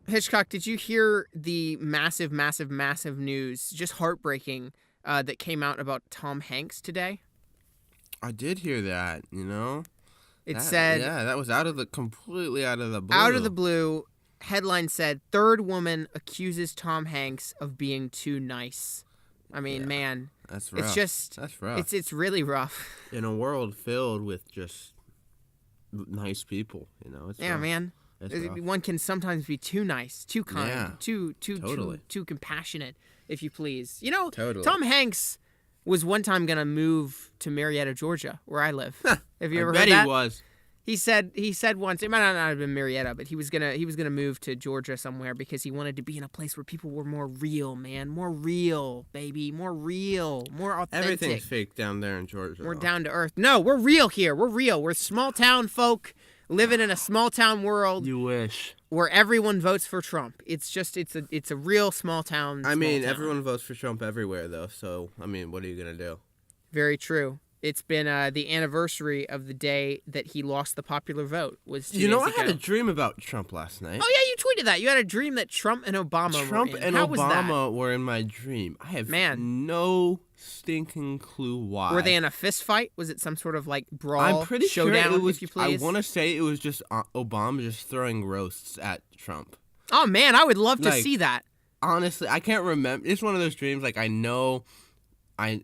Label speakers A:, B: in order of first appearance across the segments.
A: Hitchcock, did you hear the massive, massive, massive news, just heartbreaking, that came out about Tom Hanks today?
B: I did hear that,
A: It said,
B: that was completely out of the blue.
A: out of the blue, headline said, third woman accuses Tom Hanks of being too nice. I mean, man,
B: That's rough. That's rough.
A: It's really rough.
B: In a world filled with just nice people, it's rough.
A: Man. One can sometimes be too nice, too kind, too compassionate, if you please.
B: Totally.
A: Tom Hanks was one time gonna move to Marietta, Georgia, where I live. Have you ever heard that?
B: I bet he was.
A: He said once, it might not have been Marietta, but he was gonna move to Georgia somewhere because he wanted to be in a place where people were more real, man, more real, baby, more real, more authentic.
B: Everything's fake down there in Georgia.
A: We're down to earth. No, we're real here. We're real. We're small town folk living in a small town world.
B: You wish.
A: Where everyone votes for Trump. It's a real small town.
B: Everyone votes for Trump everywhere, though. So, what are you gonna do?
A: Very true. It's been the anniversary of the day that he lost the popular vote. Was 2 days ago.
B: I had a dream about Trump last night.
A: Oh yeah, you tweeted that. You had a dream that Trump and Obama
B: were in my dream. I have no stinking clue why.
A: Were they in a fist fight? Was it some sort of brawl?
B: I'm pretty
A: showdown,
B: sure it was.
A: If you please?
B: I want to say it was just Obama just throwing roasts at Trump.
A: Oh man, I would love to see that.
B: Honestly, I can't remember. It's one of those dreams. I know. I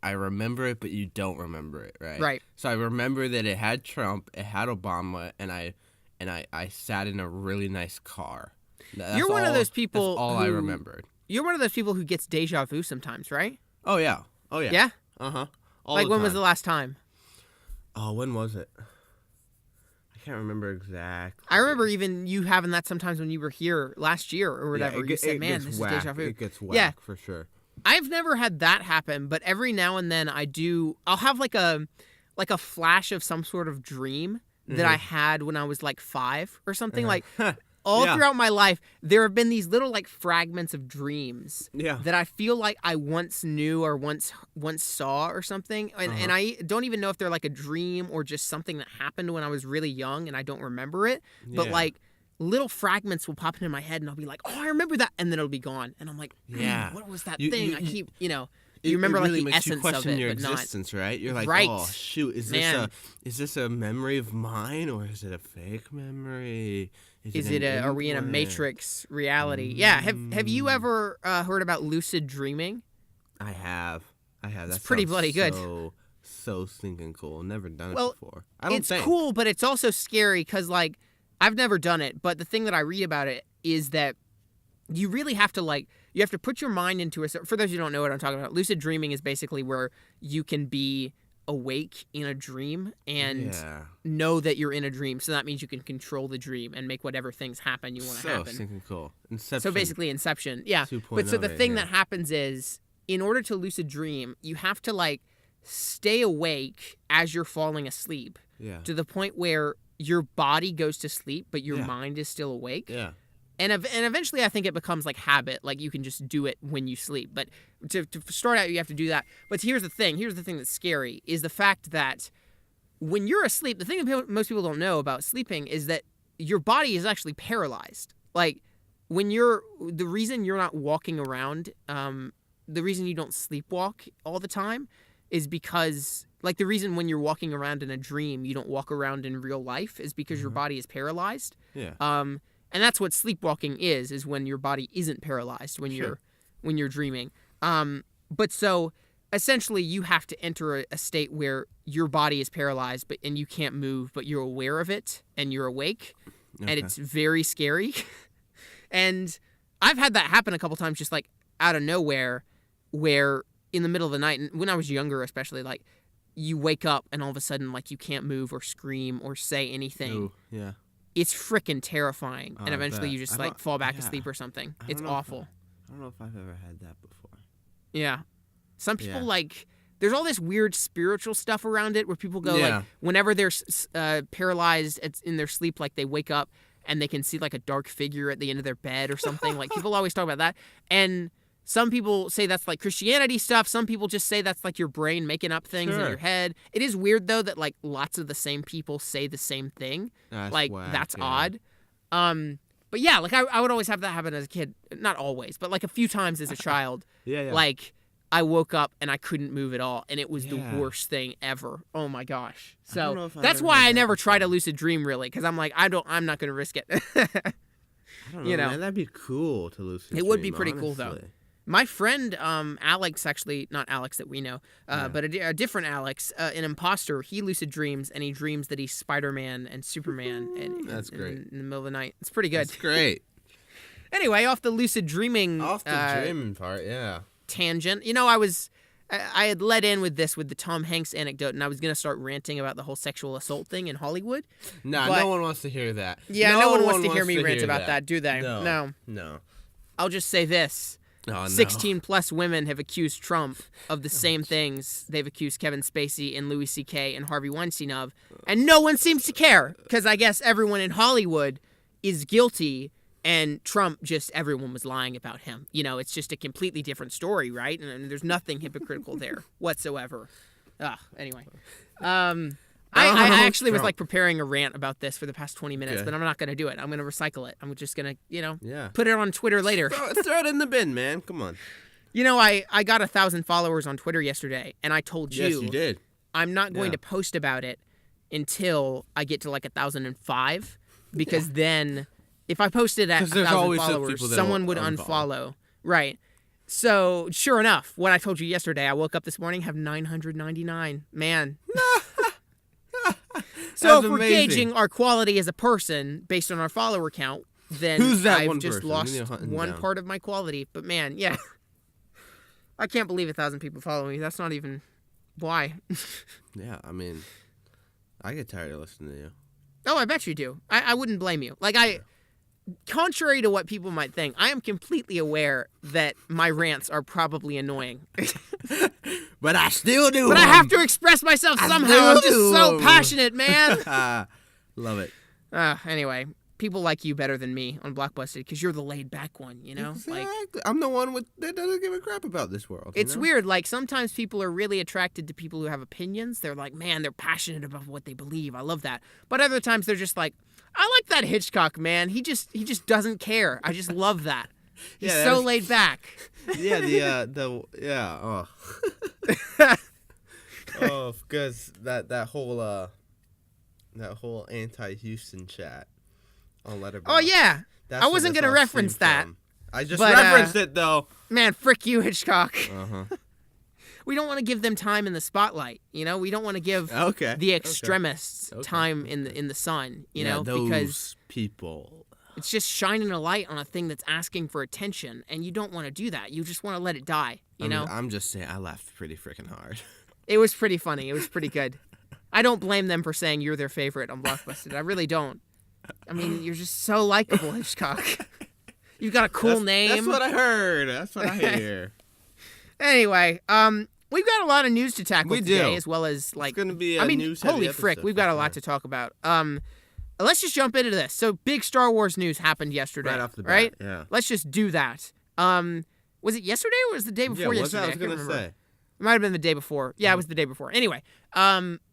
B: remember it, but you don't remember it, right?
A: Right.
B: So I remember that it had Trump, it had Obama, and I sat in a really nice car.
A: You're one of those people.
B: That's all I remembered.
A: You're one of those people who gets deja vu sometimes, right?
B: Oh yeah.
A: Yeah.
B: When
A: was the last time?
B: Oh, when was it? I can't remember exactly.
A: I remember even you having that sometimes when you were here last year or whatever. You said, "Man, this is deja vu."
B: It gets whack for sure.
A: I've never had that happen, but every now and then I'll have like a flash of some sort of dream that I had when I was 5 or something. Throughout my life, there have been these little fragments of dreams that I feel like I once knew or once saw or something. And I don't even know if they're a dream or just something that happened when I was really young and I don't remember it. But little fragments will pop into my head and I'll be like, oh, I remember that. And then it'll be gone. And I'm like, what was that thing? I keep, you remember
B: really
A: the
B: makes
A: essence
B: you question
A: of it,
B: your
A: but
B: existence,
A: not.
B: Right? You're like,
A: right.
B: Oh, shoot. Is this a memory of mine or is it a fake memory?
A: Are we in a Matrix reality? Yeah. Have you ever heard about lucid dreaming?
B: I have.
A: It's pretty bloody good.
B: So stinking cool. Never done it before.
A: It's cool, but it's also scary because I've never done it, but the thing that I read about it is that you really have to you have to put your mind into it. For those who don't know what I'm talking about, lucid dreaming is basically where you can be awake in a dream and know that you're in a dream. So that means you can control the dream and make whatever things happen you want to happen.
B: So stinking cool. Inception.
A: So basically Inception. Yeah. But so the thing that happens is in order to lucid dream, you have to stay awake as you're falling asleep.
B: Yeah.
A: To the point where your body goes to sleep, but your mind is still awake.
B: Yeah.
A: And eventually I think it becomes habit. You can just do it when you sleep. But to start out, you have to do that. But here's the thing. Here's the thing that's scary is the fact that when you're asleep, the thing that most people don't know about sleeping is that your body is actually paralyzed. The reason you're not walking around, the reason you don't sleepwalk all the time is because the reason when you're walking around in a dream, you don't walk around in real life is because your body is paralyzed.
B: Yeah.
A: And that's what sleepwalking is when your body isn't paralyzed when you're dreaming. But so essentially you have to enter a state where your body is paralyzed and you can't move, but you're aware of it and you're awake. Okay. And it's very scary. And I've had that happen a couple times just out of nowhere where in the middle of the night, and when I was younger especially, you wake up and all of a sudden you can't move or scream or say anything.
B: Ooh, yeah.
A: It's freaking terrifying. And eventually you just fall back asleep or something. It's awful.
B: I don't know if I've ever had that before.
A: Yeah. Some people there's all this weird spiritual stuff around it where people go whenever they're paralyzed in their sleep, they wake up and they can see a dark figure at the end of their bed or something. People always talk about that. And some people say that's Christianity stuff. Some people just say that's your brain making up things in your head. It is weird though that lots of the same people say the same thing. That's
B: whack,
A: that's odd. But But yeah, like I would always have that happen as a kid. Not always, but like a few times as a child.
B: Yeah.
A: Like I woke up and I couldn't move at all, and it was the
B: Yeah.
A: worst thing ever. Oh my gosh!
B: I don't know
A: So
B: if I've
A: that's
B: ever
A: why
B: had
A: I
B: that
A: never try to
B: before.
A: lucid dream really, because I'm like I'm not gonna risk it.
B: I don't know,
A: you know.
B: man. That'd be cool to lucid
A: It would be
B: dream,
A: pretty cool, though.
B: honestly.
A: My friend Alex, actually not Alex that we know,
B: Yeah.
A: but a different Alex, an imposter. He lucid dreams, and he dreams that he's Spider-Man and Superman, and
B: That's great.
A: in the middle of the night. It's pretty good.
B: That's great.
A: Anyway, off the lucid dreaming
B: Off the dreaming part, yeah.
A: tangent, I had led in with this with the Tom Hanks anecdote, and I was gonna start ranting about the whole sexual assault thing in Hollywood.
B: Nah,
A: But-
B: no one wants to hear that.
A: Yeah, no one wants to hear me rant about that, do they?
B: No.
A: I'll just say this.
B: Oh, no.
A: 16 plus women have accused Trump of the same things they've accused Kevin Spacey and Louis C.K. and Harvey Weinstein of, and no one seems to care, because I guess everyone in Hollywood is guilty, and Trump, just everyone was lying about him. It's just a completely different story, right? And there's nothing hypocritical there whatsoever. Anyway. I actually was like preparing a rant about this for the past 20 minutes,
B: Okay.
A: but I'm not going to do it. I'm going to recycle it. I'm just going to,
B: Yeah.
A: put it on Twitter later.
B: Throw it in the bin, man. Come on.
A: I got 1,000 followers on Twitter yesterday, and I told
B: Yes, you did.
A: I'm not going
B: Yeah.
A: to post about it until I get to like 1,005, because then if I posted at
B: 'Cause there's
A: 1,000
B: always those
A: followers,
B: people that
A: someone
B: will
A: would unfollow. Right. So sure enough, what I told you yesterday, I woke up this morning, have 999. Man. So
B: That's
A: if we're
B: amazing.
A: gauging our quality as a person based on our follower count, then
B: Who's that
A: I've
B: one
A: just
B: person?
A: lost
B: We need to hunt him
A: one
B: down.
A: part of my quality. But man, yeah. I can't believe 1,000 people follow me. That's not even why.
B: Yeah, I mean, I get tired of listening to you.
A: Oh, I bet you do. I wouldn't blame you. Contrary to what people might think, I am completely aware that my rants are probably annoying.
B: But I still do.
A: But I have to express myself somehow. I'm just so passionate, man.
B: Love it.
A: Anyway, people like you better than me on Blockbusted because you're the laid back one,
B: Exactly. I'm the one that doesn't give a crap about this world.
A: It's weird. Sometimes people are really attracted to people who have opinions. They're like, man, they're passionate about what they believe. I love that. But other times they're just like, I like that Hitchcock, man. He just doesn't care. I just love that. He's so laid back.
B: Yeah, oh. Oh, because that whole anti-Houston chat on Letterboxd.
A: Oh, yeah.
B: That's
A: I
B: where
A: wasn't
B: this
A: going to
B: all
A: reference
B: stemmed
A: that.
B: from. I just
A: But,
B: referenced it, though.
A: Man, frick you, Hitchcock.
B: Uh-huh.
A: We don't want to give them time in the spotlight, We don't want to give
B: Okay.
A: the extremists
B: Okay.
A: time in the sun,
B: those
A: because
B: people.
A: it's just shining a light on a thing that's asking for attention, and you don't want to do that. You just want to let it die,
B: I'm just saying, I laughed pretty freaking hard.
A: It was pretty funny. It was pretty good. I don't blame them for saying you're their favorite on Blockbusted. I really don't. I mean, you're just so likable, Hitchcock. You've got a cool name.
B: That's what I heard. That's what I hear.
A: Anyway, we've got a lot of news to tackle
B: We
A: today,
B: do.
A: as well as
B: It's going to be a news
A: holy frick, we've got a lot to talk about. Let's just jump into this. So, big Star Wars news happened yesterday,
B: Right off the bat,
A: right?
B: yeah.
A: Let's just do that. Was it yesterday or was it the day before yesterday?
B: I was
A: can't
B: going to
A: remember.
B: say.
A: It might have been the day before. Yeah, it was the day before. Anyway,
B: Day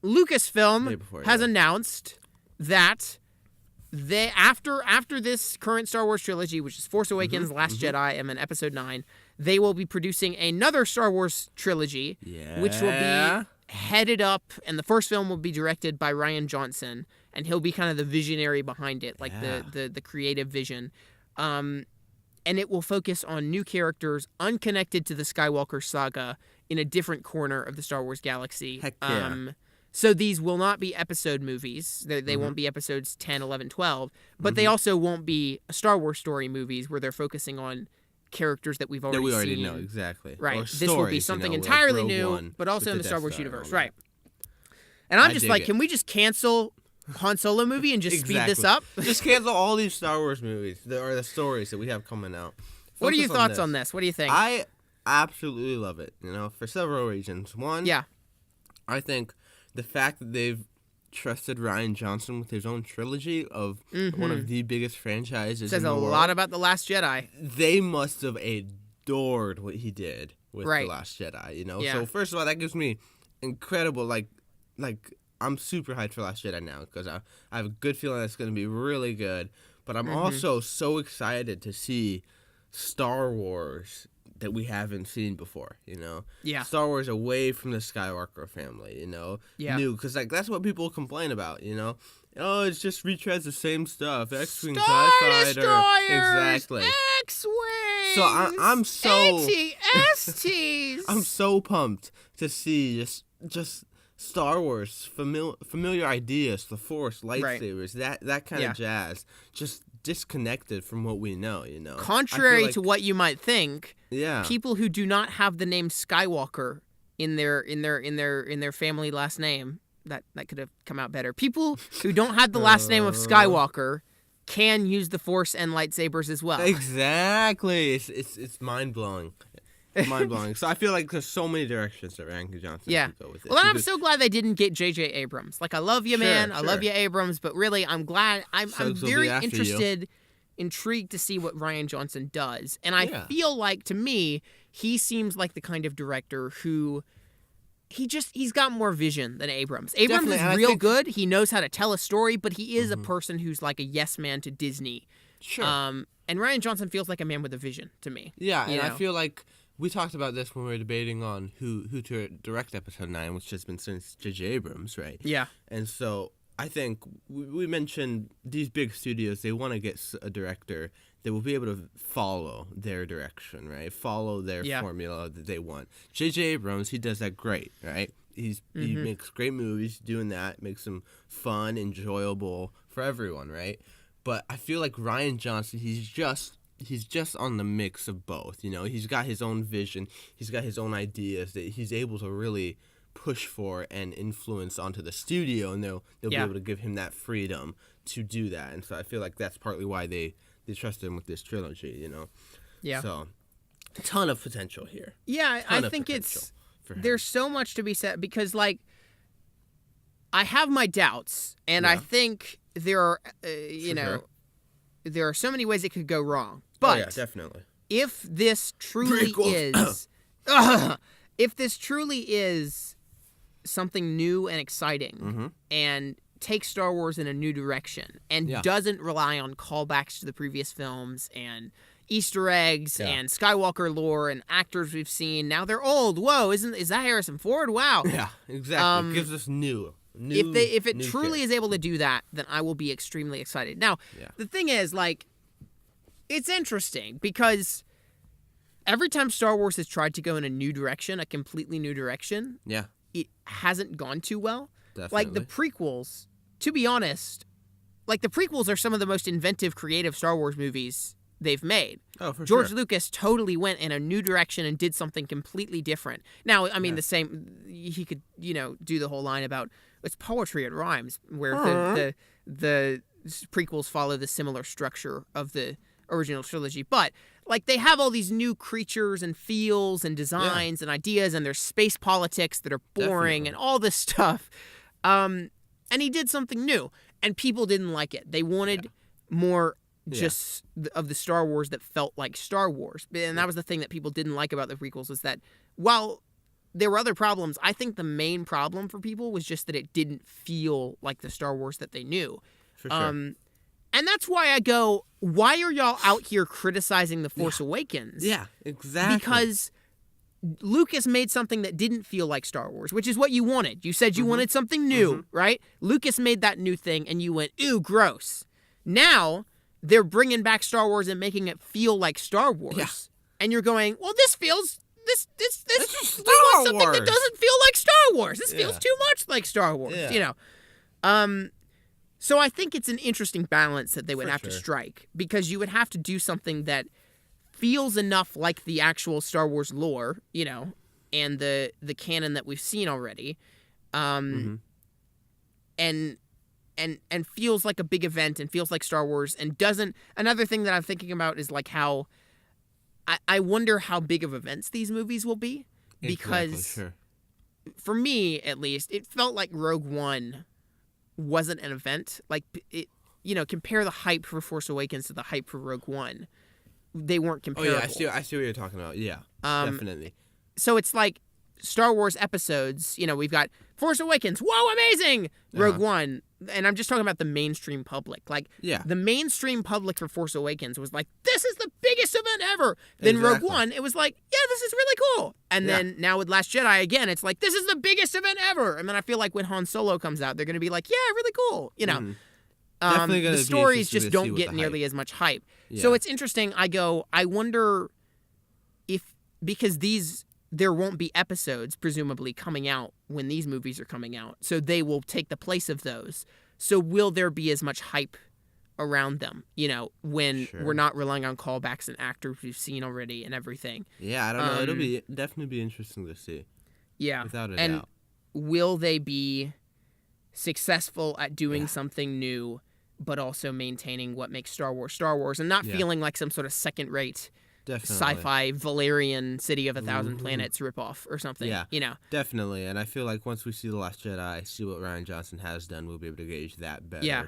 A: Lucasfilm
B: before,
A: has
B: yeah.
A: announced that after this current Star Wars trilogy, which is Force Awakens, Last Jedi, and then Episode 9, they will be producing another Star Wars trilogy, which will be headed up, and the first film will be directed by Rian Johnson, and he'll be kind of the visionary behind it, like the creative vision. And it will focus on new characters unconnected to the Skywalker saga in a different corner of the Star Wars galaxy.
B: Heck yeah.
A: So these will not be episode movies. They won't be episodes 10, 11, 12. But they also won't be Star Wars story movies where they're focusing on characters that we've already
B: That we
A: seen.
B: know, exactly.
A: Right.
B: Or
A: This will be
B: stories,
A: something
B: like
A: entirely
B: Rogue
A: new,
B: One
A: but also
B: with
A: in the
B: the
A: Star
B: Death
A: Wars
B: Star and
A: universe.
B: all
A: Right.
B: that.
A: And I'm
B: I
A: just
B: dig
A: like,
B: it.
A: can we just cancel Han Solo movie and just speed this
B: Exactly.
A: up?
B: Just cancel all these Star Wars movies, or the stories that we have coming out.
A: What are your
B: Focus
A: thoughts on this? What do you think?
B: I absolutely love it, for several reasons. One,
A: Yeah.
B: I think the fact that they've trusted Rian Johnson with his own trilogy of one of the biggest franchises
A: Says
B: in the
A: a
B: world.
A: lot about The Last Jedi.
B: They must have adored what he did with
A: Right.
B: The Last Jedi,
A: Yeah.
B: So first of all, that gives me incredible, like I'm super hyped for Last Jedi now because I have a good feeling it's going to be really good. But I'm also so excited to see Star Wars that we haven't seen before, you know?
A: Yeah.
B: Star Wars away from the Skywalker family, you know?
A: Yeah.
B: New, because, like, that's what people complain about, you know? Oh, it's just retreads the same stuff. X-Wing,
A: Star
B: TIE Fighter.
A: Destroyers!
B: Exactly.
A: X-Wings!
B: So I'm so...
A: AT-STs!
B: I'm so pumped to see just Star Wars, familiar ideas, the Force, lightsabers, that kind of jazz, just disconnected from what we know, you know.
A: Contrary to what you might think,
B: yeah,
A: people who do not have the name Skywalker in their family last name, that could have come out better. People who don't have the last name of Skywalker can use the Force and lightsabers as well.
B: Exactly. It's mind blowing. Mind blowing. So I feel like there's so many directions that Rian Johnson could go with it.
A: Well, I'm so glad they didn't get J.J. Abrams. Like, I love you, man. I love you, Abrams. But really, I'm glad. I'm very interested, intrigued to see what Rian Johnson does. And I feel like, to me, he seems like the kind of director who he's got more vision than Abrams. Abrams is real good. He knows how to tell a story, but he is a person who's like a yes man to Disney.
B: Sure.
A: And Rian Johnson feels like a man with a vision to me.
B: Yeah, and I feel like we talked about this when we were debating on who to direct Episode 9, which has been since J.J. Abrams, right?
A: Yeah.
B: And so I think we mentioned these big studios, they want to get a director that will be able to follow their direction, right? Follow their formula that they want. J.J. Abrams, he does that great, right? He makes great movies doing that, makes them fun, enjoyable for everyone, right? But I feel like Rian Johnson, he's just on the mix of both, you know? He's got his own vision, he's got his own ideas that he's able to really push for and influence onto the studio, and they'll be able to give him that freedom to do that. And so I feel like that's partly why they trusted him with this trilogy, you know? Yeah. So, a ton of potential here.
A: Yeah, I think there's so much to be said, because, like, I have my doubts, and I think there are, there are so many ways it could go wrong. But
B: definitely.
A: If this truly is, if this truly is something new and exciting, and takes Star Wars in a new direction, and doesn't rely on callbacks to the previous films and Easter eggs and Skywalker lore and actors we've seen, now they're old. Whoa, is that Harrison Ford? Wow.
B: Yeah, exactly. It gives us new.
A: If it truly is able to do that, then I will be extremely excited. Now, the thing is, like, it's interesting because every time Star Wars has tried to go in a new direction, a completely new direction, it hasn't gone too well.
B: Definitely.
A: Like, the prequels, to be honest, like, the prequels are some of the most inventive, creative Star Wars movies they've made.
B: Oh, for
A: George Lucas totally went in a new direction and did something completely different. Now, I mean, the same, he could, do the whole line about, it's poetry, it rhymes, where the prequels follow the similar structure of the original trilogy. But, like, they have all these new creatures and feels and designs and ideas, and there's space politics that are boring and all this stuff. And he did something new, and people didn't like it. They wanted more just of the Star Wars that felt like Star Wars. And that was the thing that people didn't like about the prequels, was that while there were other problems, I think the main problem for people was just that it didn't feel like the Star Wars that they knew.
B: For sure.
A: And that's why I go, why are y'all out here criticizing The Force Awakens?
B: Yeah, exactly.
A: Because Lucas made something that didn't feel like Star Wars, which is what you wanted. You said you wanted something new, right? Lucas made that new thing, and you went, ew, gross. Now they're bringing back Star Wars and making it feel like Star Wars. Yeah. And you're going, well, this feels... This we want something that doesn't feel like Star Wars. This feels too much like Star Wars, So I think it's an interesting balance that they would have to strike, because you would have to do something that feels enough like the actual Star Wars lore, and the canon that we've seen already, and feels like a big event and feels like Star Wars, and doesn't. Another thing that I'm thinking about is like how I wonder how big of events these movies will be, because for me at least, it felt like Rogue One wasn't an event. Like, it, compare the hype for Force Awakens to the hype for Rogue One. They weren't comparable.
B: Oh yeah, I see what you're talking about. Yeah, definitely.
A: So it's like Star Wars episodes, we've got Force Awakens, whoa, amazing! Rogue One, and I'm just talking about the mainstream public. Like, the mainstream public for Force Awakens was like, this is the biggest event ever. Then Rogue One, it was like, yeah, this is really cool. And then now with Last Jedi, again, it's like, this is the biggest event ever. And then I feel like when Han Solo comes out, they're going to be like, yeah, really cool. The stories just don't get nearly as much hype. Yeah. So it's interesting. I wonder if, because there won't be episodes, presumably, coming out when these movies are coming out. So they will take the place of those. So will there be as much hype around them, when we're not relying on callbacks and actors we've seen already and everything?
B: Yeah, I don't know. It'll definitely be interesting to see.
A: Yeah.
B: Without a doubt.
A: Will they be successful at doing something new, but also maintaining what makes Star Wars and not feeling like some sort of second-rate sci-fi Valerian City of a Thousand Planets ripoff or something? Yeah,
B: definitely. And I feel like once we see The Last Jedi, see what Rian Johnson has done, we'll be able to gauge that better.
A: Yeah.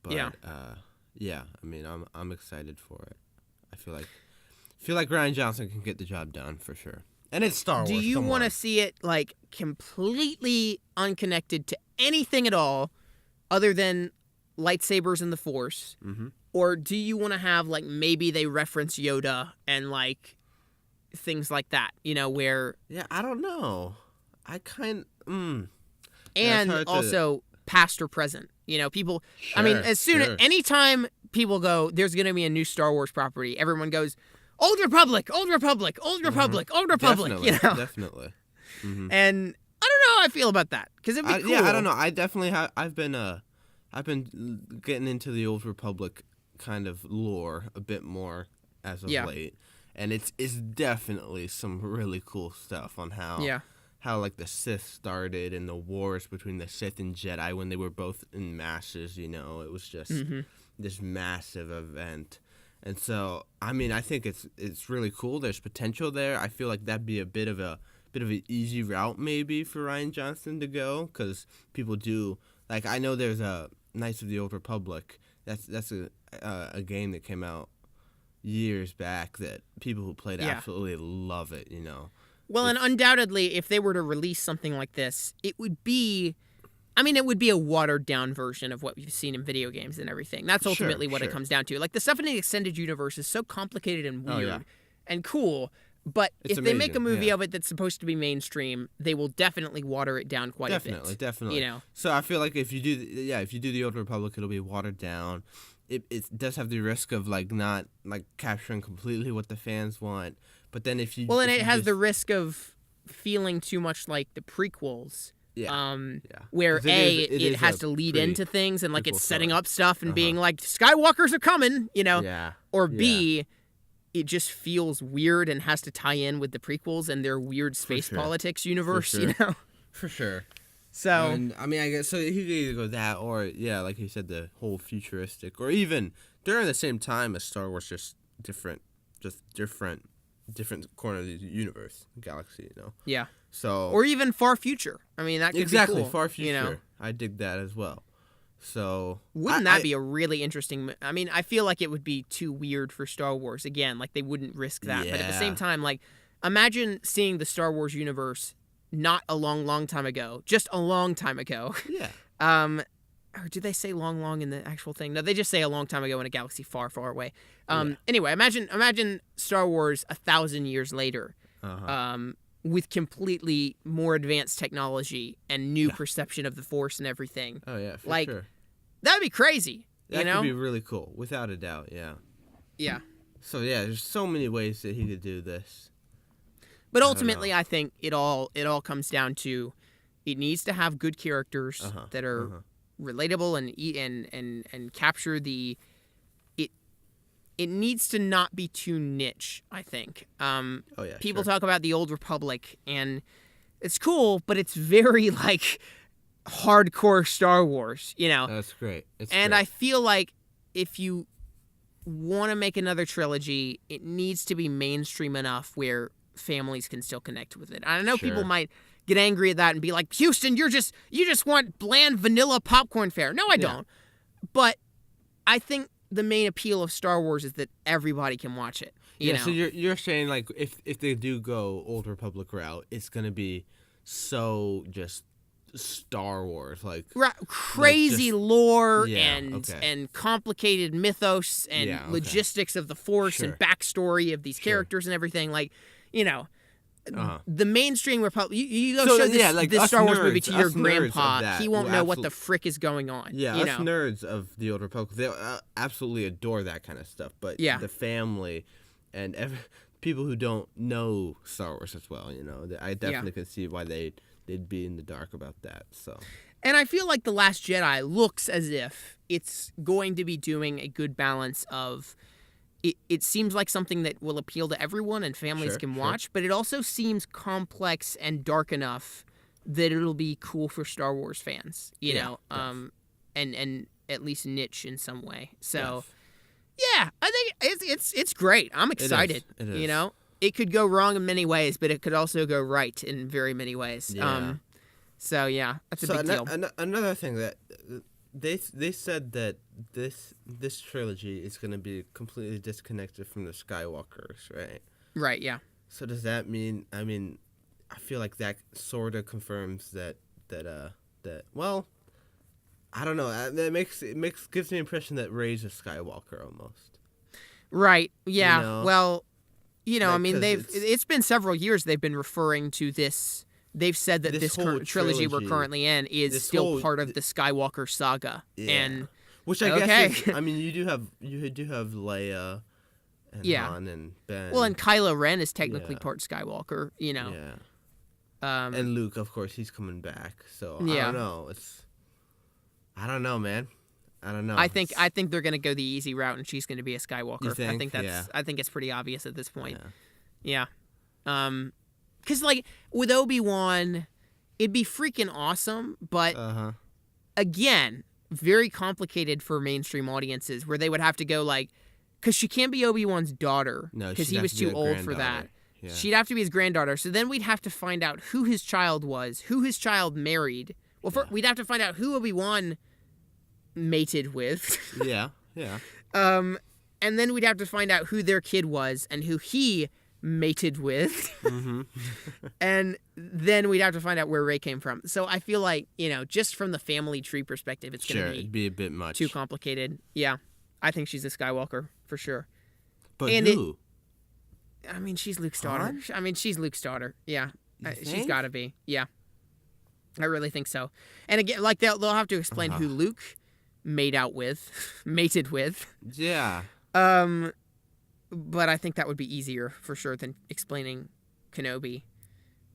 B: But, I mean, I'm excited for it. I feel like Rian Johnson can get the job done for sure. And it's Star Wars.
A: Do you want to see it like completely unconnected to anything at all other than lightsabers and the Force?
B: Mm-hmm.
A: Or do you want to have, like, maybe they reference Yoda and, like, things like that, where...
B: Yeah, I don't know.
A: And also past or present, people... Sure, I mean, anytime people go, there's going to be a new Star Wars property, everyone goes, Old Republic, Old Republic, Old Republic, Old Republic,
B: Definitely.
A: Mm-hmm. And I don't know how I feel about that, because it'd be cool.
B: Yeah, I don't know. I definitely have... I've been getting into the Old Republic kind of lore a bit more as of late, and it's definitely some really cool stuff on how like the Sith started and the wars between the Sith and Jedi when they were both in masses. It was just this massive event, and so I mean I think it's really cool. There's potential there. I feel like that'd be a bit of an easy route maybe for Rian Johnson to go, because people do like, I know there's a Knights of the Old Republic. That's a game that came out years back that people who played absolutely love it, Well,
A: and undoubtedly, if they were to release something like this, it would be a watered-down version of what we've seen in video games and everything. That's ultimately what it comes down to. Like, the stuff in the extended universe is so complicated and weird and cool, but if they make a movie of it that's supposed to be mainstream, they will definitely water it down quite a bit.
B: Definitely. So I feel like if you do the Old Republic, it'll be watered down. It does have the risk of like not like capturing completely what the fans want, but then if you
A: it has the risk of feeling too much like the prequels. Where it has to lead into things and like it's setting up stuff and being like Skywalkers are coming, or B, it just feels weird and has to tie in with the prequels and their weird space politics universe,
B: For sure.
A: So
B: I mean, I guess so. He could either go that, or like you said, the whole futuristic, or even during the same time as Star Wars, just different corner of the universe, galaxy,
A: Yeah.
B: So
A: or even far future. I mean, that could be cool,
B: far future. I dig that as well. So
A: wouldn't that be a really interesting? I mean, I feel like it would be too weird for Star Wars. Again, like they wouldn't risk that. But at the same time, like imagine seeing the Star Wars universe. Not a long time ago, just a long time ago.
B: Yeah.
A: Or do they say long in the actual thing? No, they just say a long time ago in a galaxy far away. Anyway, imagine Star Wars 1,000 years later, with completely more advanced technology and new perception of the Force and everything.
B: Oh yeah, for sure.
A: That'd be crazy.
B: That could be really cool, without a doubt. Yeah.
A: Yeah.
B: So yeah, there's so many ways that he could do this.
A: But ultimately, I think it all comes down to it needs to have good characters that are relatable and capture the it. It needs to not be too niche, I think. People talk about the Old Republic, and it's cool, but it's very like hardcore Star Wars,
B: That's great.
A: I feel like if you want to make another trilogy, it needs to be mainstream enough where families can still connect with it. I know people might get angry at that and be like, Houston, you just want bland vanilla popcorn fare. No, I don't. But I think the main appeal of Star Wars is that everybody can watch it. You know?
B: So you're saying like if they do go Old Republic route, it's gonna be so just Star Wars
A: crazy lore
B: yeah,
A: and complicated mythos and logistics of the Force and backstory of these characters and everything. Like, you know, the mainstream Republic. You go show this Star Wars movie to your grandpa, he won't know what the frick is going on.
B: Yeah, us nerds of the Old Republic, they absolutely adore that kind of stuff. But the family and people who don't know Star Wars as well, you know, I definitely can see why they'd be in the dark about that. So,
A: and I feel like The Last Jedi looks as if it's going to be doing a good balance of. It seems like something that will appeal to everyone and families can watch, but it also seems complex and dark enough that it'll be cool for Star Wars fans, you know, and at least niche in some way. So, yeah, I think it's great. I'm excited.
B: It is.
A: You know, it could go wrong in many ways, but it could also go right in very many ways.
B: Yeah.
A: So yeah, that's a big deal.
B: Another thing that they said that this trilogy is going to be completely disconnected from the Skywalkers, right?
A: Right. Yeah.
B: So does that mean? I mean, I feel like that sort of confirms that. Well, I don't know. It gives me the impression that Rey's a Skywalker almost.
A: Right. Yeah.
B: You know?
A: Well, you know,
B: Like,
A: I mean,
B: 'cause
A: it's been several years they've been referring to this. They've said that this
B: whole
A: trilogy we're currently in is still part of the Skywalker saga, and
B: which I guess is, I mean, you do have Leia and Han and Ben.
A: Well, and Kylo Ren is technically part Skywalker, you know.
B: Yeah. And Luke, of course, he's coming back. So I don't know. I don't know, man. I don't know.
A: I think they're gonna go the easy route, and she's gonna be a Skywalker.
B: You think?
A: I think it's pretty obvious at this point. Yeah. Because, like, with Obi-Wan, it'd be freaking awesome, but, again, very complicated for mainstream audiences, where they would have to go, like, because she can't be Obi-Wan's daughter, because he was too old for that. Yeah. She'd have to be his granddaughter, so then we'd have to find out who his child was, who his child married. Well, we'd have to find out who Obi-Wan mated with.
B: Yeah.
A: And then we'd have to find out who their kid was and who he mated with. And then we'd have to find out where Rey came from. So I feel like, you know, just from the family tree perspective, it's going to
B: it'd be a bit much.
A: Too complicated. Yeah. I think she's a Skywalker for sure.
B: But who?
A: I mean, she's Luke's daughter. She's Luke's daughter. Yeah. She's got to be. Yeah. I really think so. And again, like they'll have to explain who Luke mated with.
B: Yeah.
A: But I think that would be easier for sure than explaining Kenobi.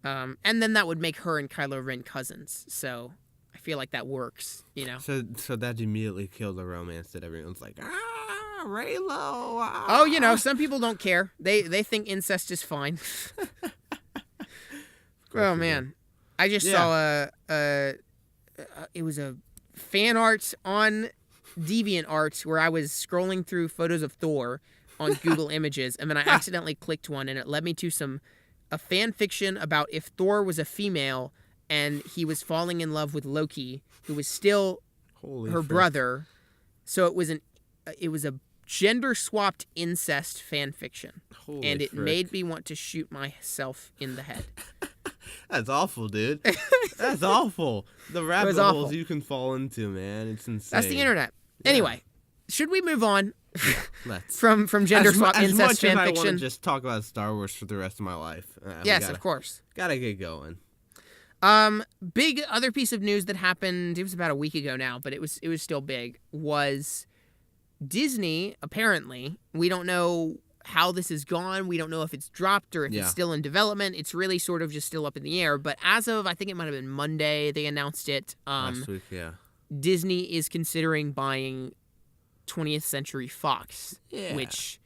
A: And then that would make her and Kylo Ren cousins. So I feel like that works, you know.
B: So that immediately killed the romance that everyone's like, Reylo.
A: Oh, you know, some people don't care. They think incest is fine. Oh man, I just saw it was a fan art on DeviantArt where I was scrolling through photos of Thor on Google Images, and then I accidentally clicked one, and it led me to a fan fiction about if Thor was a female and he was falling in love with Loki, who was still her brother. So it was a gender swapped incest fan fiction, and it made me want to shoot myself in the head.
B: That's awful, dude. That's awful. The rabbit holes you can fall into, man. It's insane.
A: That's the internet. Yeah. Anyway, should we move on?
B: Let's.
A: From gender swap incest fan fiction.
B: I want to just talk about Star Wars for the rest of my life.
A: Yes, of course.
B: Gotta get going.
A: Big other piece of news that happened. It was about a week ago now, but it was still big. Was Disney apparently? We don't know how this has gone. We don't know if it's dropped or if it's still in development. It's really sort of just still up in the air. But as of, I think it might have been Monday, they announced it.
B: Last week, yeah.
A: Disney is considering buying 20th Century Fox, which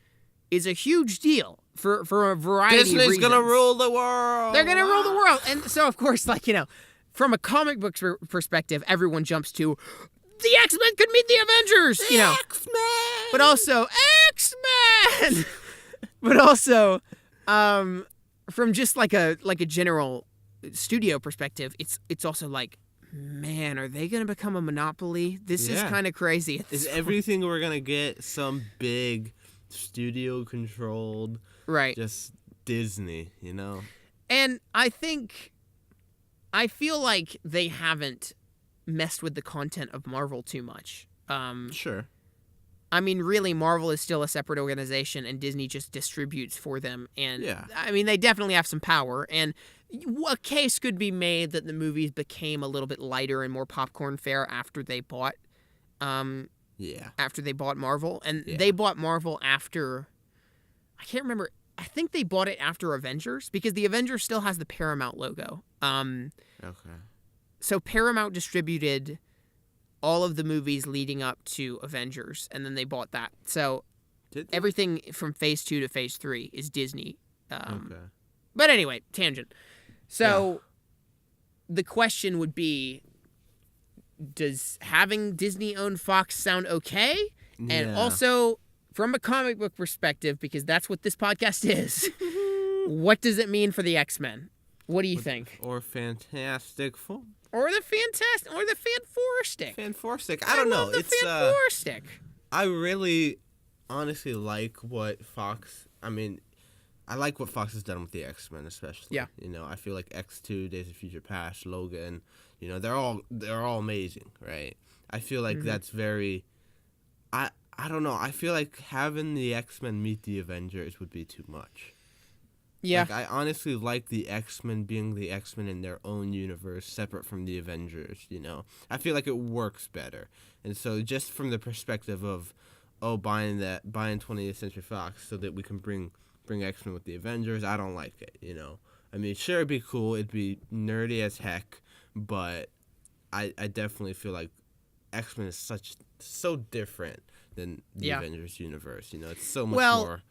A: is a huge deal for a variety of reasons.
B: Disney's gonna rule the world.
A: They're gonna rule the world. And so, of course, like, you know, from a comic book perspective, everyone jumps to the X-Men could meet the Avengers, you know.
B: X-Men!
A: But also, X-Men! But also, from just like a general studio perspective, it's also like, man, are they going to become a monopoly? This is kind of crazy at this point.
B: Everything we're going to get some big studio controlled.
A: Right.
B: Just Disney, you know?
A: And I feel like they haven't messed with the content of Marvel too much.
B: Sure.
A: I mean, really, Marvel is still a separate organization, and Disney just distributes for them. And
B: yeah.
A: I mean, they definitely have some power. And a case could be made that the movies became a little bit lighter and more popcorn fare after they bought. After they bought Marvel, and they bought Marvel after. I can't remember. I think they bought it after Avengers because the Avengers still has the Paramount logo.
B: Okay.
A: So Paramount distributed all of the movies leading up to Avengers, and then they bought that. So everything from Phase 2 to Phase 3 is Disney.
B: Okay.
A: But anyway, tangent. So the question would be, does having Disney own Fox sound okay?
B: Yeah.
A: And also, from a comic book perspective, because that's what this podcast is, what does it mean for the X-Men? What do you think?
B: Or Fantastic Four?
A: Or the Fan-Four-Stick.
B: Fan-Four-Stick. I don't know.
A: It's Fan-Four-Stick.
B: I really, honestly like what Fox. I mean, I like what Fox has done with the X-Men, especially.
A: Yeah.
B: You know, I feel like X2, Days of Future Past, Logan. You know, they're all amazing, right? I feel like that's very. I don't know. I feel like having the X-Men meet the Avengers would be too much.
A: Yeah.
B: Like, I honestly like the X-Men being the X-Men in their own universe, separate from the Avengers, you know? I feel like it works better. And so just from the perspective of, buying 20th Century Fox so that we can bring X-Men with the Avengers, I don't like it, you know? I mean, sure, it'd be cool. It'd be nerdy as heck, but I definitely feel like X-Men is so different than the Avengers universe, you know? It's so much more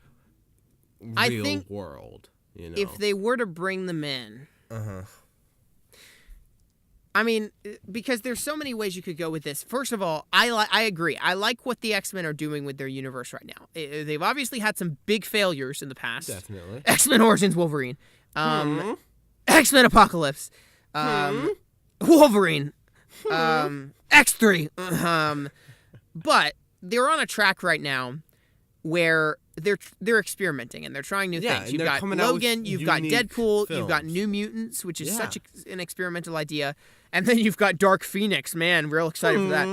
B: real world. You know.
A: If they were to bring them in, I mean, because there's so many ways you could go with this. First of all, I agree. I like what the X-Men are doing with their universe right now. They've obviously had some big failures in the past.
B: Definitely.
A: X-Men Origins Wolverine. X-Men Apocalypse. Wolverine. X3. But they're on a track right now where they're experimenting and they're trying new things. You've got Logan, you've got Deadpool, you've got New Mutants, which is such an experimental idea, and then you've got Dark Phoenix. Man, real excited for that.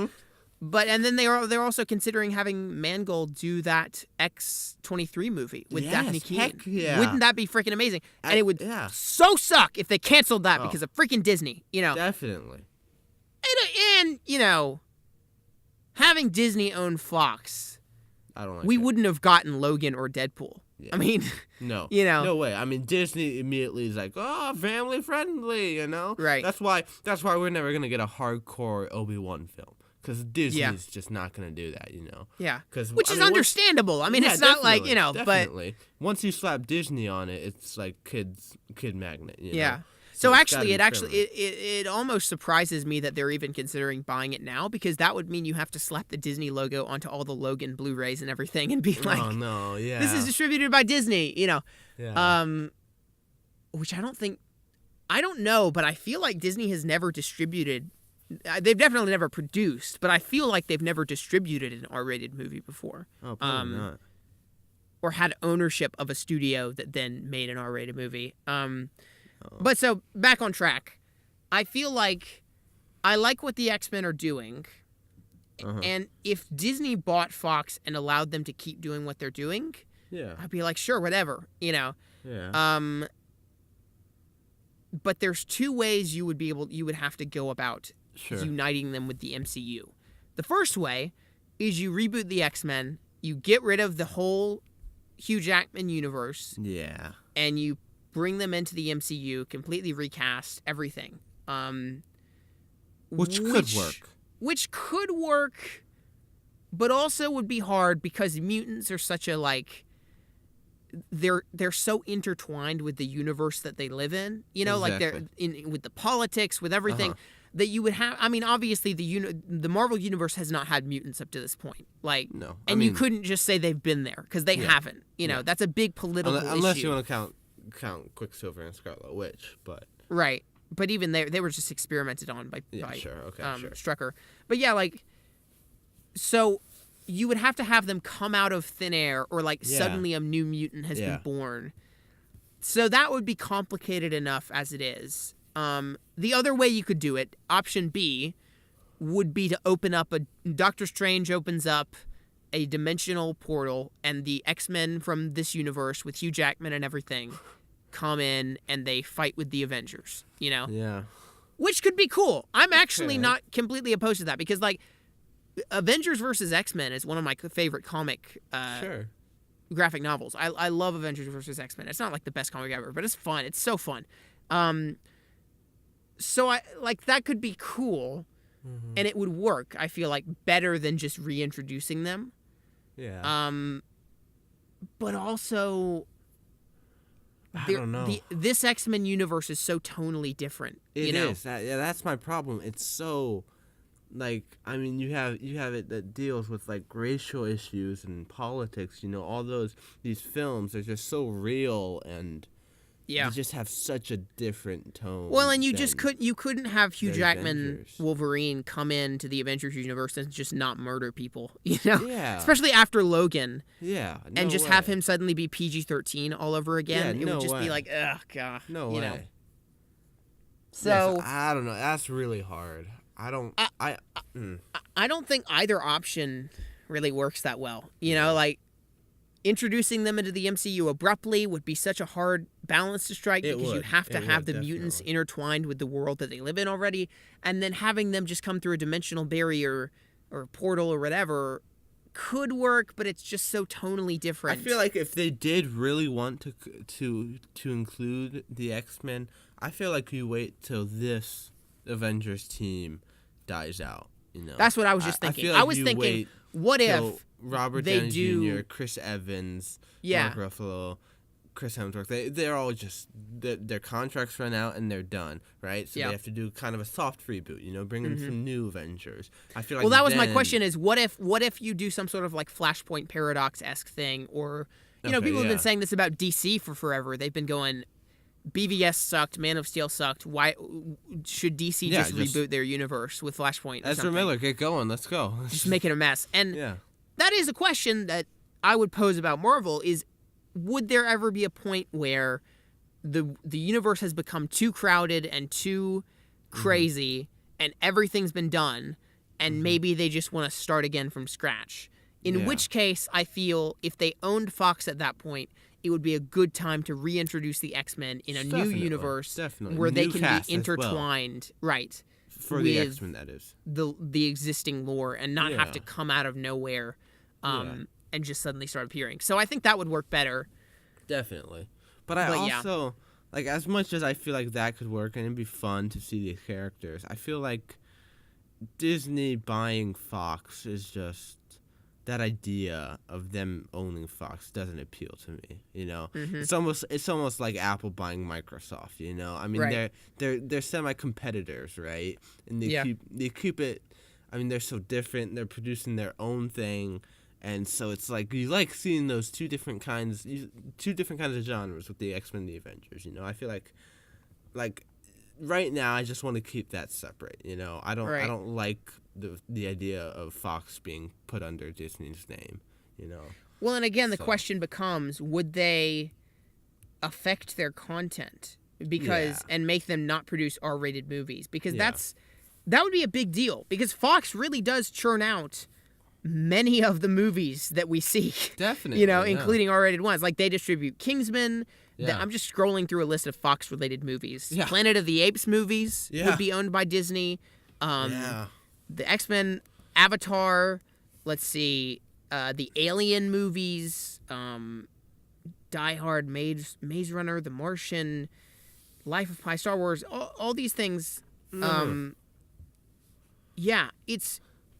A: And then they're also considering having Mangold do that X-23 movie with Daphne Keane.
B: Heck yeah.
A: Wouldn't that be freaking amazing? And it would so suck if they canceled that because of freaking Disney. You know,
B: definitely.
A: And you know, having Disney own Fox.
B: I don't like
A: we wouldn't have gotten Logan or Deadpool. Yeah. I mean,
B: no.
A: You know.
B: No way. I mean, Disney immediately is like, family friendly, you know?
A: Right.
B: That's why we're never going to get a hardcore Obi-Wan film. Because Disney's just not going to do that, you know?
A: Yeah. Which is understandable. I mean, it's not like, you know,
B: definitely. But once you slap Disney on it, it's like kid magnet, you know?
A: So actually, it almost surprises me that they're even considering buying it now, because that would mean you have to slap the Disney logo onto all the Logan Blu-rays and everything and be like,
B: oh, no, yeah.
A: This is distributed by Disney, you know.
B: Yeah.
A: Which I don't know, but I feel like Disney has never distributed, they've definitely never produced, but I feel like they've never distributed an R-rated movie before.
B: Oh, probably not.
A: Or had ownership of a studio that then made an R-rated movie. But so, back on track, I feel like I like what the X-Men are doing, and if Disney bought Fox and allowed them to keep doing what they're doing, I'd be like, sure, whatever, you know.
B: Yeah.
A: But there's two ways you would have to go about uniting them with the MCU. The first way is you reboot the X-Men, you get rid of the whole Hugh Jackman universe, and you bring them into the MCU, completely recast everything.
B: Which could work.
A: Which could work, but also would be hard because mutants are such a, like, they're so intertwined with the universe that they live in. You know, like they're with the politics, with everything. That you would have. I mean, obviously the Marvel universe has not had mutants up to this point. Like,
B: no,
A: and you couldn't just say they've been there because they haven't. You know, that's a big political issue.
B: Unless you want to count Quicksilver and Scarlet Witch, but
A: right. But even they were just experimented on by
B: sure.
A: Strucker. But yeah, like, so you would have to have them come out of thin air, or like suddenly a new mutant has been born. So that would be complicated enough as it is. The other way you could do it, option B, would be to open up Doctor Strange opens up a dimensional portal, and the X-Men from this universe with Hugh Jackman and everything come in and they fight with the Avengers, you know?
B: Yeah.
A: Which could be cool. I'm actually not completely opposed to that, because like Avengers versus X-Men is one of my favorite comic graphic novels. I love Avengers versus X-Men. It's not like the best comic ever, but it's fun. It's so fun. So I like that could be cool, and it would work, I feel like, better than just reintroducing them.
B: Yeah.
A: But also,
B: I don't know.
A: This X-Men universe is so tonally different.
B: It is. That's my problem. It's so, like, I mean, you have it that deals with like racial issues and politics. You know, all these films are just so real, and they just have such a different tone.
A: Well, and you couldn't have Hugh Jackman Wolverine come into the Avengers universe and just not murder people, you know? Yeah. Especially after Logan.
B: Yeah.
A: And just have him suddenly be PG-13 all all over again. It would just be like, ugh, God.
B: No way.
A: You know? So
B: I don't know. That's really hard. I don't
A: think either option really works that well. You know, like, introducing them into the MCU abruptly would be such a hard balance to strike, because you have to have the mutants intertwined with the world that they live in already, and then having them just come through a dimensional barrier or portal or whatever could work, but it's just so tonally different.
B: I feel like if they did really want to include the X-Men, I feel like you wait till this Avengers team dies out. You know,
A: that's what I was just thinking. I was thinking, what if
B: Robert Downey Jr., Chris Evans, Mark Ruffalo, Chris Hemsworth, they're all just, their contracts run out and they're done, right? So they have to do kind of a soft reboot, you know, bring in some new Avengers. I feel like
A: that was my question, is what if you do some sort of like Flashpoint Paradox-esque thing, or, you know, people have been saying this about DC for forever. They've been going, BVS sucked, Man of Steel sucked. Why should DC just reboot their universe with Flashpoint?
B: Ezra Miller, get going. Let's go.
A: Just make it a mess. And that is a question that I would pose about Marvel, is would there ever be a point where the universe has become too crowded and too crazy and everything's been done, and maybe they just want to start again from scratch? In which case, I feel if they owned Fox at that point, it would be a good time to reintroduce the X-Men in a new universe where they can be intertwined, right?
B: For the X-Men, that is.
A: The existing lore, and not have to come out of nowhere and just suddenly start appearing. So I think that would work better.
B: Definitely. But I also, like, as much as I feel like that could work and it'd be fun to see these characters, I feel like Disney buying Fox is just, that idea of them owning Fox doesn't appeal to me, you know. It's almost like Apple buying Microsoft, you know. I mean, they're semi-competitors, right? And they keep it. I mean, they're so different. They're producing their own thing, and so it's like you like seeing those two different kinds of genres with the X-Men and the Avengers. You know, I feel like right now I just want to keep that separate. You know, I don't like the idea of Fox being put under Disney's name, you know.
A: Well, and again, the question becomes, would they affect their content and make them not produce R-rated movies? Because that would be a big deal, because Fox really does churn out many of the movies that we see.
B: Definitely.
A: You know, including R-rated ones. Like, they distribute Kingsman. I'm just scrolling through a list of Fox-related movies. Planet of the Apes movies would be owned by Disney. The X-Men, Avatar, let's see, the Alien movies, Die Hard, Maze Runner, The Martian, Life of Pi, Star Wars, all these things.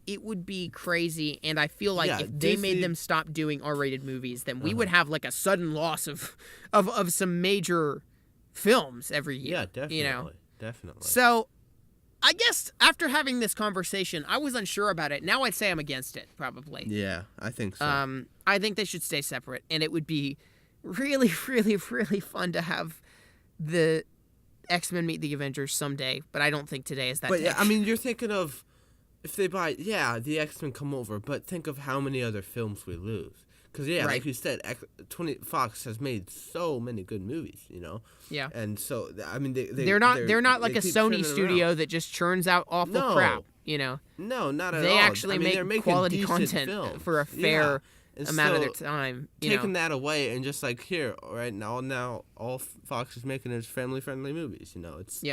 A: It would be crazy, and I feel like if they made them stop doing R-rated movies, then we would have like a sudden loss of some major films every year. Yeah, definitely. You know?
B: Definitely.
A: So I guess after having this conversation, I was unsure about it. Now I'd say I'm against it, probably.
B: Yeah, I think so.
A: I think they should stay separate, and it would be really, really, really fun to have the X-Men meet the Avengers someday, but I don't think today is that day.
B: But yeah, I mean, you're thinking of if they buy, the X-Men come over, but think of how many other films we lose. Because, like you said, Fox has made so many good movies, you know?
A: Yeah.
B: And so, I mean,
A: they're not like a Sony studio that just churns out awful crap, you know?
B: No, not at all.
A: They actually make quality content
B: films.
A: for a fair amount of their time.
B: Taking that away and just like, here, right now all Fox is making is family-friendly movies, you know? It's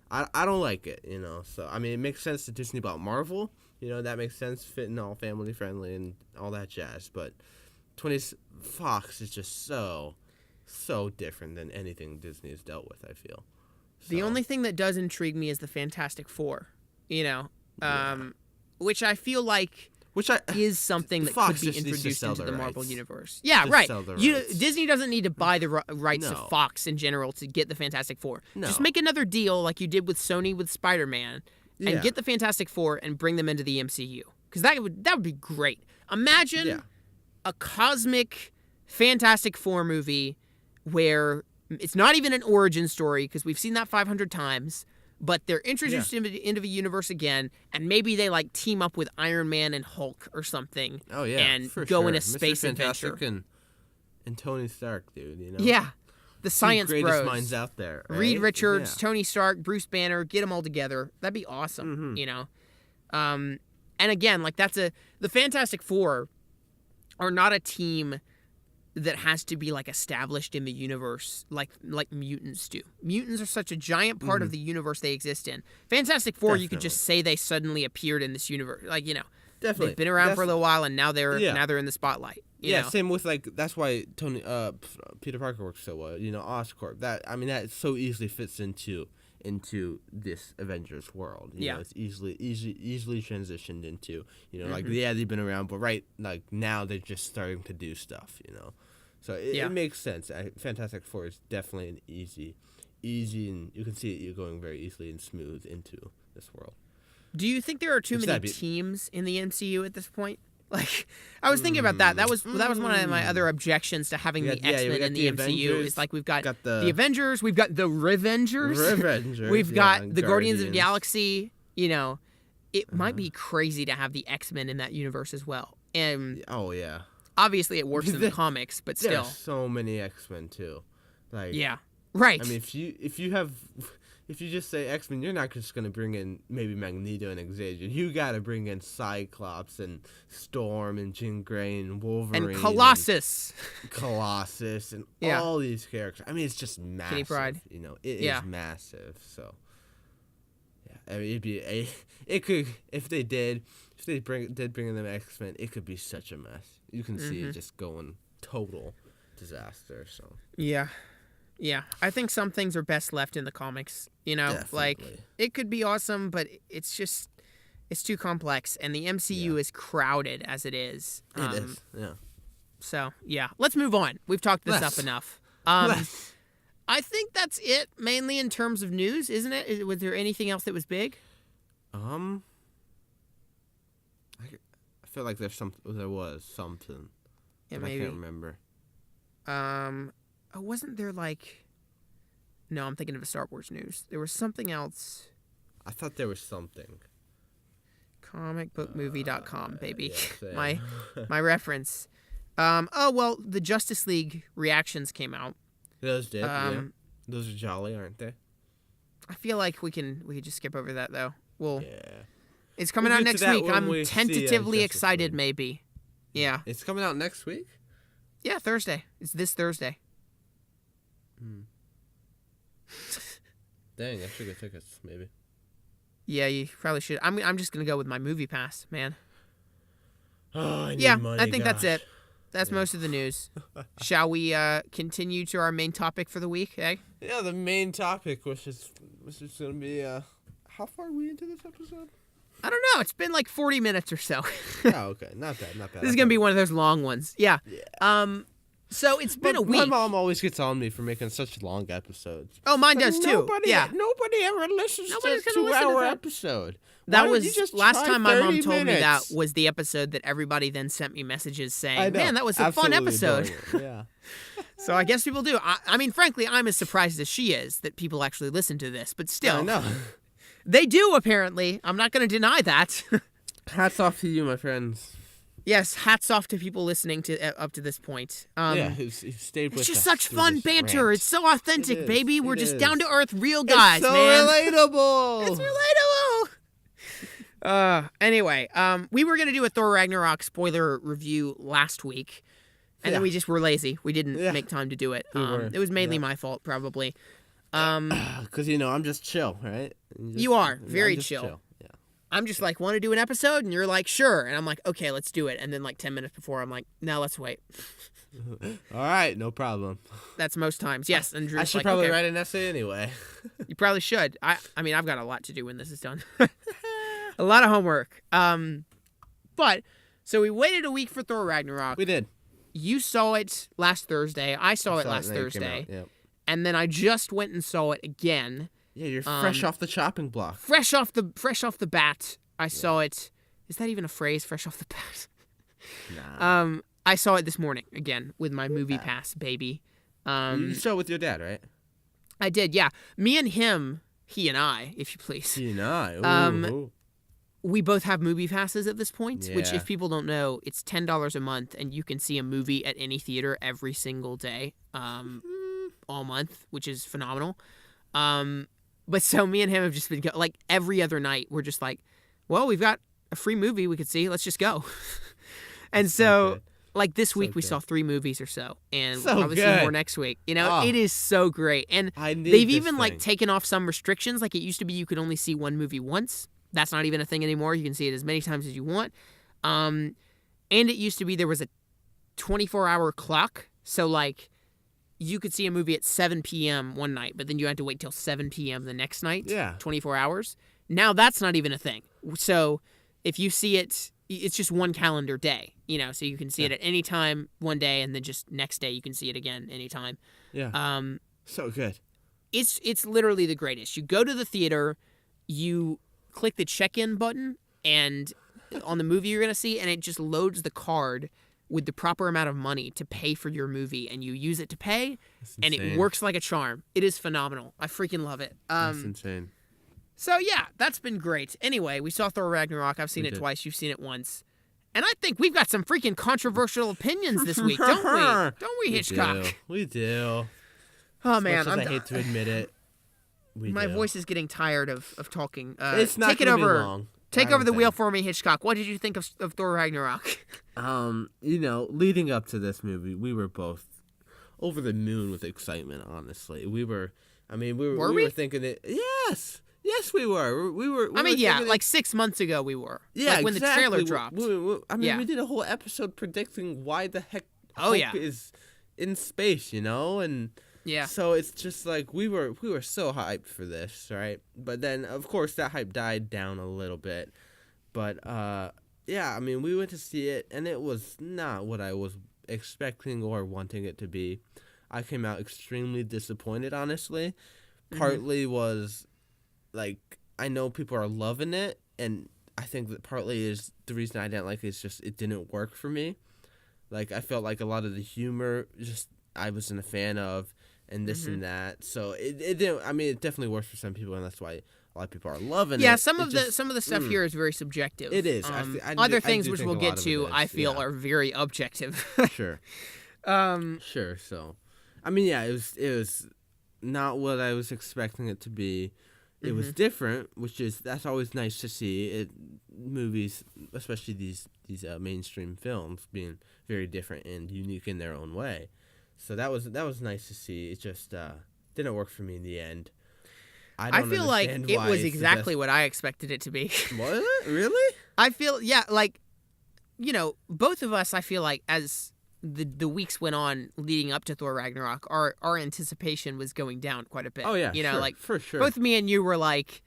B: I don't like it, you know? So, I mean, it makes sense that Disney bought Marvel. You know, that makes sense, fitting all family-friendly and all that jazz, but... Fox is just so different than anything Disney has dealt with, I feel.
A: The only thing that does intrigue me is the Fantastic Four, you know, which I feel like is something that
B: Fox
A: could be introduced into the Marvel
B: rights.
A: Universe. Yeah,
B: just
A: right. Disney doesn't need to buy the rights to Fox in general to get the Fantastic Four.
B: No.
A: Just make another deal like you did with Sony with Spider-Man and get the Fantastic Four and bring them into the MCU. Because that would be great. Imagine... a cosmic Fantastic Four movie where it's not even an origin story because we've seen that 500 times, but they're introduced into the universe again, and maybe they like team up with Iron Man and Hulk or something.
B: Oh yeah,
A: and
B: for
A: go
B: sure.
A: in a space
B: Mr. Fantastic
A: adventure.
B: And Tony Stark, dude. You know.
A: Yeah, the science
B: greatest
A: bros.
B: minds out there. Right?
A: Reed Richards, Tony Stark, Bruce Banner, get them all together. That'd be awesome. You know, and again, like the Fantastic Four. Are not a team that has to be like established in the universe like mutants do. Mutants are such a giant part of the universe they exist in. Fantastic Four, you could just say they suddenly appeared in this universe, like you know.
B: Definitely,
A: they've been around for a little while and now they're in the spotlight. You know?
B: Same with like that's why Peter Parker works so well. You know, Oscorp. That so easily fits into this Avengers world. You know, it's easily transitioned into, you know, like, they've been around, but like now they're just starting to do stuff, you know. So it makes sense. Fantastic Four is definitely an easy, and you can see it going very easily and smooth into this world.
A: Do you think there are too many teams in the MCU at this point? Like, I was thinking about that. That was one of my other objections to having the X-Men in the MCU. Is like we've got the Avengers, we've got the Revengers, we've got the Guardians of the Galaxy. You know, it might be crazy to have the X-Men in that universe as well. And obviously it works in the comics, but still,
B: there's so many X-Men too. Like
A: right.
B: I mean, if you just say X-Men, you're not just going to bring in maybe Magneto and Xavier. You got to bring in Cyclops and Storm and Jean Grey and Wolverine.
A: And Colossus.
B: And all these characters. I mean, it's just massive. Kitty Pryde. You know, it is massive. So, I mean, if they did bring in them X-Men, it could be such a mess. You can see it just going total disaster. So.
A: Yeah, I think some things are best left in the comics, you know, like it could be awesome, but it's too complex and the MCU is crowded as it is.
B: It is. Yeah.
A: So, let's move on. We've talked this up enough. I think that's it mainly in terms of news, isn't it? Was there anything else that was big?
B: I feel like there was something.
A: Yeah,
B: but
A: maybe.
B: I can't remember.
A: Wasn't there like... No, I'm thinking of the Star Wars news. There was something else.
B: I thought there was something.
A: Comicbookmovie.com, baby.
B: Yeah,
A: my reference. The Justice League reactions came out.
B: Those did, Those are jolly, aren't they?
A: I feel like we could just skip over that, though. It's coming out next week. I'm tentatively excited, maybe. Yeah.
B: It's coming out next week?
A: Yeah, Thursday. It's this Thursday.
B: Dang, I should get tickets, maybe.
A: Yeah, you probably should. I'm just gonna go with my movie pass, man.
B: Oh, I need money,
A: I think that's it. That's most of the news. Shall we continue to our main topic for the week, eh?
B: Yeah, the main topic, which is gonna be how far are we into this episode?
A: I don't know. It's been like 40 minutes or so.
B: Oh, okay. Not bad.
A: This is gonna be one of those long ones. Yeah. So it's been a week.
B: My mom always gets on me for making such long episodes.
A: Oh, mine does too.
B: Nobody ever listens to a 2-hour episode.
A: That was last time my mom told me that was the episode that everybody then sent me messages saying, "Man, that was a fun episode."
B: Yeah.
A: So I guess people do. I mean, frankly, I'm as surprised as she is that people actually listen to this, but still,
B: I know.
A: They do apparently. I'm not going to deny that.
B: Hats off to you, my friends.
A: Yes, hats off to people listening to up to this point.
B: Who stayed with us.
A: It's just such fun banter.
B: Rant.
A: It's so authentic, baby. We're just down to earth, real
B: It's
A: guys,
B: so
A: man.
B: relatable.
A: It's relatable. Anyway, we were gonna do a Thor Ragnarok spoiler review last week, and then we just were lazy. We didn't make time to do it. It was mainly my fault, probably.
B: Because I'm just chill, right?
A: You are very chill.
B: Yeah.
A: I'm just like, want to do an episode? And you're like, sure. And I'm like, okay, let's do it. And then like 10 minutes before, I'm like, no, let's wait.
B: All right, no problem.
A: That's most times. Yes. And Drew's
B: I should
A: like,
B: probably
A: okay.
B: write an essay anyway.
A: You probably should. I mean, I've got a lot to do when this is done. A lot of homework. But, so we waited a week for Thor Ragnarok.
B: We did.
A: You saw it last Thursday. I saw it last Thursday.
B: Yep.
A: And then I just went and saw it again.
B: Yeah, you're fresh off the chopping block.
A: Fresh off the bat. I saw it. Is that even a phrase? Fresh off the bat.
B: Nah.
A: I saw it this morning again with my movie pass, baby.
B: You saw it with your dad, right?
A: I did, yeah. Me and him, he and I, if you please.
B: He and I. Ooh.
A: We both have movie passes at this point, which
B: Yeah.
A: if people don't know, it's $10 a month, and you can see a movie at any theater every single day, all month, which is phenomenal. But so me and him have just been like every other night. We're just like, well, we've got a free movie we could see. Let's just go. And so like this week we saw 3 movies or so, and we'll probably see more next week. It is so great. And they've even like taken off some restrictions. Like it used to be you could only see one movie once. That's not even a thing anymore. You can see it as many times as you want. And it used to be there was a 24-hour clock. So like you could see a movie at 7 p.m. one night, but then you had to wait till 7 p.m. the next night.
B: Yeah.
A: 24 hours. Now that's not even a thing. So if you see it, it's just one calendar day, so you can see it at any time one day, and then just next day you can see it again anytime.
B: Yeah. So good.
A: It's literally the greatest. You go to the theater, you click the check-in button and on the movie you're going to see, and it just loads the card with the proper amount of money to pay for your movie, and you use it to pay, and it works like a charm. It is phenomenal. I freaking love it.
B: That's insane.
A: So yeah, that's been great. Anyway, we saw Thor Ragnarok. I've seen it twice. You've seen it once. And I think we've got some freaking controversial opinions this week, don't we? Don't we, Hitchcock?
B: We do.
A: Oh, man.
B: I hate to admit it.
A: My voice is getting tired of talking.
B: It's not
A: take it
B: over.
A: over.
B: Be long.
A: Take over the wheel for me, Hitchcock. What did you think of Thor Ragnarok?
B: Leading up to this movie, we were both over the moon with excitement, honestly. We were thinking it. Yes, we were. We were
A: like 6 months ago we were.
B: Yeah,
A: like when the trailer dropped.
B: We did a whole episode predicting why the heck Hulk is in space, and
A: yeah.
B: So it's just like we were so hyped for this, right? But then of course that hype died down a little bit. But we went to see it, and it was not what I was expecting or wanting it to be. I came out extremely disappointed, honestly. Partly was like, I know people are loving it, and I think that partly is the reason I didn't like it is just it didn't work for me. Like, I felt like a lot of the humor just I wasn't a fan of, and this and that. So it didn't. I mean, it definitely works for some people, and that's why a lot of people are loving it.
A: Yeah, some of the stuff here is very subjective.
B: It is.
A: Other things which we'll get to, I feel, are very objective.
B: Sure. Sure. So, it was not what I was expecting it to be. It was different, that's always nice to see. Movies, especially these mainstream films, being very different and unique in their own way. So that was nice to see. It just didn't work for me in the end.
A: I feel like it was exactly what I expected it to be.
B: Was it? Really?
A: I feel, both of us, I feel like as the weeks went on leading up to Thor Ragnarok, our anticipation was going down quite a bit.
B: Oh yeah, for sure.
A: Both me and you were like,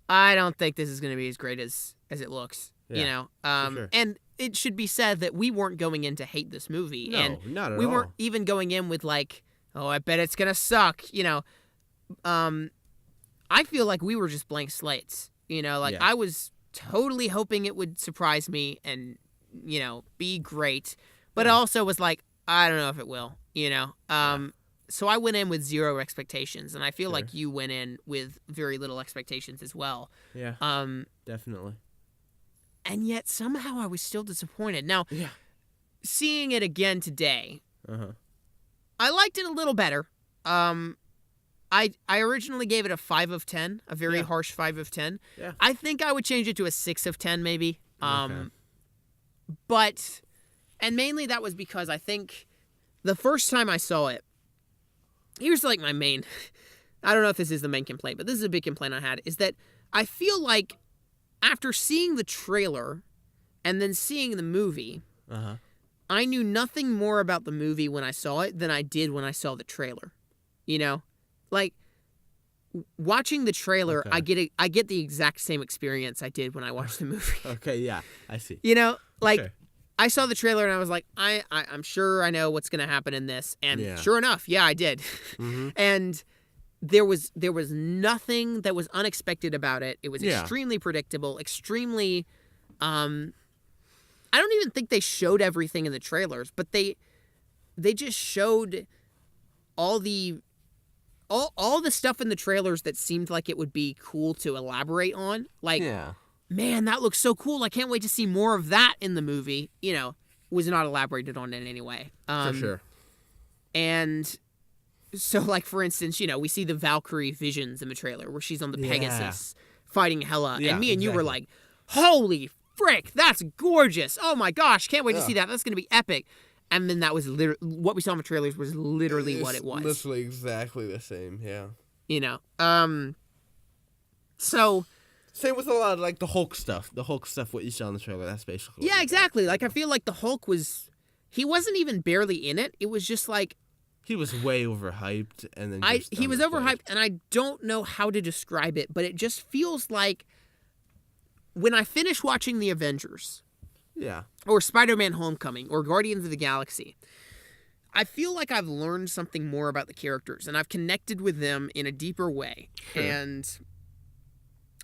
A: I don't think this is going to be as great as it looks.
B: Yeah, for sure.
A: And it should be said that we weren't going in to hate this movie.
B: No,
A: and
B: not at all.
A: We weren't even going in with like, oh, I bet it's going to suck. I feel like we were just blank slates. I was totally hoping it would surprise me and be great. But it also was like, I don't know if it will, So I went in with zero expectations, and I feel like you went in with very little expectations as well.
B: Yeah, definitely.
A: and yet somehow I was still disappointed. Now, seeing it again today, I liked it a little better. I originally gave it a 5 of 10, a very harsh 5 of 10.
B: Yeah.
A: I think I would change it to a 6 of 10 maybe. But, and mainly that was because I think the first time I saw it, here's like my main, I don't know if this is the main complaint, but this is a big complaint I had, is that I feel like after seeing the trailer and then seeing the movie, I knew nothing more about the movie when I saw it than I did when I saw the trailer. You know? Like, watching the trailer, I get the exact same experience I did when I watched the movie.
B: Okay, yeah, I see.
A: You know, like, I saw the trailer and I was like, I'm sure I know what's going to happen in this. And sure enough, I did. And there was nothing that was unexpected about it. It was extremely predictable, extremely... I don't even think they showed everything in the trailers, but they just showed all the stuff in the trailers that seemed like it would be cool to elaborate on. Like, man, that looks so cool. I can't wait to see more of that in the movie. You know, was not elaborated on in any way.
B: For sure.
A: And so, like, for instance, you know, we see the Valkyrie visions in the trailer where she's on the Pegasus fighting Hela. And me and you were like, holy frick, that's gorgeous. Oh my gosh, can't wait to see that. That's going to be epic. And then that was literally, what we saw in the trailers was literally what it was.
B: Literally exactly the same,
A: You know, so...
B: Same with a lot of, like, the Hulk stuff. The Hulk stuff, what you saw in the trailer, that's basically...
A: Yeah, exactly. Like, I feel like the Hulk was... He wasn't even barely in it. It was just like...
B: He was way overhyped, and then
A: he was overhyped, and I don't know how to describe it, but it just feels like... When I finish watching The Avengers... or Spider-Man Homecoming, or Guardians of the Galaxy, I feel like I've learned something more about the characters, and I've connected with them in a deeper way. And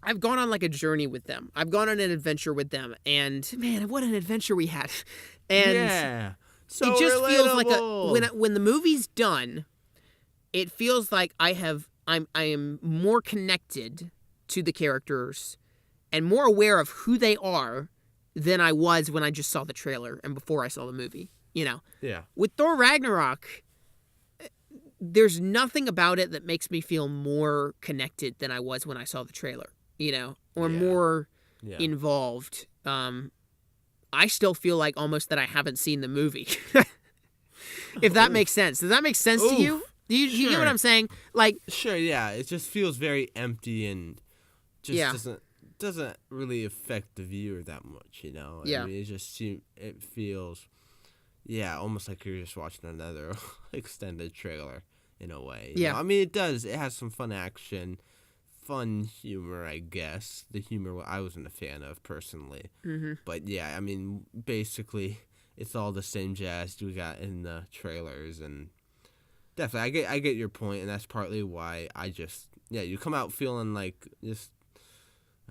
A: I've gone on like a journey with them. I've gone on an adventure with them, and man, what an adventure we had. And
B: so
A: it just
B: relatable.
A: feels like when the movie's done, it feels like I am more connected to the characters and more aware of who they are than I was when I just saw the trailer and before I saw the movie, you know?
B: Yeah.
A: With Thor Ragnarok, there's nothing about it that makes me feel more connected than I was when I saw the trailer, you know? Or more involved. I still feel like almost that I haven't seen the movie. If that makes sense. Does that make sense to you? Do you get what I'm saying? Like,
B: sure, yeah. It just feels very empty and just doesn't really affect the viewer that much, you know? I mean, it feels, almost like you're just watching another extended trailer in a way. You know? I mean, it does. It has some fun action, fun humor, I guess. The humor I wasn't a fan of, personally. But, I mean, basically, it's all the same jazz we got in the trailers, and definitely, I get your point, and that's partly why I just, you come out feeling like just,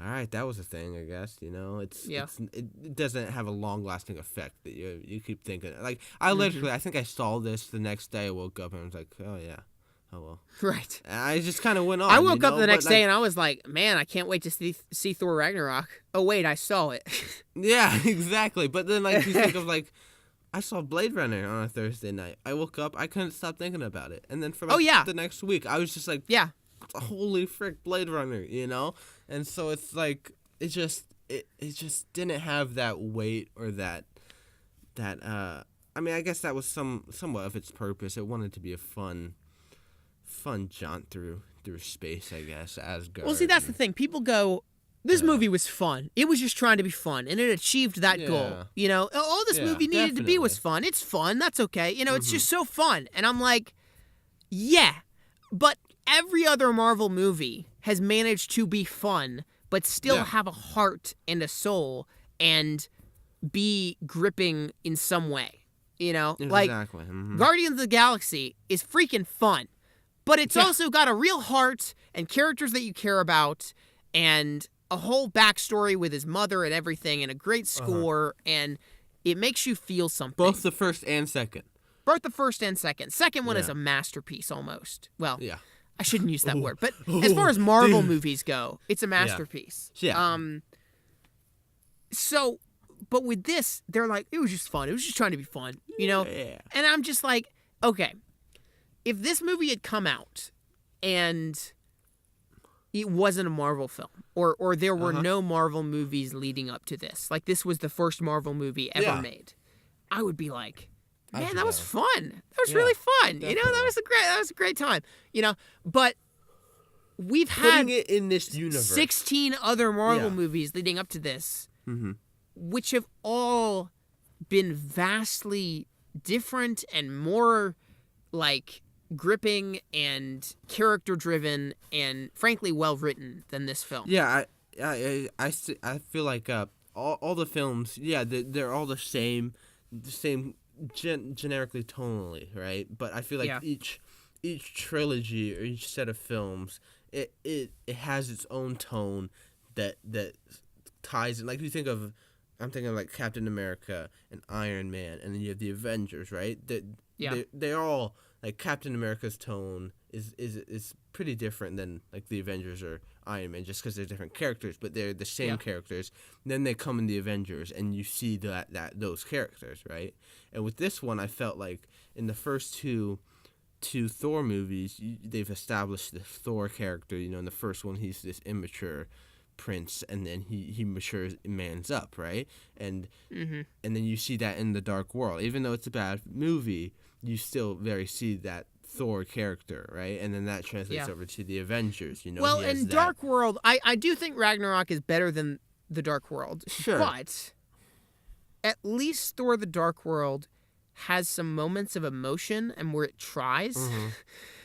B: all right, that was a thing, I guess, you know? It doesn't have a long-lasting effect that you keep thinking. Like, I literally, I think I saw this the next day. I woke up and I was like, oh, yeah. Oh, well.
A: Right.
B: And I just kind of went on.
A: I woke up the next day and I was like, man, I can't wait to see Thor Ragnarok. Oh, wait, I saw it.
B: Yeah, exactly. But then, like, you think of, like, I saw Blade Runner on a Thursday night. I woke up, I couldn't stop thinking about it. And then for the next week, I was just like, holy frick, Blade Runner, you know? And so it's like, it just didn't have that weight or that I mean, I guess that was somewhat of its purpose. It wanted to be a fun jaunt through space, I guess, Asgard.
A: Well, see, that's the thing. People go, this movie was fun. It was just trying to be fun, and it achieved that goal. You know, all this movie needed to be was fun. It's fun. That's okay. You know, it's just so fun. And I'm like, but every other Marvel movie has managed to be fun, but still have a heart and a soul and be gripping in some way. You know? Like, Guardians of the Galaxy is freaking fun, but it's also got a real heart and characters that you care about and a whole backstory with his mother and everything and a great score, and it makes you feel something.
B: Both the first and second.
A: Both the first and second. Second one is a masterpiece almost. Well, I shouldn't use that word, but as far as Marvel movies go, it's a masterpiece. So, but with this, they're like, it was just fun. It was just trying to be fun, you know?
B: Yeah.
A: And I'm just like, okay, if this movie had come out and it wasn't a Marvel film, or there were no Marvel movies leading up to this, like this was the first Marvel movie ever made, I would be like, man, that was fun. That was really fun. Definitely. You know, that was a great time. You know, but we've had
B: it in this universe
A: 16 other Marvel movies leading up to this, which have all been vastly different and more like gripping and character driven and frankly well written than this film.
B: Yeah, I feel like all the films, they're all the same generically tonally, right? But I feel like each trilogy or each set of films, it has its own tone that ties in. Like I'm thinking of like Captain America and Iron Man, and then you have the Avengers, right? They're all like Captain America's tone is pretty different than like the Avengers or Iron Man, just because they're different characters, but they're the same characters. And then they come in the Avengers, and you see that those characters, right? And with this one, I felt like in the first two Thor movies, they've established the Thor character. You know, in the first one, he's this immature prince, and then he matures, mans up, right? And and then you see that in the Dark World, even though it's a bad movie, you still see that Thor character, right? And then that translates over to the Avengers, you know.
A: Well, in Dark World, I do think Ragnarok is better than the Dark World.
B: Sure.
A: But at least Thor the Dark World has some moments of emotion and where it tries.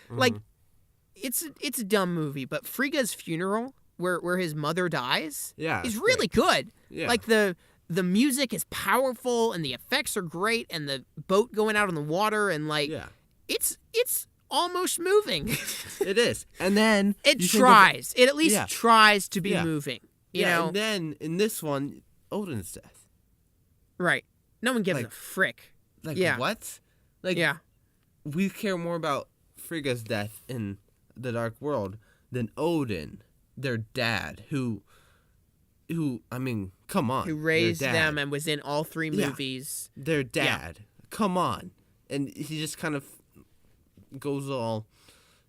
A: Like, it's a dumb movie, but Frigga's funeral, where his mother dies, is really good. Yeah. Like, the music is powerful, and the effects are great, and the boat going out on the water, and like... Yeah. It's almost moving.
B: It is. And then
A: it tries. It at least tries to be moving. You know?
B: And then in this one, Odin's death.
A: Right. No one gives a frick.
B: Like what? Like we care more about Frigga's death in the Dark World than Odin, their dad, who I mean, come on.
A: Who raised them and was in all three movies.
B: Their dad. Come on. And he just kind of goes all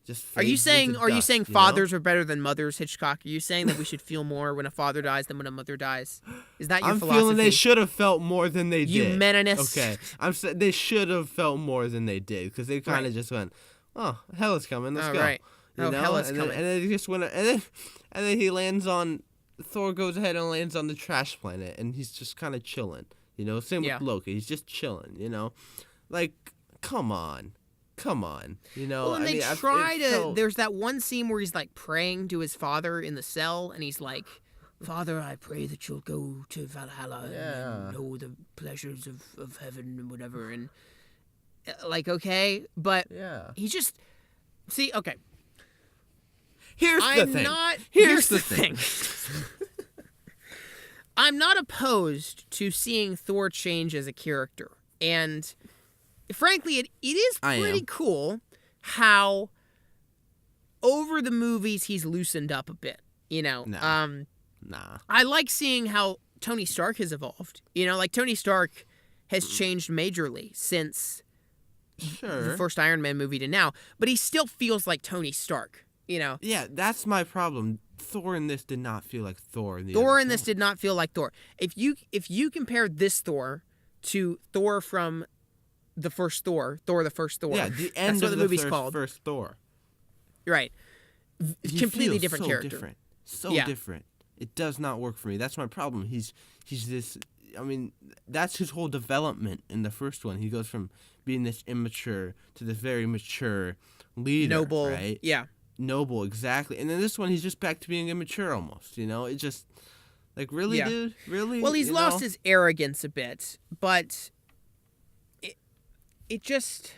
B: just
A: Are you saying fathers are better than mothers, Hitchcock? Are you saying that we should feel more when a father dies than when a mother dies? Is that your philosophy?
B: I'm feeling they should have felt more than they did.
A: You meninist.
B: Okay. They should have felt more than they did, because they kind of just went, "Oh, hell is coming. Let's go."
A: Right.
B: You know?
A: Hell is coming.
B: And then he just went, and then he lands on. Thor goes ahead and lands on the trash planet, and he's just kind of chilling. You know, same with Loki. He's just chilling. You know, like, come on, you know.
A: Well, and they try to. There's that one scene where he's like praying to his father in the cell, and he's like, "Father, I pray that you'll go to Valhalla and know the pleasures of heaven and whatever." And like, okay, but he just okay.
B: Here's the thing.
A: I'm not opposed to seeing Thor change as a character, and frankly, it is pretty cool how over the movies he's loosened up a bit. You know,
B: Nah.
A: I like seeing how Tony Stark has evolved. You know, like Tony Stark has changed majorly since the first Iron Man movie to now, but he still feels like Tony Stark. You know.
B: Yeah, that's my problem. Thor in this did not feel like Thor.
A: Thor in this did not feel like Thor. If you compare this Thor to Thor from the first Thor the first Thor.
B: Yeah, the end of the movie's called. First Thor.
A: Right. Completely different character.
B: Different. So different. It does not work for me. That's my problem. He's this. I mean, that's his whole development in the first one. He goes from being this immature to this very mature leader.
A: Noble.
B: Right?
A: Yeah.
B: Noble, exactly. And then this one, he's just back to being immature almost, you know? It just, like, really, dude? Really?
A: Well, he's lost his arrogance a bit, but it just...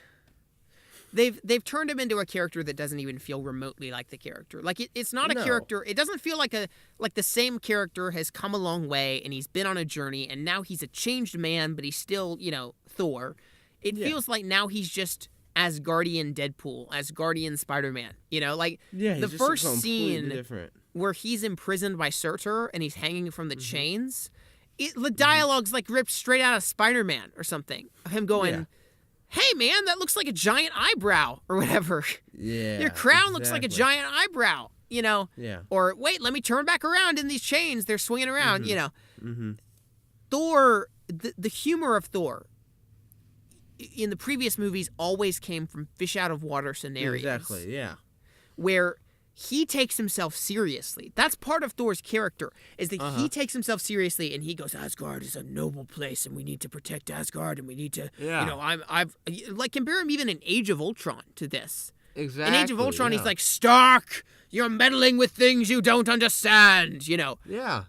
A: They've turned him into a character that doesn't even feel remotely like the character. Like, it's not a character... It doesn't feel like the same character has come a long way, and he's been on a journey, and now he's a changed man, but he's still, you know, Thor. It feels like now he's just... Asgardian Deadpool, Asgardian Spider-Man. You know, like the first scene where he's imprisoned by Surtur and he's hanging from the chains, the dialogue's like ripped straight out of Spider-Man or something. Him going, hey, man, that looks like a giant eyebrow or whatever.
B: Yeah.
A: Your crown looks like a giant eyebrow, you know?
B: Yeah.
A: Or, wait, let me turn back around in these chains. They're swinging around, you know?
B: Mm-hmm.
A: Thor, the humor of Thor in the previous movies always came from fish out of water scenarios.
B: Exactly, yeah.
A: Where he takes himself seriously. That's part of Thor's character, is that he takes himself seriously and he goes, Asgard is a noble place and we need to protect Asgard and we need to, you know, I've like compare him even in Age of Ultron to this.
B: Exactly.
A: In Age of Ultron, he's like, Stark, you're meddling with things you don't understand, you know.
B: Yeah.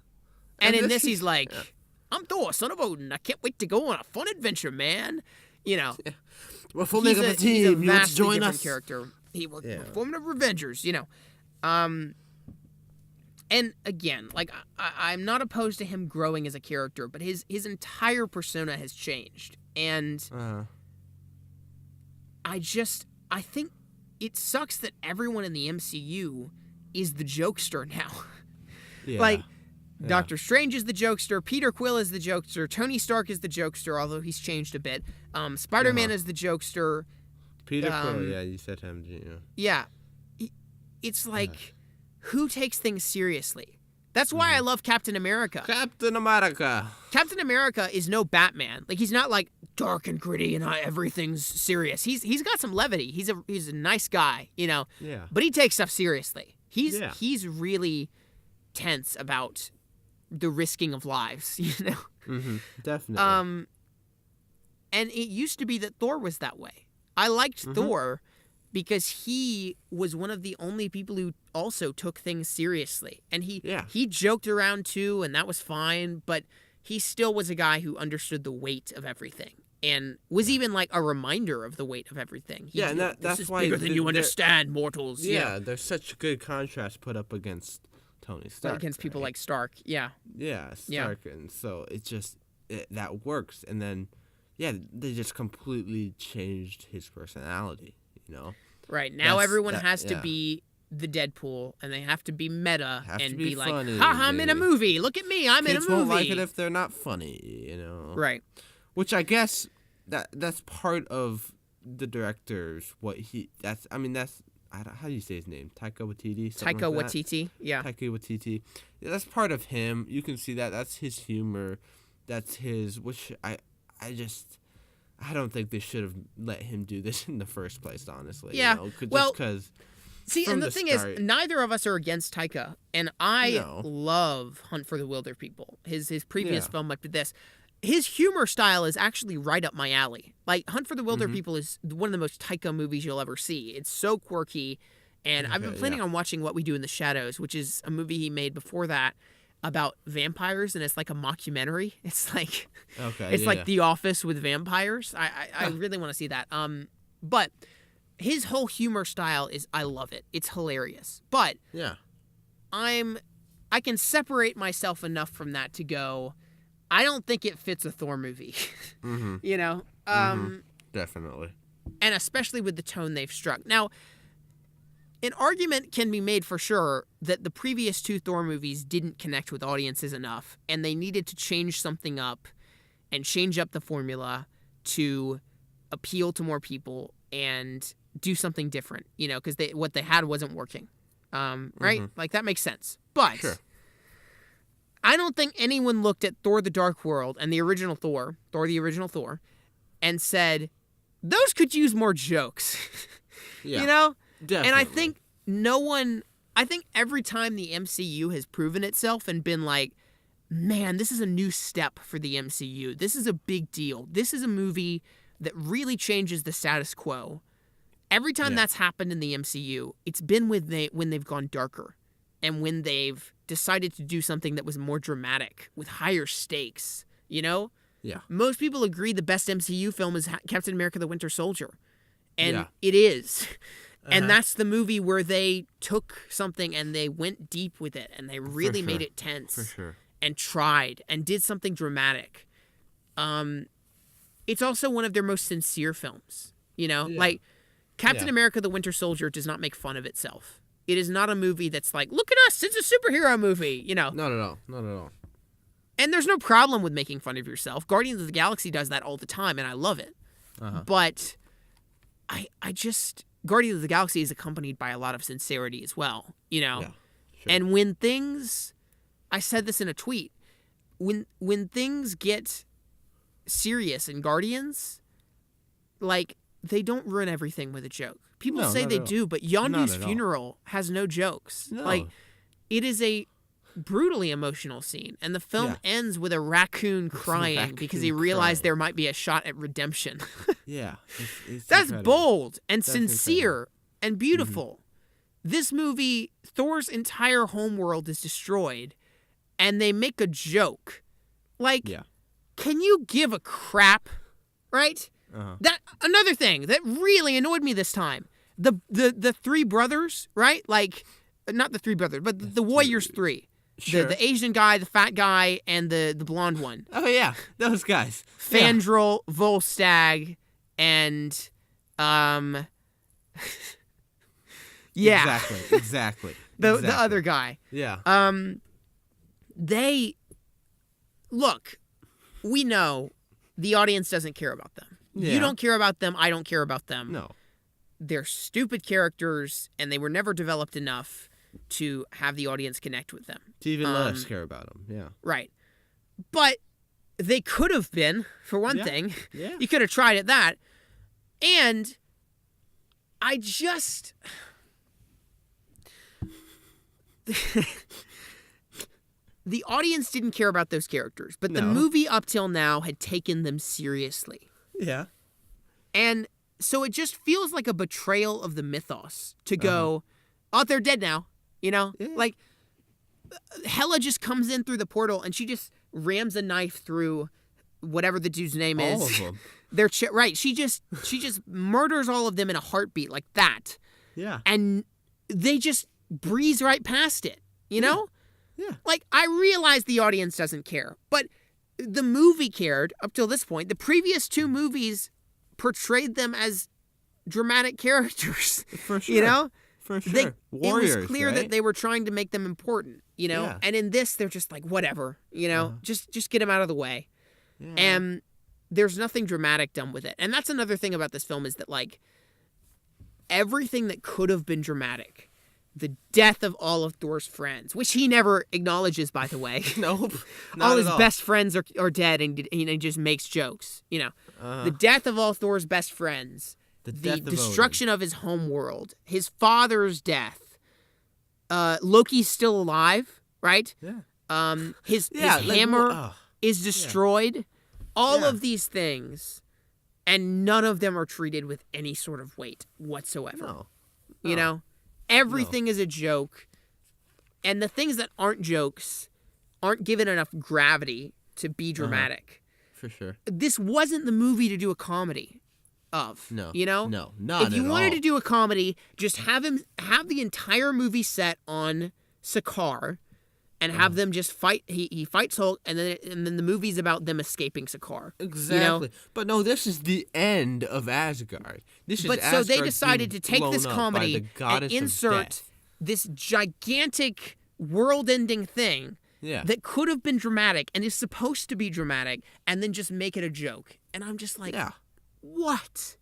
A: And in this he's like, I'm Thor, son of Odin. I can't wait to go on a fun adventure, man. You know.
B: Yeah. We're forming a team.
A: He's a
B: you want to join
A: different
B: us?
A: character. We're forming a Revengers, you know. And again, like I'm not opposed to him growing as a character, but his entire persona has changed, and I think it sucks that everyone in the MCU is the jokester now. Like Doctor Strange is the jokester, Peter Quill is the jokester, Tony Stark is the jokester, although he's changed a bit. Spider-Man is the jokester.
B: Peter Quill, you said him, didn't you?
A: Yeah. It's like, who takes things seriously? That's why I love Captain America.
B: Captain America.
A: Captain America is no Batman. Like, he's not like dark and gritty and everything's serious. He's got some levity. He's a nice guy, you know.
B: Yeah.
A: But he takes stuff seriously. He's really tense about the risking of lives, you know.
B: Mm-hmm. Definitely.
A: And it used to be that Thor was that way. I liked Thor because he was one of the only people who also took things seriously. And he joked around too, and that was fine, but he still was a guy who understood the weight of everything and was even like a reminder of the weight of everything.
B: And that's why
A: bigger than you understand, mortals.
B: Yeah, there's such good contrast put up against Tony Stark.
A: Against people like Stark,
B: Yeah, Stark, and so it just that works. And then, they just completely changed his personality. You know,
A: right now everyone has to be the Deadpool, and they have to be meta and be like,
B: funny,
A: "Ha, I'm in a movie. Look at me, I'm in a movie."
B: Kids won't like it if they're not funny, you know.
A: Right.
B: Which I guess that's part of the director's that's how do you say his name? Taika Waititi.
A: Taika Waititi. Yeah.
B: Taika Waititi. Yeah, that's part of him. You can see that. That's his humor. That's his. Which I don't think they should have let him do this in the first place, honestly.
A: Yeah.
B: You know? Just because.
A: See, and the thing is, neither of us are against Taika, and I love Hunt for the Wilder People. His previous film like this. His humor style is actually right up my alley. Like, Hunt for the Wilder People is one of the most Taika movies you'll ever see. It's so quirky, and I've been planning on watching What We Do in the Shadows, which is a movie he made before that about vampires, and it's like a mockumentary. It's like like The Office with vampires. I really want to see that. But his whole humor style I love it. It's hilarious. But I can separate myself enough from that to go, I don't think it fits a Thor movie. You know?
B: Definitely.
A: And especially with the tone they've struck. Now, an argument can be made for sure that the previous two Thor movies didn't connect with audiences enough, and they needed to change something up and change up the formula to appeal to more people and do something different, you know, because what they had wasn't working. Right? Like, that makes sense. But I don't think anyone looked at Thor the Dark World and the original Thor the original Thor, and said, those could use more jokes. You know? Definitely. And I think every time the MCU has proven itself and been like, man, this is a new step for the MCU. This is a big deal. This is a movie that really changes the status quo. Every time that's happened in the MCU, it's been when they've gone darker and when they've decided to do something that was more dramatic with higher stakes, you know?
B: Yeah.
A: Most people agree the best MCU film is Captain America the Winter Soldier. And it is. And that's the movie where they took something and they went deep with it and they really made it tense.
B: For sure.
A: And tried and did something dramatic. It's also one of their most sincere films. You know? Like, Captain America the Winter Soldier does not make fun of itself. It is not a movie that's like, look at us, it's a superhero movie, you know?
B: Not at all. Not at all.
A: And there's no problem with making fun of yourself. Guardians of the Galaxy does that all the time, and I love it. But I just... Guardians of the Galaxy is accompanied by a lot of sincerity as well, you know?
B: Yeah, sure.
A: And when things... I said this in a tweet. When things get serious in Guardians, like, they don't ruin everything with a joke. People say they do, but Yondu's funeral has no jokes.
B: No.
A: Like, it is a brutally emotional scene, and the film ends with a raccoon crying because he realized there might be a shot at redemption.
B: Yeah. It's
A: That's
B: incredible.
A: bold and sincere and beautiful. This movie, Thor's entire homeworld is destroyed, and they make a joke. Like, can you give a crap, right? That another thing that really annoyed me this time. The three brothers, right? Like, not the three brothers, but the Warriors three.
B: Sure.
A: The Asian guy, the fat guy, and the blonde one.
B: Oh, yeah. Those guys.
A: Fandral, Volstagg, and... yeah.
B: Exactly.
A: The other guy.
B: Yeah.
A: They... Look, we know the audience doesn't care about them.
B: Yeah.
A: You don't care about them. I don't care about them.
B: No.
A: They're stupid characters, and they were never developed enough to have the audience connect with them.
B: To even let us care about them, yeah.
A: Right. But they could have been, for one thing.
B: Yeah.
A: You could have tried at that. And I just... The audience didn't care about those characters, but the movie up till now had taken them seriously.
B: Yeah.
A: And so it just feels like a betrayal of the mythos to go, oh, they're dead now. You know?
B: Yeah.
A: Like, Hela just comes in through the portal and she just rams a knife through whatever the dude's name is.
B: All of them.
A: They're right. She just murders all of them in a heartbeat like that.
B: Yeah.
A: And they just breeze right past it. You know?
B: Yeah.
A: Like, I realize the audience doesn't care, but the movie cared up till this point. The previous two movies portrayed them as dramatic characters.
B: For sure.
A: You know?
B: For sure. Warriors,
A: it was clear that they were trying to make them important, you know?
B: Yeah.
A: And in this, they're just like, whatever, you know? Just get them out of the way.
B: Yeah.
A: And there's nothing dramatic done with it. And that's another thing about this film is that, like, everything that could have been dramatic, the death of all of Thor's friends, which he never acknowledges, by the way.
B: Nope.
A: All his best friends are dead, and he just makes jokes, you know? The death of all Thor's best friends. The destruction of his homeworld, his father's death, Loki's still alive, right?
B: Yeah.
A: His hammer is destroyed. All of these things, and none of them are treated with any sort of weight whatsoever.
B: No.
A: You know? Everything is a joke, and the things that aren't jokes aren't given enough gravity to be dramatic.
B: For sure.
A: This wasn't the movie to do a comedy of.
B: No.
A: You know?
B: No. Not
A: if you
B: at
A: wanted
B: all.
A: to do a comedy, just have the entire movie set on Sakaar and have them just fight. He fights Hulk, and then the movie's about them escaping Sakaar.
B: Exactly.
A: You know?
B: But no, this is the end of Asgard.
A: So they decided to take this comedy and insert
B: death.
A: this gigantic world-ending thing that could have been dramatic and is supposed to be dramatic, and then just make it a joke. And I'm just like, what?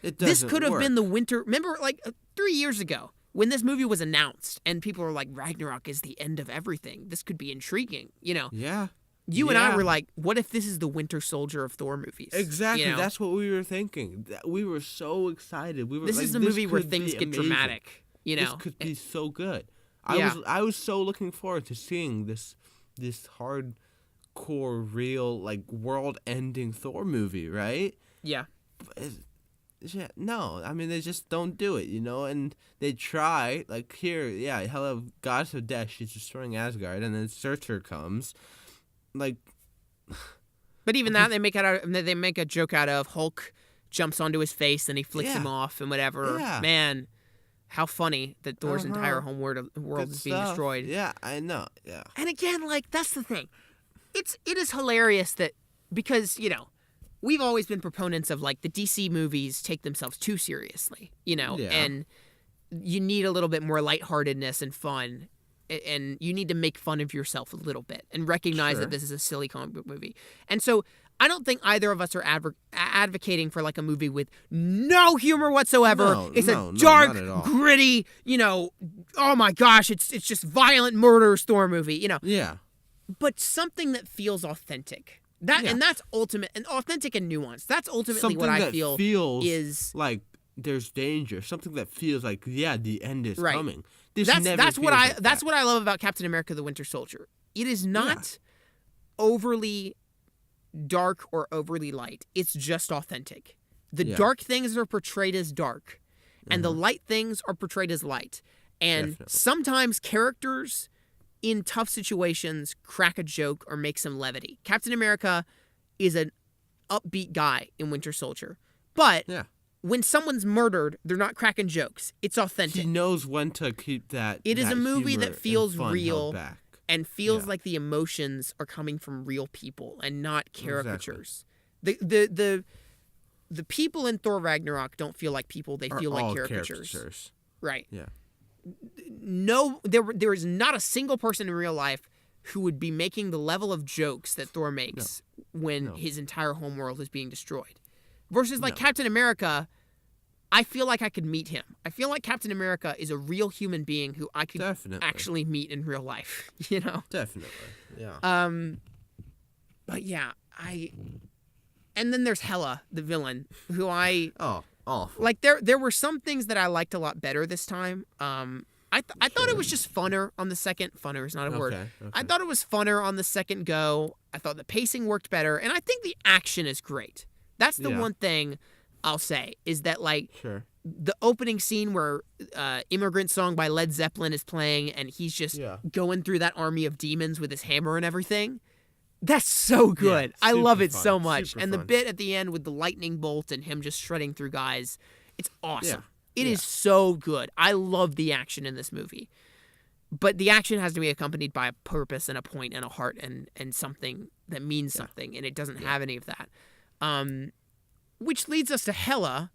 A: This could have been the winter. Remember, like 3 years ago, when this movie was announced, and people were like, Ragnarok is the end of everything. This could be intriguing, you know?
B: Yeah.
A: You and I were like, what if this is the Winter Soldier of Thor movies?
B: Exactly.
A: You know?
B: That's what we were thinking. We were so excited.
A: This is the movie where things get dramatic, you know?
B: This could be so good. I was so looking forward to seeing this hardcore, real, like, world-ending Thor movie, right?
A: Yeah.
B: No, I mean, they just don't do it, you know, and they try, like, here, Hela, goddess of death, she's destroying Asgard, and then Surtur comes, like...
A: But even that, they make a joke out of Hulk jumps onto his face, and he flicks him off, and whatever.
B: Yeah.
A: Man, how funny that Thor's entire home world is being destroyed.
B: Yeah, I know, yeah.
A: And again, like, that's the thing. It is hilarious that, because, you know, we've always been proponents of, like, the DC movies take themselves too seriously, you know, and you need a little bit more lightheartedness and fun and you need to make fun of yourself a little bit and recognize that this is a silly comic book movie. And so I don't think either of us are advocating for like a movie with no humor whatsoever. It's a dark, gritty, oh my gosh, it's just violent murder Thor movie,
B: Yeah.
A: But something that feels authentic. And that's ultimate and authentic and nuanced. That's ultimately
B: something
A: what I
B: that
A: feel
B: feels
A: is
B: like there's danger. Something that feels like the end is coming.
A: That's what I love about Captain America: The Winter Soldier. It is not overly dark or overly light. It's just authentic. The dark things are portrayed as dark, and the light things are portrayed as light. And sometimes characters in tough situations crack a joke or make some levity. Captain America is an upbeat guy in Winter Soldier. But when someone's murdered, they're not cracking jokes. It's authentic.
B: He knows when to keep that.
A: It is a movie that feels real
B: back.
A: And feels like the emotions are coming from real people and not caricatures. Exactly. The people in Thor Ragnarok don't feel like people. They feel like caricatures. Right.
B: Yeah.
A: No, there is not a single person in real life who would be making the level of jokes that Thor makes when his entire homeworld is being destroyed. Versus Captain America, I feel like I could meet him. I feel like Captain America is a real human being who I could actually meet in real life,
B: Definitely. Yeah.
A: But yeah, and then there's Hela, the villain, who
B: awful.
A: Like there were some things that I liked a lot better this time. I thought it was just funner on the second. Funner is not a word.
B: Okay.
A: I thought it was funner on the second go. I thought the pacing worked better, and I think the action is great. That's the one thing I'll say is that the opening scene where Immigrant Song by Led Zeppelin is playing, and he's just going through that army of demons with his hammer and everything. That's so good.
B: Yeah,
A: I love it so much.
B: Super
A: and the
B: fun.
A: bit at the end with the lightning bolt and him just shredding through guys, it's awesome. It is so good. I love the action in this movie. But the action has to be accompanied by a purpose and a point and a heart and something that means something, and it doesn't have any of that. Which leads us to Hela,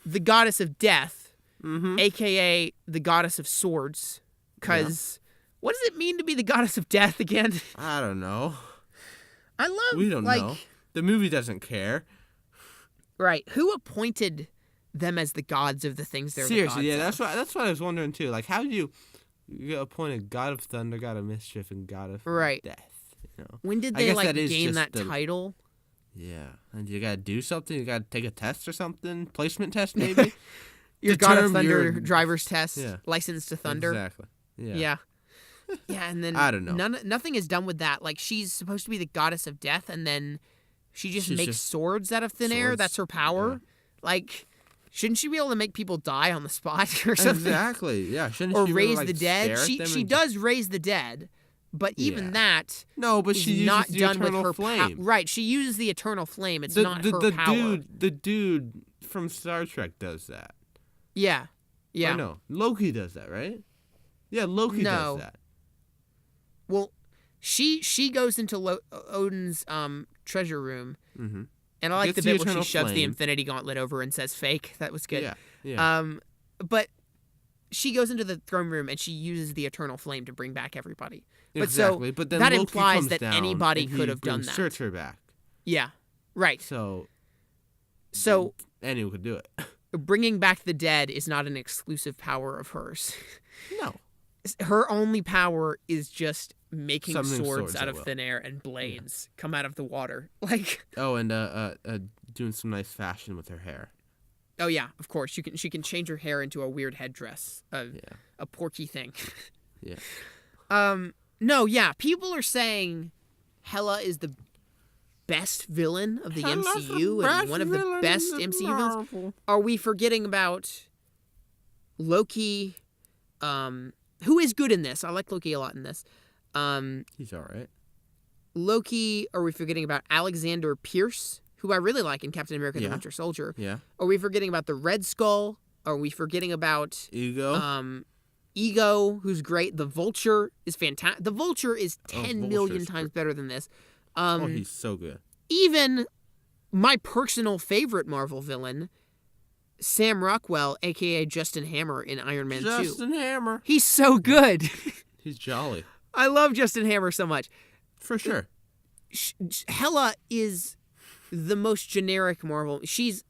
A: the goddess of death, a.k.a. the goddess of swords. Because what does it mean to be the goddess of death again?
B: I don't know.
A: We
B: don't know. The movie doesn't care.
A: Right. Who appointed them as the gods of the things they're
B: Seriously,
A: the gods
B: that's what I was wondering too. Like, how do you appoint a god of thunder, god of mischief, and god of death?
A: When did they gain that title?
B: Yeah, and you gotta do something. You gotta take a test or something. Placement test, maybe.
A: Your god of thunder driver's test, license to thunder.
B: Exactly.
A: Yeah. Yeah, and then
B: I don't know.
A: Nothing is done with that. Like, she's supposed to be the goddess of death, and then she's makes swords out of thin air. That's her power.
B: Yeah.
A: Like, shouldn't she be able to make people die on the spot or something?
B: Exactly. Yeah. Shouldn't
A: or
B: she
A: raise
B: really,
A: the dead? She does raise the dead, but even that
B: but she uses
A: not
B: the
A: done
B: eternal
A: with her
B: flame.
A: Right. She uses the eternal flame. It's not her power.
B: The dude from Star Trek does that.
A: Yeah. Yeah.
B: I know. Loki does that, right? Yeah, Loki does that.
A: Well, she goes into Odin's treasure room, and I like the bit where she shoves the Infinity Gauntlet over and says "fake." That was good.
B: Yeah.
A: But she goes into the throne room and she uses the eternal flame to bring back everybody.
B: Exactly. But then
A: that
B: Loki
A: implies
B: comes
A: that
B: down
A: anybody
B: and
A: could have done that.
B: Search her back.
A: Yeah. Right.
B: So
A: anyone
B: could do it.
A: Bringing back the dead is not an exclusive power of hers.
B: No.
A: Her only power is just making
B: Summoning
A: swords out of thin air and blades come out of the water. Like
B: and doing some nice fashion with her hair.
A: Oh yeah, of course. She can change her hair into a weird headdress, a porky thing. People are saying Hela is the best villain of the MCU and one of the best MCU villains. Are we forgetting about Loki? Who is good in this? I like Loki a lot in this.
B: He's all right.
A: Loki, are we forgetting about Alexander Pierce, who I really like in Captain America the Winter Soldier?
B: Yeah.
A: Are we forgetting about the Red Skull? Are we forgetting about
B: Ego?
A: Ego, who's great. The Vulture is fantastic. The Vulture is 10 million times better than this.
B: He's so good.
A: Even my personal favorite Marvel villain, Sam Rockwell, a.k.a. Justin Hammer in Iron Man 2.
B: Justin Hammer.
A: He's so good.
B: He's jolly.
A: I love Justin Hammer so much.
B: For sure.
A: Hela is the most generic Marvel. She's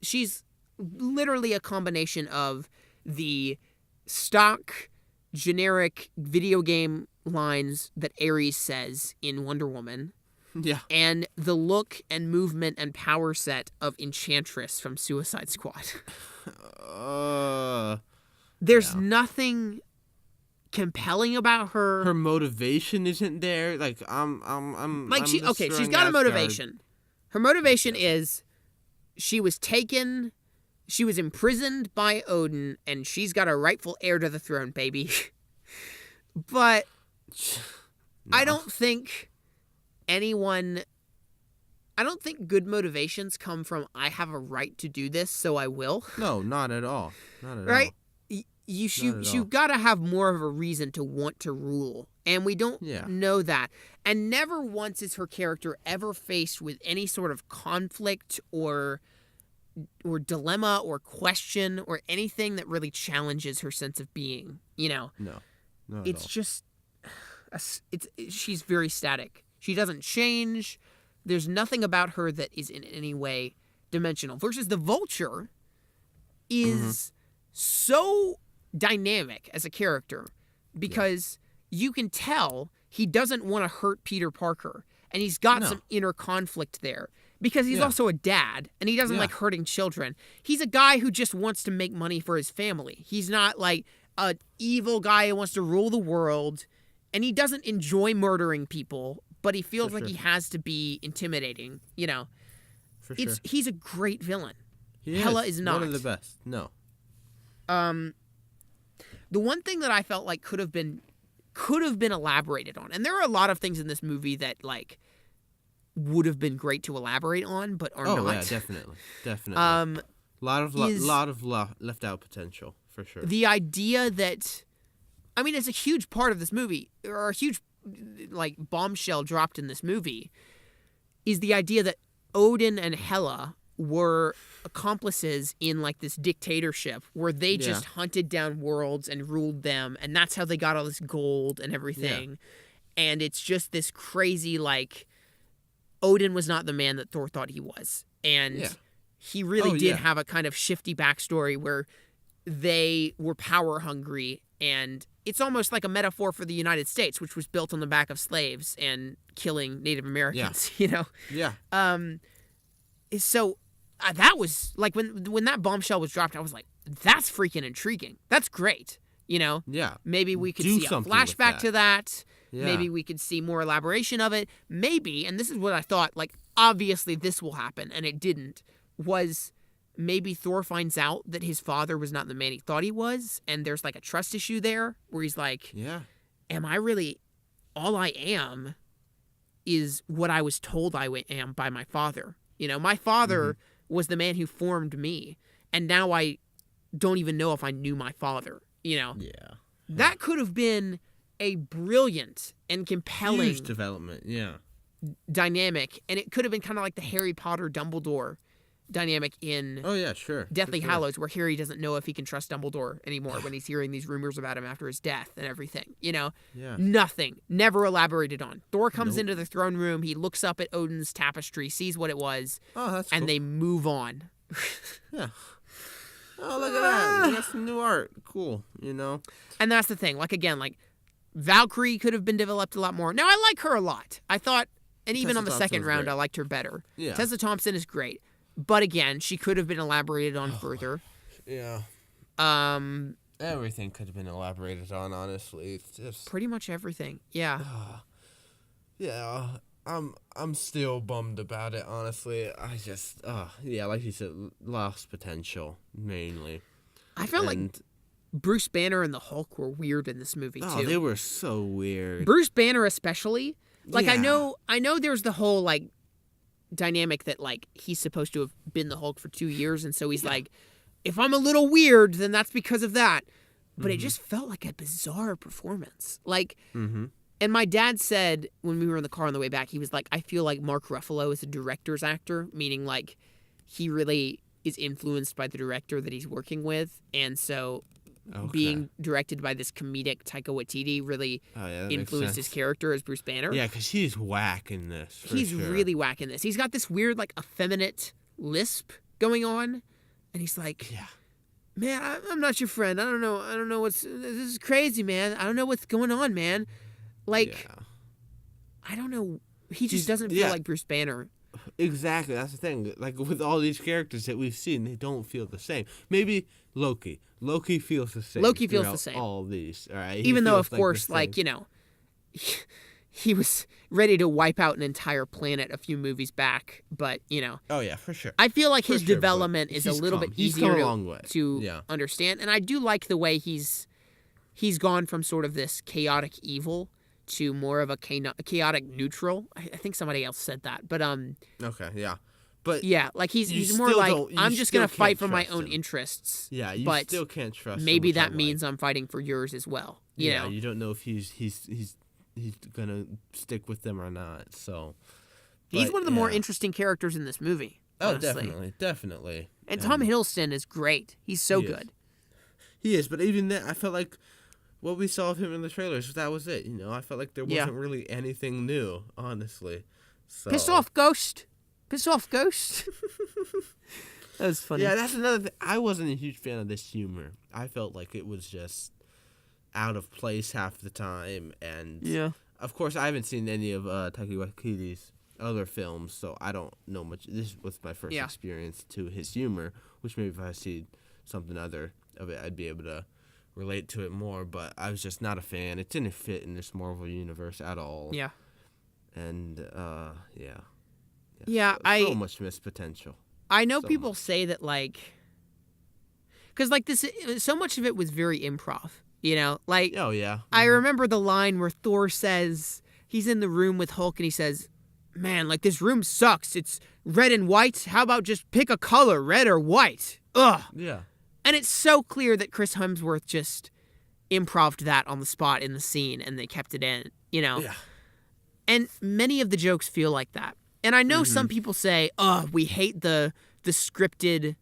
A: literally a combination of the stock generic video game lines that Ares says in Wonder Woman.
B: Yeah.
A: And the look and movement and power set of Enchantress from Suicide Squad. There's nothing compelling about her.
B: Her motivation isn't there. Like
A: she's got a motivation. Her motivation is she was imprisoned by Odin, and she's got a rightful heir to the throne, baby. But I don't think good motivations come from I have a right to do this, so I will.
B: No, not at all. Not at all.
A: Right? You've got to have more of a reason to want to rule. And we don't know that. And never once is her character ever faced with any sort of conflict or dilemma or question or anything that really challenges her sense of being. No. It's just she's very static. She doesn't change. There's nothing about her that is in any way dimensional. Versus the Vulture is so dynamic as a character because you can tell he doesn't want to hurt Peter Parker, and he's got some inner conflict there because he's also a dad and he doesn't like hurting children. He's a guy who just wants to make money for his family. He's not like an evil guy who wants to rule the world, and he doesn't enjoy murdering people, but he feels like he has to be intimidating,
B: For sure.
A: He's a great villain. Hela is not.
B: One of the best. No.
A: The one thing that I felt like could have been elaborated on, and there are a lot of things in this movie that like would have been great to elaborate on, but are not. Oh yeah,
B: definitely. A lot of left out potential for sure.
A: The idea that, I mean, it's a huge part of this movie, or a huge like bombshell dropped in this movie, is the idea that Odin and Hela were accomplices in like this dictatorship where they just hunted down worlds and ruled them, and that's how they got all this gold and everything. And it's just this crazy, like, Odin was not the man that Thor thought he was, and he really did have a kind of shifty backstory where they were power hungry, and it's almost like a metaphor for the United States, which was built on the back of slaves and killing Native Americans. So that was like when that bombshell was dropped, I was like, that's freaking intriguing. That's great. Maybe we could see a flashback to that. Maybe we could see more elaboration of it. Maybe, and this is what I thought, like, obviously this will happen, and it didn't, was maybe Thor finds out that his father was not the man he thought he was, and there's like a trust issue there where he's like, am I really, all I am is what I was told I am by my father. My father was the man who formed me, and now I don't even know if I knew my father, That could have been a brilliant and compelling
B: huge development,
A: dynamic, and it could have been kind of like the Harry Potter Dumbledore dynamic in Deathly Hallows, where Harry doesn't know if he can trust Dumbledore anymore when he's hearing these rumors about him after his death and everything. Nothing, never elaborated on. Thor comes into the throne room, he looks up at Odin's tapestry, sees what it was, and cool. They move on.
B: Oh, look at that. That's some new art. Cool,
A: And that's the thing. Like, again, like, Valkyrie could have been developed a lot more. Now, I like her a lot. I thought, and even on the second round, great. I liked her better. Tessa Thompson is great. But again, she could have been elaborated on further.
B: Everything could have been elaborated on, honestly. It's just
A: pretty much everything.
B: I'm still bummed about it, honestly. I just like you said, lost potential mainly.
A: I felt like Bruce Banner and the Hulk were weird in this movie too.
B: Oh, they were so weird.
A: Bruce Banner especially. Like I know there's the whole like dynamic that like he's supposed to have been the Hulk for 2 years, and so he's like, if I'm a little weird, then that's because of that. But it just felt like a bizarre performance. Like, and my dad said when we were in the car on the way back, he was like, I feel like Mark Ruffalo is a director's actor, meaning like he really is influenced by the director that he's working with, and so being directed by this comedic Taika Waititi really influenced his character as Bruce Banner.
B: Yeah, because he's whack in this.
A: He's really whack in this. He's got this weird, like, effeminate lisp going on, and he's like, man, I'm not your friend. I don't know this is crazy, man. I don't know what's going on, man. Like, I don't know. He just doesn't feel like Bruce Banner.
B: Exactly, that's the thing. Like, with all these characters that we've seen, they don't feel the same. Maybe Loki. Loki feels the same.
A: Loki feels the same.
B: All these, all right?
A: Even though, of course, like, he was ready to wipe out an entire planet a few movies back, but,
B: Oh, yeah, for sure.
A: I feel like his development is a little bit easier to understand, and I do like the way he's gone from sort of this chaotic evil to more of a chaotic neutral. I think somebody else said that, but
B: okay, yeah, but
A: yeah, like he's more like, I'm just gonna fight for my own interests.
B: Yeah, you
A: but
B: still can't trust.
A: Maybe that means I'm fighting for yours as well. You know?
B: You don't know if he's gonna stick with them or not. So
A: he's one of the more interesting characters in this movie.
B: Honestly. Definitely.
A: And Tom Hiddleston is great. He's so good.
B: He is, but even then, I felt like what we saw of him in the trailers, that was it. I felt like there wasn't really anything new, honestly. So.
A: Piss off, Ghost. Piss off, Ghost. That was funny.
B: Yeah, that's another thing. I wasn't a huge fan of this humor. I felt like it was just out of place half the time. And, of course, I haven't seen any of Taika Waititi's other films, so I don't know much. This was my first experience to his humor, which maybe if I see something other of it, I'd be able to relate to it more, but I was just not a fan. It didn't fit in this Marvel universe at all. Yeah. And, so much missed potential.
A: I know people say that, like, because, like, this, so much of it was very improv, Like,
B: oh, yeah. Mm-hmm.
A: I remember the line where Thor says, he's in the room with Hulk, and he says, man, like, this room sucks. It's red and white. How about just pick a color, red or white? Ugh.
B: Yeah.
A: And it's so clear that Chris Hemsworth just improv'd that on the spot in the scene, and they kept it in, Yeah. And many of the jokes feel like that. And I know some people say, we hate the scripted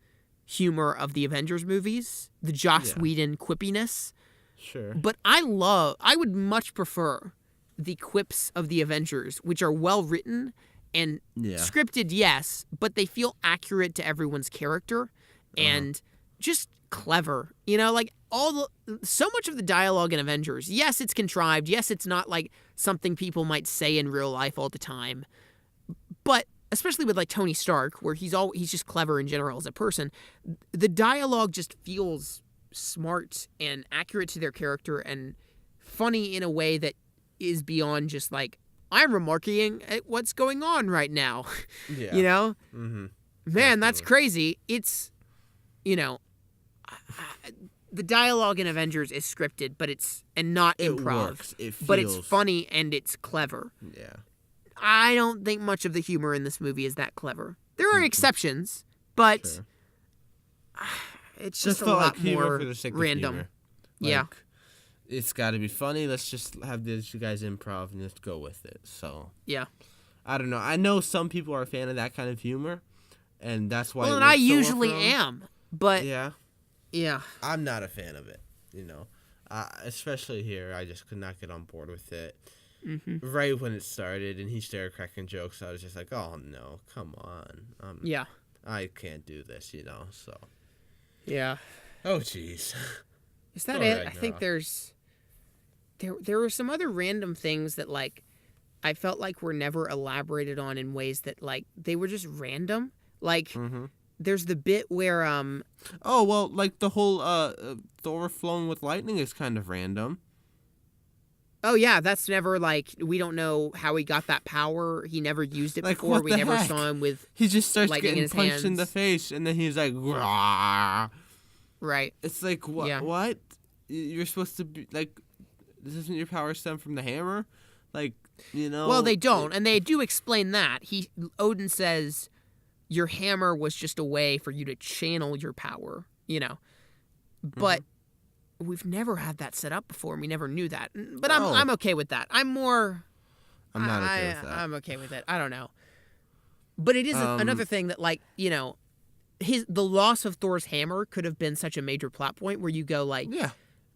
A: humor of the Avengers movies, the Joss Whedon quippiness.
B: Sure.
A: But I would much prefer the quips of the Avengers, which are well written and scripted, yes, but they feel accurate to everyone's character and just clever. Like so much of the dialogue in Avengers, yes, it's contrived. Yes, it's not like something people might say in real life all the time. But especially with like Tony Stark, where he's just clever in general as a person, the dialogue just feels smart and accurate to their character and funny in a way that is beyond just like, I'm remarking at what's going on right now.
B: Yeah.
A: Mm-hmm. Man, that's crazy. It's, the dialogue in Avengers is scripted, but it's not improv.
B: Works. It feels...
A: But it's funny and it's clever.
B: Yeah.
A: I don't think much of the humor in this movie is that clever. There are exceptions, but it's just a lot more random.
B: Like, it's got to be funny. Let's just have these guys improv and just go with it. So I don't know. I know some people are a fan of that kind of humor, and that's why.
A: Well, and I usually am, but yeah,
B: I'm not a fan of it. Especially here, I just could not get on board with it. Mm-hmm. Right when it started, and he started cracking jokes, I was just like, "Oh no, come on!" I can't do this, So
A: yeah.
B: Oh jeez.
A: Is that it? Ragnarok. I think there were some other random things that like I felt like were never elaborated on in ways that like they were just random. Like there's the bit where
B: oh well, like the whole Thor flowing with lightning is kind of random.
A: Oh yeah, that's never like we don't know how he got that power. He never used it before. We never saw him with.
B: He just starts getting
A: in
B: punched in the face, and then he's like, "Rah."
A: Right.
B: It's like what? Yeah. What? You're supposed to be like, doesn't your power stem from the hammer? Like,
A: Well, they don't, and they do explain that. Odin says, your hammer was just a way for you to channel your power. But. We've never had that set up before, and we never knew that. But I'm okay with that. I'm not okay with that. I'm okay with it. I don't know. But it is another thing that, like, the loss of Thor's hammer could have been such a major plot point where you go like,
B: Yeah.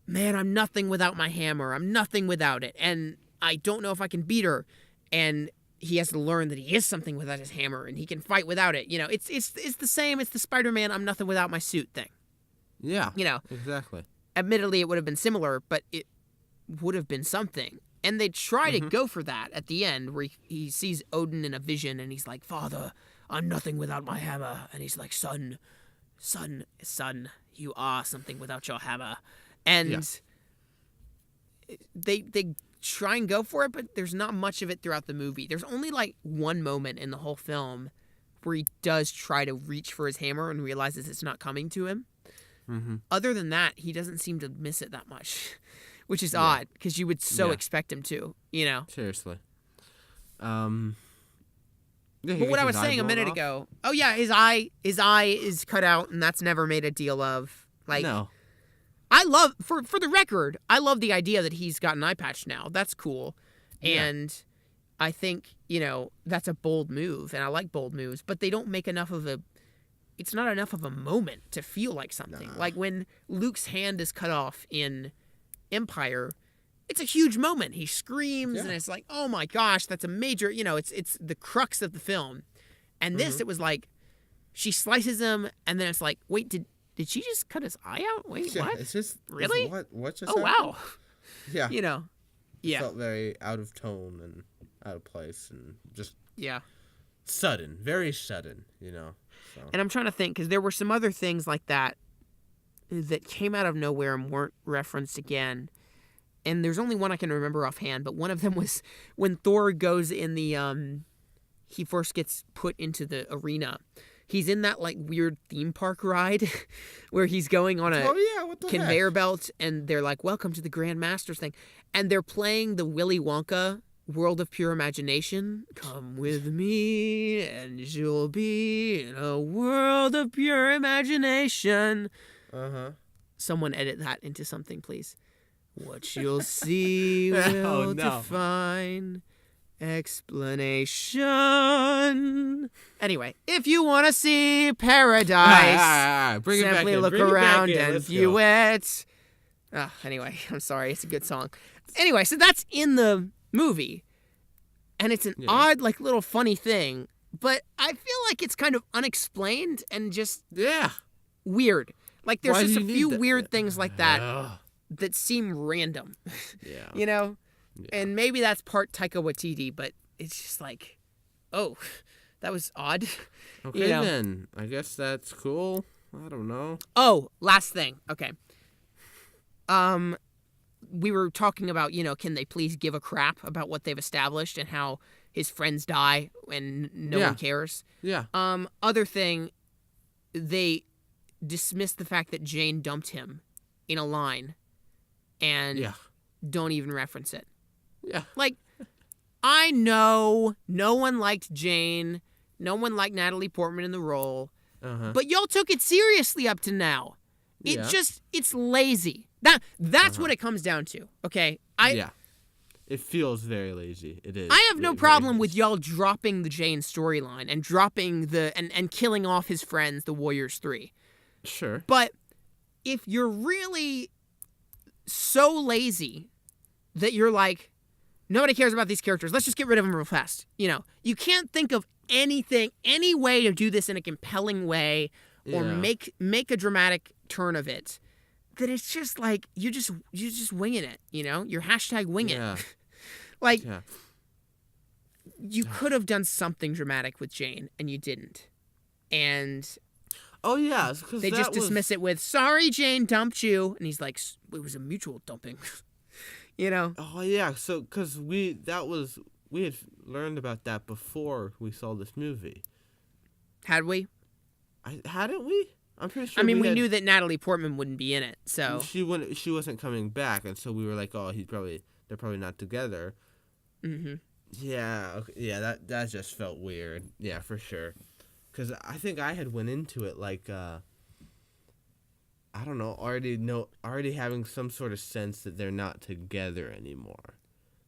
A: man, I'm nothing without my hammer. I'm nothing without it. And I don't know if I can beat her. And he has to learn that he is something without his hammer and he can fight without it. You know, it's the same. It's the Spider-Man, I'm nothing without my suit thing.
B: Yeah.
A: You know.
B: Exactly.
A: Admittedly, it would have been similar, but it would have been something. And they try to go for that at the end where he sees Odin in a vision and he's like, Father, I'm nothing without my hammer. And he's like, son, you are something without your hammer. And they try and go for it, but there's not much of it throughout the movie. There's only like one moment in the whole film where he does try to reach for his hammer and realizes it's not coming to him. Mm-hmm. Other than that, he doesn't seem to miss it that much, which is odd because you would expect him to, you know?
B: Seriously.
A: But what I was saying a minute ago, his eye is cut out and that's never made a deal of. Like, no. I love, for the record, I love the idea that he's got an eye patch now. That's cool. Yeah. And I think, you know, that's a bold move, and I like bold moves, but they don't make it's not enough of a moment to feel like something. Nah. Like when Luke's hand is cut off in Empire, it's a huge moment. He screams, and it's like, oh my gosh, that's a major, you know, it's the crux of the film. And this, it was like, she slices him, and then it's like, wait, did she just cut his eye out? Wait, what?
B: It's just
A: really?
B: What just
A: happened? Wow.
B: Yeah.
A: You know. Yeah.
B: It felt very out of tone and out of place and just
A: sudden,
B: very sudden, you know. So.
A: And I'm trying to think because there were some other things like that came out of nowhere and weren't referenced again. And there's only one I can remember offhand, but one of them was when Thor goes in the he first gets put into the arena. He's in that like weird theme park ride where he's going on a conveyor belt and they're like, welcome to the Grand Masters thing. And they're playing the Willy Wonka World of Pure Imagination. Come with me and you'll be in a world of pure imagination. Uh-huh. Someone edit that into something, please. What you'll see will define explanation. Anyway, if you want to see paradise, simply look around and view it. Anyway, I'm sorry. It's a good song. Anyway, so that's in the movie. And it's an odd, like, little funny thing. But I feel like it's kind of unexplained and just weird. Like, there's just a few weird things like that that seem random. Yeah. You know? Yeah. And maybe that's part Taika Waititi, but it's just like, oh, that was odd.
B: Okay, then. I guess that's cool. I don't know.
A: Oh, last thing. Okay. We were talking about, you know, can they please give a crap about what they've established and how his friends die and no one cares.
B: Yeah.
A: Other thing, they dismissed the fact that Jane dumped him in a line and don't even reference it.
B: Yeah.
A: Like, I know no one liked Jane. No one liked Natalie Portman in the role. Uh-huh. But y'all took it seriously up to now. It's lazy. That's what it comes down to. Okay?
B: It feels very lazy. It is.
A: I have no problem with y'all dropping the Jane storyline and dropping and killing off his friends, the Warriors 3.
B: Sure.
A: But if you're really so lazy that you're like, nobody cares about these characters, let's just get rid of them real fast. You know, you can't think of anything, any way to do this in a compelling way or make a dramatic turn of it. That it's just like you're just winging it, you know? You're hashtag wing it. Like you could have done something dramatic with Jane and you didn't. And they just dismiss it with, sorry, Jane dumped you. And he's like, it was a mutual dumping. You know?
B: Oh, yeah. So, because we had learned about that before we saw this movie.
A: Had we?
B: Hadn't we? I'm pretty sure.
A: I mean, we knew that Natalie Portman wouldn't be in it, so
B: she wasn't coming back, and so we were like, oh, they're probably not together. Mm-hmm. Yeah. Okay, yeah. That just felt weird. Yeah, for sure. Because I think I had went into it like, I don't know, already having some sort of sense that they're not together anymore.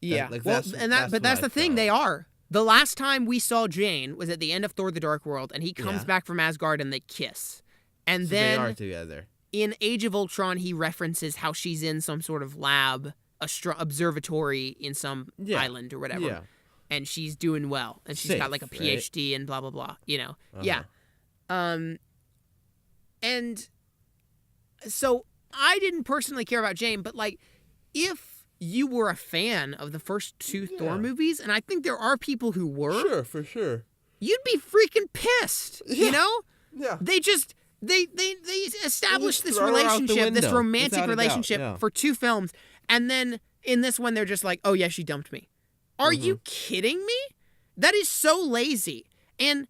A: Yeah. That's the thing. They are. The last time we saw Jane was at the end of Thor: The Dark World, and he comes back from Asgard and they kiss. And
B: so
A: then
B: they are together.
A: In Age of Ultron, he references how she's in some sort of lab, observatory in some island or whatever. Yeah. And she's doing well. And she's got like a PhD and blah, blah, blah, you know? Yeah. And so I didn't personally care about Jane, but like if you were a fan of the first two Thor movies, and I think there are people who were.
B: Sure, for sure.
A: You'd be freaking pissed, you know?
B: Yeah.
A: They just... They established this relationship, this romantic relationship for 2 films, and then in this one they're just like, oh yeah, she dumped me. Are you kidding me? That is so lazy. And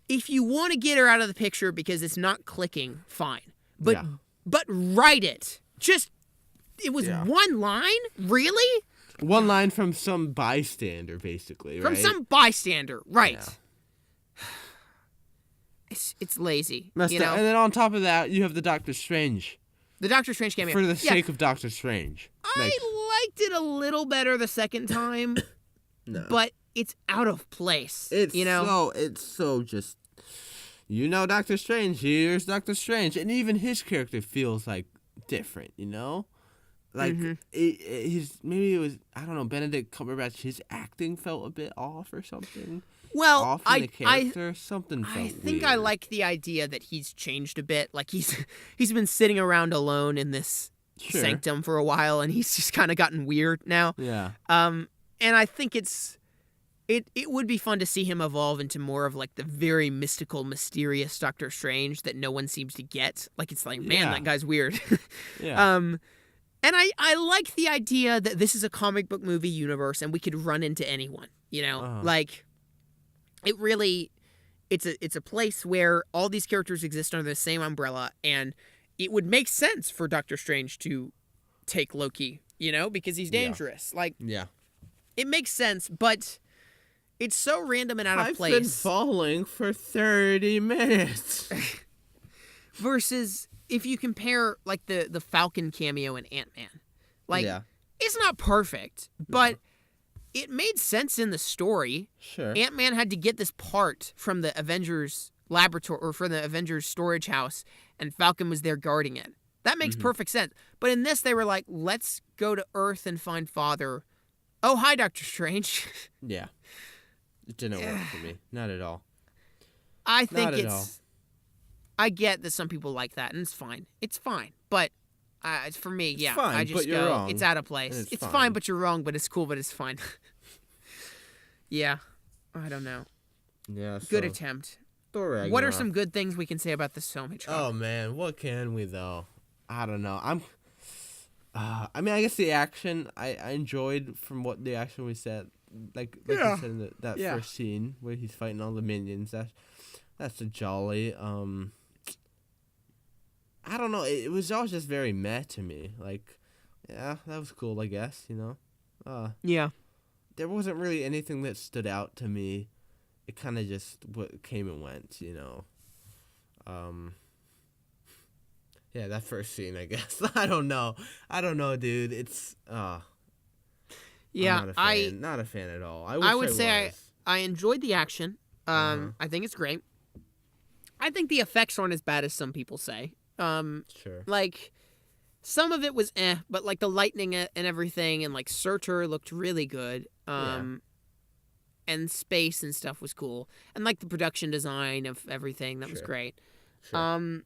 A: if you want to get her out of the picture because it's not clicking, fine. But write it. Just, it was one line? Really?
B: One line from some bystander, basically, right?
A: From some bystander, right. Yeah. It's lazy, you know?
B: And then on top of that, you have the Doctor Strange.
A: The Doctor Strange cameo.
B: For the sake of Doctor Strange.
A: I liked it a little better the second time, but it's out of place.
B: It's so just, Doctor Strange, here's Doctor Strange. And even his character feels, like, different, you know? Like, maybe it was, I don't know, Benedict Cumberbatch, his acting felt a bit off or something.
A: Well,
B: something felt
A: I think
B: weird.
A: I like the idea that he's changed a bit. Like he's been sitting around alone in this sanctum for a while, and he's just kind of gotten weird now.
B: Yeah.
A: And I think it would be fun to see him evolve into more of like the very mystical, mysterious Doctor Strange that no one seems to get. Like it's like, man, that guy's weird.
B: Yeah.
A: And I like the idea that this is a comic book movie universe, and we could run into anyone. You know, like. It really, it's a place where all these characters exist under the same umbrella, and it would make sense for Doctor Strange to take Loki, you know, because he's dangerous. Like, it makes sense, but it's so random and out of place.
B: I've been falling for 30 minutes.
A: Versus if you compare like the Falcon cameo in Ant-Man, like it's not perfect, but. It made sense in the story.
B: Sure.
A: Ant-Man had to get this part from the Avengers laboratory or from the Avengers storage house, and Falcon was there guarding it. That makes perfect sense. But in this, they were like, let's go to Earth and find Father. Oh, hi, Doctor Strange.
B: Yeah. It didn't work for me. Not at all.
A: I think I get that some people like that, and it's fine. It's fine. But for me,
B: it's fine,
A: I just
B: go, wrong.
A: It's out of place. It's fine, but you're wrong, but it's cool, but it's fine. Yeah. I don't know.
B: Yeah.
A: Good attempt.
B: Thor Ragnarok.
A: What are some good things we can say about this film?
B: Oh, man. What can we, though? I don't know. I mean, I guess the action, I enjoyed from what the action we said. Like you said in that first scene where he's fighting all the minions. That's a jolly. I don't know. It was all just very meh to me. Like, yeah, that was cool, I guess, you know?
A: Yeah.
B: There wasn't really anything that stood out to me. It kind of just came and went, you know? Yeah, that first scene, I guess. I don't know, dude. It's,
A: yeah,
B: I'm not a fan at all.
A: I would say I enjoyed the action. I think it's great. I think the effects aren't as bad as some people say.
B: Sure.
A: Like, some of it was but like the lightning and everything, and like Surtur looked really good. And space and stuff was cool, and like the production design of everything that was great.
B: Sure.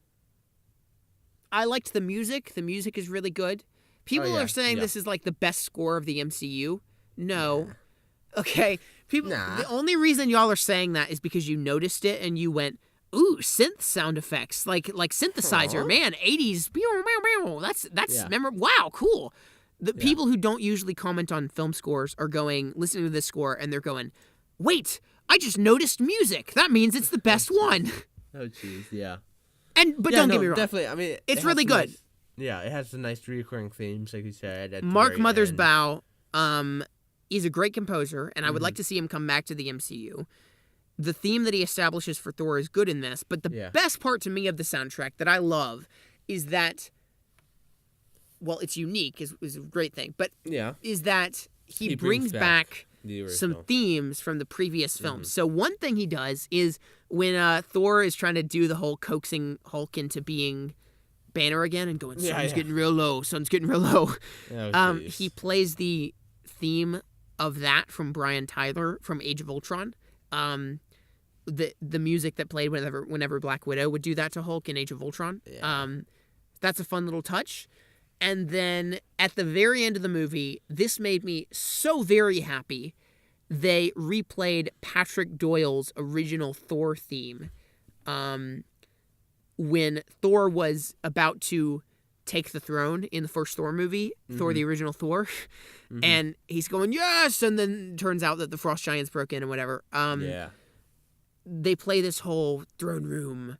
A: I liked the music. The music is really good. People are saying this is like the best score of the MCU. No. Okay. The only reason y'all are saying that is because you noticed it and you went, ooh, synth sound effects, like synthesizer, man, 80s. That's memorable. Wow, cool. The people who don't usually comment on film scores are listening to this score, and they're going, wait, I just noticed music. That means it's the best one.
B: Oh, jeez, yeah.
A: But don't get me wrong.
B: Definitely, I mean,
A: it's really good.
B: It has the nice recurring themes, like you said.
A: Mark Mothersbaugh is a great composer, and I would like to see him come back to the MCU. The theme that he establishes for Thor is good in this, but the best part to me of the soundtrack that I love is that, well, it's unique, is a great thing, but is that he brings back some themes from the previous films. So one thing he does is when Thor is trying to do the whole coaxing Hulk into being Banner again and going, sun's getting real low, sun's getting real low. He plays the theme of that from Brian Tyler from Age of Ultron. The music that played whenever Black Widow would do that to Hulk in Age of Ultron. That's a fun little touch. And then at the very end of the movie, this made me so very happy. They replayed Patrick Doyle's original Thor theme when Thor was about to take the throne in the first Thor movie, Thor the original Thor. And he's going, yes! And then turns out that the Frost Giants broke in and whatever. They play this whole throne room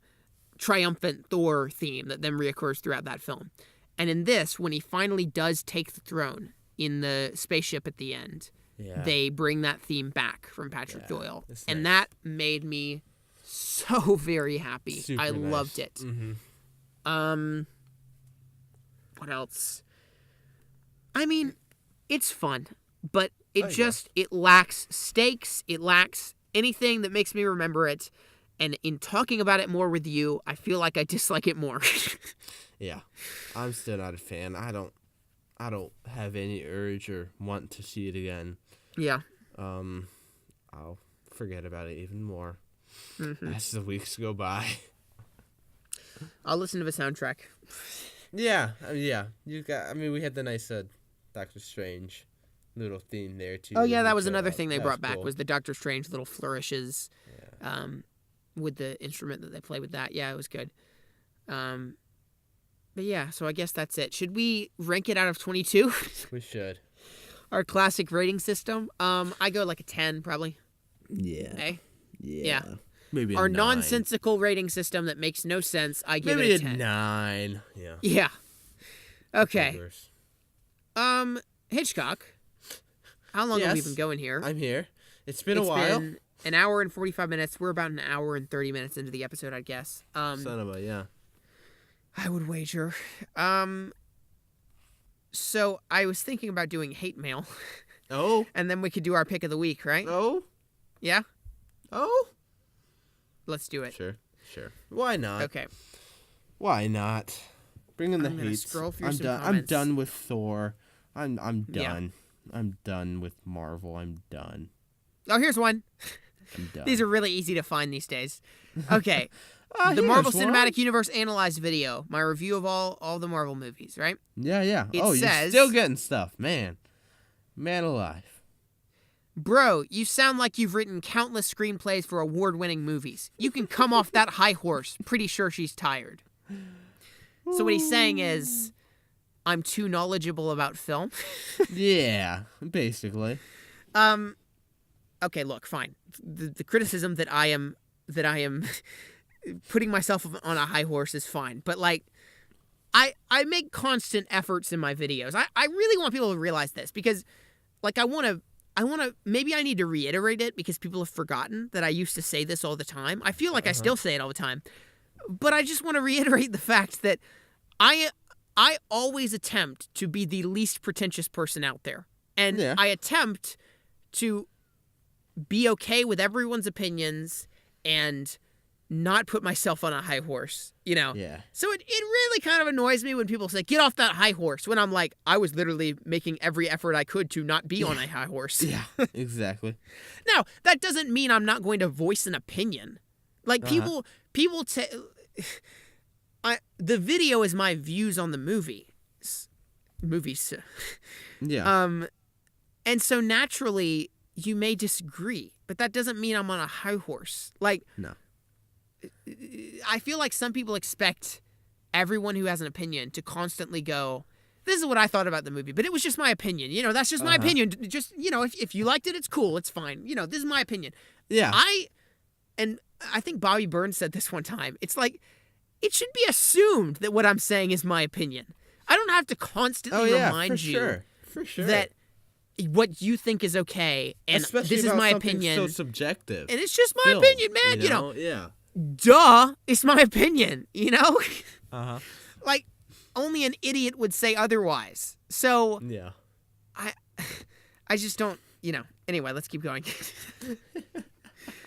A: triumphant Thor theme that then reoccurs throughout that film. And in this, when he finally does take the throne in the spaceship at the end, they bring that theme back from Patrick Doyle. And that made me so very happy. I loved it. What else? I mean, it's fun, but it lacks stakes. It lacks anything that makes me remember it. And in talking about it more with you, I feel like I dislike it more.
B: I'm still not a fan. I don't have any urge or want to see it again. I'll forget about it even more as the weeks go by.
A: I'll listen to the soundtrack.
B: We had the nice Doctor Strange little theme there too.
A: Oh yeah, that was another thing they brought back was the Doctor Strange little flourishes with the instrument that they play with that. Yeah, it was good. But yeah, so I guess that's it. Should we rank it out of 22?
B: We should.
A: Our classic rating system. I go like a 10 probably.
B: Yeah.
A: Okay?
B: Yeah. Maybe
A: our
B: 9.
A: nonsensical rating system that makes no sense. I give
B: maybe
A: it a 10.
B: 9. Yeah.
A: Yeah. Okay. Hitchcock. How long have we been going here?
B: I'm here. It's been a while.
A: Been an hour and 45 minutes. We're about an hour and 30 minutes into the episode, I guess.
B: Son of a, yeah.
A: I would wager. So I was thinking about doing hate mail.
B: Oh.
A: And then we could do our pick of the week, right?
B: Oh.
A: Yeah?
B: Oh.
A: Let's do it.
B: Sure. Why not?
A: Okay.
B: Why not? Bring in the hate.
A: Scroll through some
B: comments. I'm done with Thor. I'm done.
A: Yeah.
B: I'm done with Marvel. I'm done.
A: Oh, here's one.
B: I'm done.
A: These are really easy to find these days. Okay. The Marvel Cinematic Universe Analyzed video. My review of all the Marvel movies, right?
B: Yeah.
A: It says,
B: you're still getting stuff, man. Man alive.
A: Bro, you sound like you've written countless screenplays for award-winning movies. You can come off that high horse. Pretty sure she's tired. So what he's saying is, I'm too knowledgeable about film.
B: Yeah, basically.
A: Okay, look, fine. The criticism that I am putting myself on a high horse is fine, but like, I make constant efforts in my videos. I really want people to realize this because, like, I want to. Maybe I need to reiterate it because people have forgotten that I used to say this all the time. I feel like I still say it all the time, but I just want to reiterate the fact that I always attempt to be the least pretentious person out there, and I attempt to be okay with everyone's opinions and not put myself on a high horse, you know?
B: Yeah.
A: So it really kind of annoys me when people say, get off that high horse, when I'm like, I was literally making every effort I could to not be on a high horse.
B: Yeah, exactly.
A: Now, that doesn't mean I'm not going to voice an opinion. Like, the video is my views on the movies.
B: Yeah.
A: And so naturally, you may disagree, but that doesn't mean I'm on a high horse. Like,
B: no.
A: I feel like some people expect everyone who has an opinion to constantly go, this is what I thought about the movie, but it was just my opinion. You know, that's just my opinion. Just, you know, if you liked it, it's cool. It's fine. You know, this is my opinion.
B: Yeah.
A: I think Bobby Burns said this one time. It's like, it should be assumed that what I'm saying is my opinion. I don't have to constantly remind you that what you think is okay, and
B: especially
A: this is my opinion.
B: So subjective.
A: And it's just my opinion, man. You know?
B: Yeah.
A: Duh, it's my opinion, you know?
B: Like,
A: only an idiot would say otherwise. So,
B: yeah.
A: I just don't, you know. Anyway, let's keep going.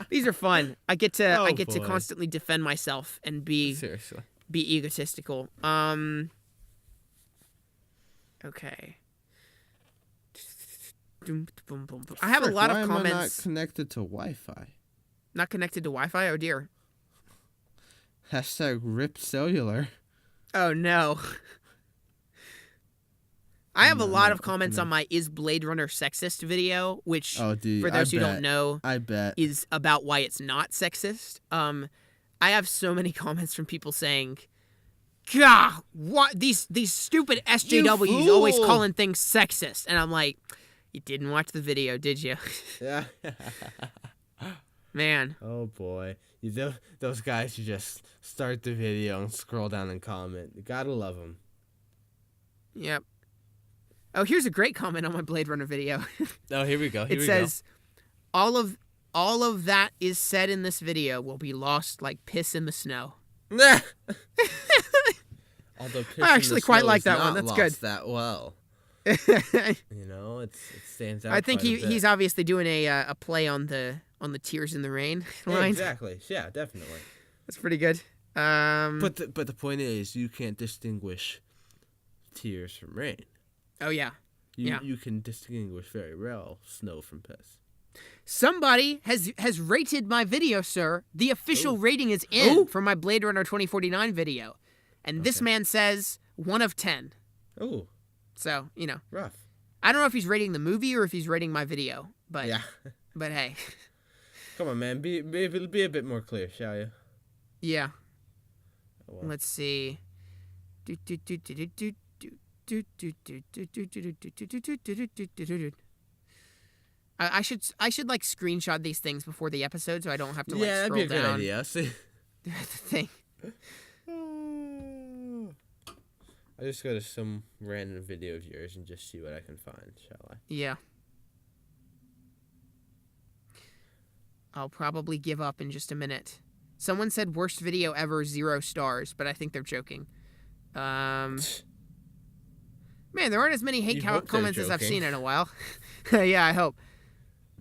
A: These are fun. I get to constantly defend myself and be egotistical. Okay. I have a lot of comments.
B: Why am I not connected to Wi-Fi?
A: Not connected to Wi-Fi? Oh dear.
B: Hashtag RIP cellular.
A: Oh no. I have a lot of comments on my Is Blade Runner Sexist video, which, for those who don't know, is about why it's not sexist. I have so many comments from people saying, God, what these stupid SJWs always calling things sexist. And I'm like, you didn't watch the video, did you?
B: Yeah.
A: Man.
B: Oh, boy. Those guys who just start the video and scroll down and comment. You gotta love them.
A: Yep. Oh, here's a great comment on my Blade Runner video.
B: Oh, here we go.
A: It says, all of that is said in this video will be lost like piss in the snow.
B: Although piss
A: I actually quite like that one. That's good.
B: That well. You know, it stands out.
A: I think he's obviously doing a play on the tears in the rain line.
B: Yeah, exactly. Yeah, definitely.
A: That's pretty good.
B: But the point is, you can't distinguish tears from rain.
A: Oh yeah.
B: You can distinguish very well snow from piss.
A: Somebody has rated my video, sir. The official rating is in for my Blade Runner 2049 video, and this man says 1 of 10.
B: Oh.
A: So, you know.
B: Rough.
A: I don't know if he's rating the movie or if he's rating my video, but
B: yeah.
A: But hey.
B: Come on, man. Be a bit more clear, shall you?
A: Yeah.
B: Oh, well.
A: Let's see. I should like screenshot these things before the episode so I don't have to like scroll down.
B: Yeah, that'd be a good idea. See.
A: The thing.
B: I'll just go to some random video of yours and just see what I can find, shall I?
A: Yeah. I'll probably give up in just a minute. Someone said worst video ever, 0 stars, but I think they're joking. Man, there aren't as many hate comments as I've seen in a while. Yeah, I hope.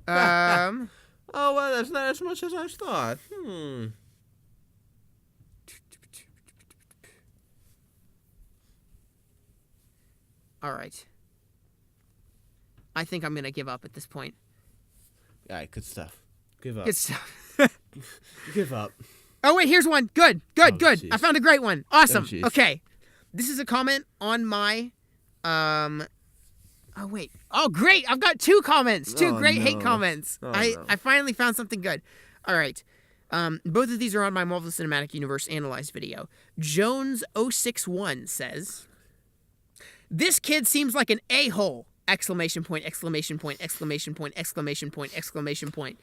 B: Oh, well, that's not as much as I thought.
A: All right. I think I'm going to give up at this point.
B: All right, good stuff. Give up.
A: Good stuff.
B: Give up.
A: Oh, wait, here's one. Good.
B: Geez.
A: I found a great one. Awesome.
B: Oh,
A: okay. This is a comment on my... Oh, wait. Oh, great. I've got 2 comments. 2 great hate comments. I finally found something good. All right. Both of these are on my Marvel Cinematic Universe Analyzed video. Jones061 says, this kid seems like an a-hole! ! Exclamation point, exclamation point, exclamation point, exclamation point, exclamation point.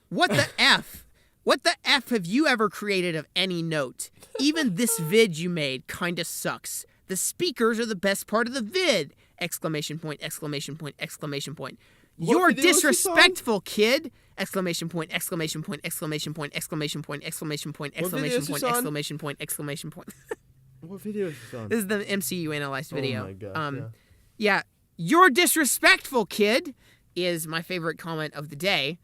A: What the F? What the F have you ever created of any note? Even this vid you made kinda sucks. The speakers are the best part of the vid! Exclamation point, exclamation point, exclamation point. You're disrespectful, kid! Exclamation point, exclamation point, exclamation point, exclamation point, exclamation point, exclamation point, exclamation point, exclamation point.
B: What video is this on?
A: This is the MCU Analyzed video.
B: Oh my God,
A: yeah. You're disrespectful, kid, is my favorite comment of the day.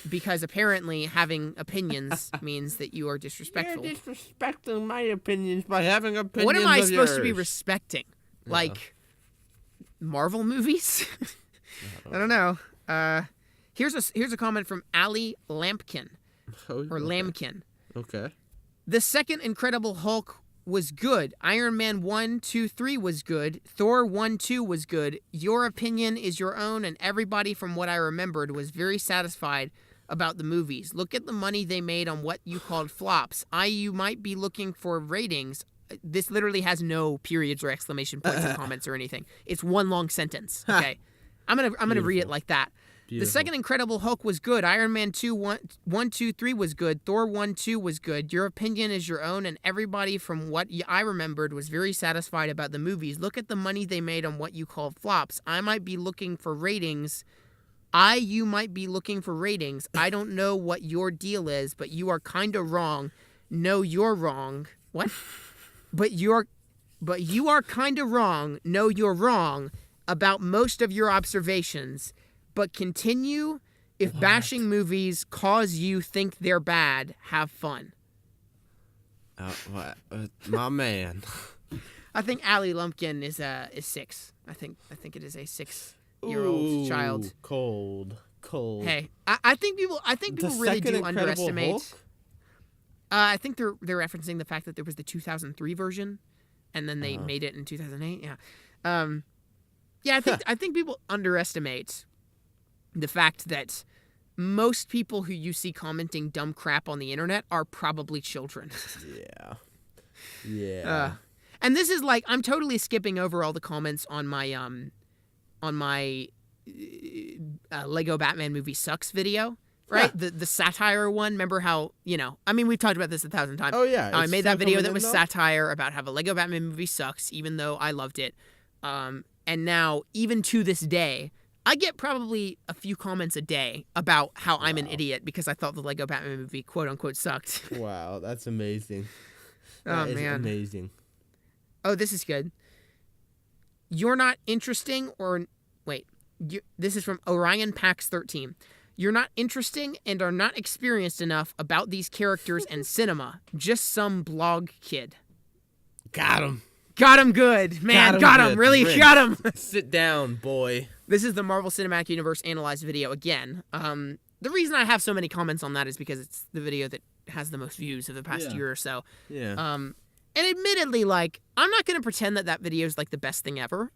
A: Because apparently having opinions means that you are disrespectful.
B: You're disrespecting my opinions by having opinions.
A: What am I supposed to be respecting? Like Marvel movies? I don't know. Here's a comment from Ali Lampkin. Or Lampkin.
B: Okay.
A: The second Incredible Hulk was good. Iron Man 1, 2, 3 was good. Thor 1, 2 was good. Your opinion is your own, and everybody from what I remembered was very satisfied about the movies. Look at the money they made on what you called flops. You might be looking for ratings. This literally has no periods or exclamation points or comments or anything. It's one long sentence. Okay. I'm gonna read it like that. Beautiful. The second Incredible Hulk was good. Iron Man 1, 2, 3 was good. Thor 1, 2 was good. Your opinion is your own, and everybody from what I remembered was very satisfied about the movies. Look at the money they made on what you call flops. You might be looking for ratings. I don't know what your deal is, but you are kind of wrong. No, you're wrong. What? But you are kind of wrong. No, you're wrong about most of your observations. But continue If bashing movies cause you think they're bad, have fun.
B: What? My man.
A: I think Allie Lumpkin is 6. I think it is a 6-year-old child.
B: Cold.
A: Hey, I think people really do underestimate.
B: Hulk?
A: I think they're referencing the fact that there was the 2003 version, and then they made it in 2008. Yeah. I think people underestimate the fact that most people who you see commenting dumb crap on the internet are probably children.
B: Yeah.
A: And this is like, I'm totally skipping over all the comments on my Lego Batman movie sucks video, right?
B: Yeah.
A: The satire one. Remember how, I mean, we've talked about this 1,000 times.
B: Oh, yeah.
A: I made that video that was satire about how the Lego Batman movie sucks, even though I loved it. And now, even to this day, I get probably a few comments a day about how I'm an idiot because I thought the Lego Batman movie, quote unquote, sucked.
B: Wow, that's amazing.
A: That is
B: amazing.
A: Oh, this is good. You're not interesting this is from Orion Pax 13. You're not interesting and are not experienced enough about these characters and cinema. Just some blog kid.
B: Got him.
A: Got him good. Man, got him. Really got him.
B: Sit down, boy.
A: This is the Marvel Cinematic Universe Analyzed video again. The reason I have so many comments on that is because it's the video that has the most views of the past year or so.
B: Yeah.
A: And admittedly, like, I'm not going to pretend that video is like the best thing ever.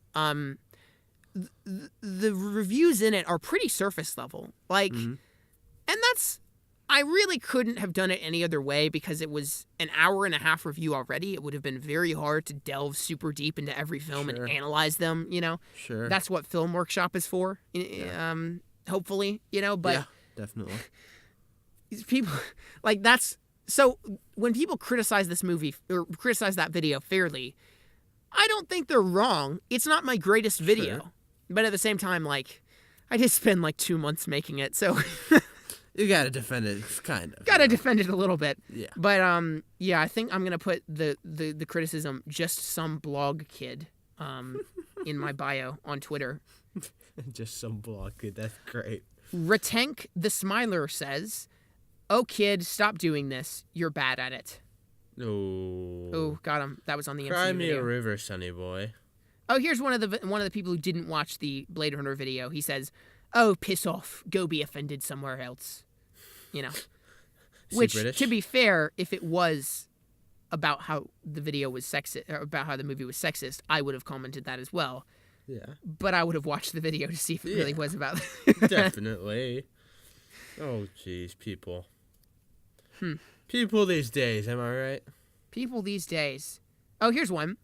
A: The reviews in it are pretty surface level. Like, and I really couldn't have done it any other way because it was an 1.5-hour review already. It would have been very hard to delve super deep into every film and analyze them,
B: Sure.
A: That's what Film Workshop is for, hopefully, but...
B: Yeah, definitely.
A: People, like, that's... So, when people criticize this movie, or criticize that video fairly, I don't think they're wrong. It's not my greatest video.
B: Sure.
A: But at the same time, like, I did spend, like, 2 months making it, so...
B: You gotta defend it, kind of.
A: Gotta defend it a little bit.
B: Yeah.
A: But, I think I'm gonna put the criticism, just some blog kid, in my bio on Twitter.
B: Just some blog kid, that's great.
A: Retank the Smiler says, "Oh, kid, stop doing this. You're bad at it." Oh, got him. That was on the MCU
B: Cry me
A: video.
B: a river, sonny boy.
A: Oh, here's one of the people who didn't watch the Blade Runner video. He says, "Oh, piss off. Go be offended somewhere else." Which,
B: British?
A: to be fair, if it was about how the video was sexist, or about how the movie was sexist, I would have commented that as well.
B: Yeah.
A: But I would have watched the video to see if it really was about
B: Definitely. Oh, jeez, people. People these days, am I right?
A: People these days. Oh, here's one.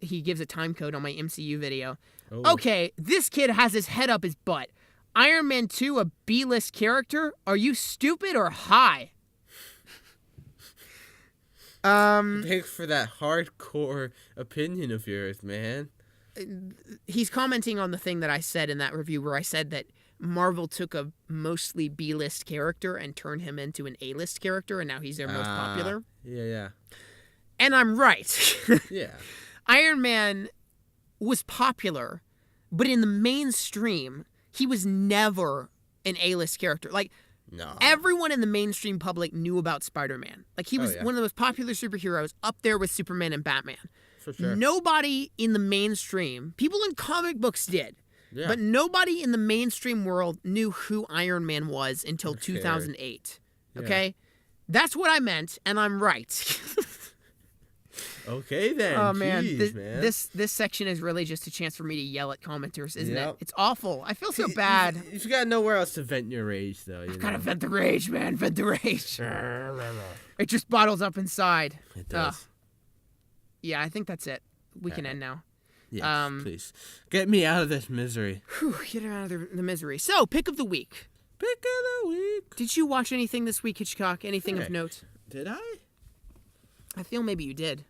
A: He gives a time code on my MCU video.
B: Oh.
A: Okay, this kid has his head up his butt. Iron Man 2, a B-list character? Are you stupid or high?
B: Thanks for that hardcore opinion of yours, man.
A: He's commenting on the thing that I said in that review where I said that Marvel took a mostly B-list character and turned him into an A-list character, and now he's their most popular.
B: Yeah.
A: And I'm right.
B: Yeah.
A: Iron Man was popular, but in the mainstream, he was never an A-list character. Like,
B: no.
A: Everyone in the mainstream public knew about Spider-Man. Like, he was one of the most popular superheroes, up there with Superman and Batman.
B: For sure.
A: Nobody in the mainstream, people in comic books did, but nobody in the mainstream world knew who Iron Man was until 2008. Okay? That's what I meant, and I'm right.
B: Okay, then.
A: Oh, man.
B: Jeez, man.
A: This section is really just a chance for me to yell at commenters, isn't it? It's awful. I feel so bad.
B: You've got nowhere else to vent your rage, though.
A: I've got to vent the rage, man. Vent the rage. It just bottles up inside.
B: It does.
A: Yeah, I think that's it. We can end now.
B: Yes, please. Get me out of this misery.
A: Whew, get out of the misery. So, pick of the week.
B: Pick of the week.
A: Did you watch anything this week, Hitchcock? Anything of note?
B: Did I?
A: I feel maybe you did.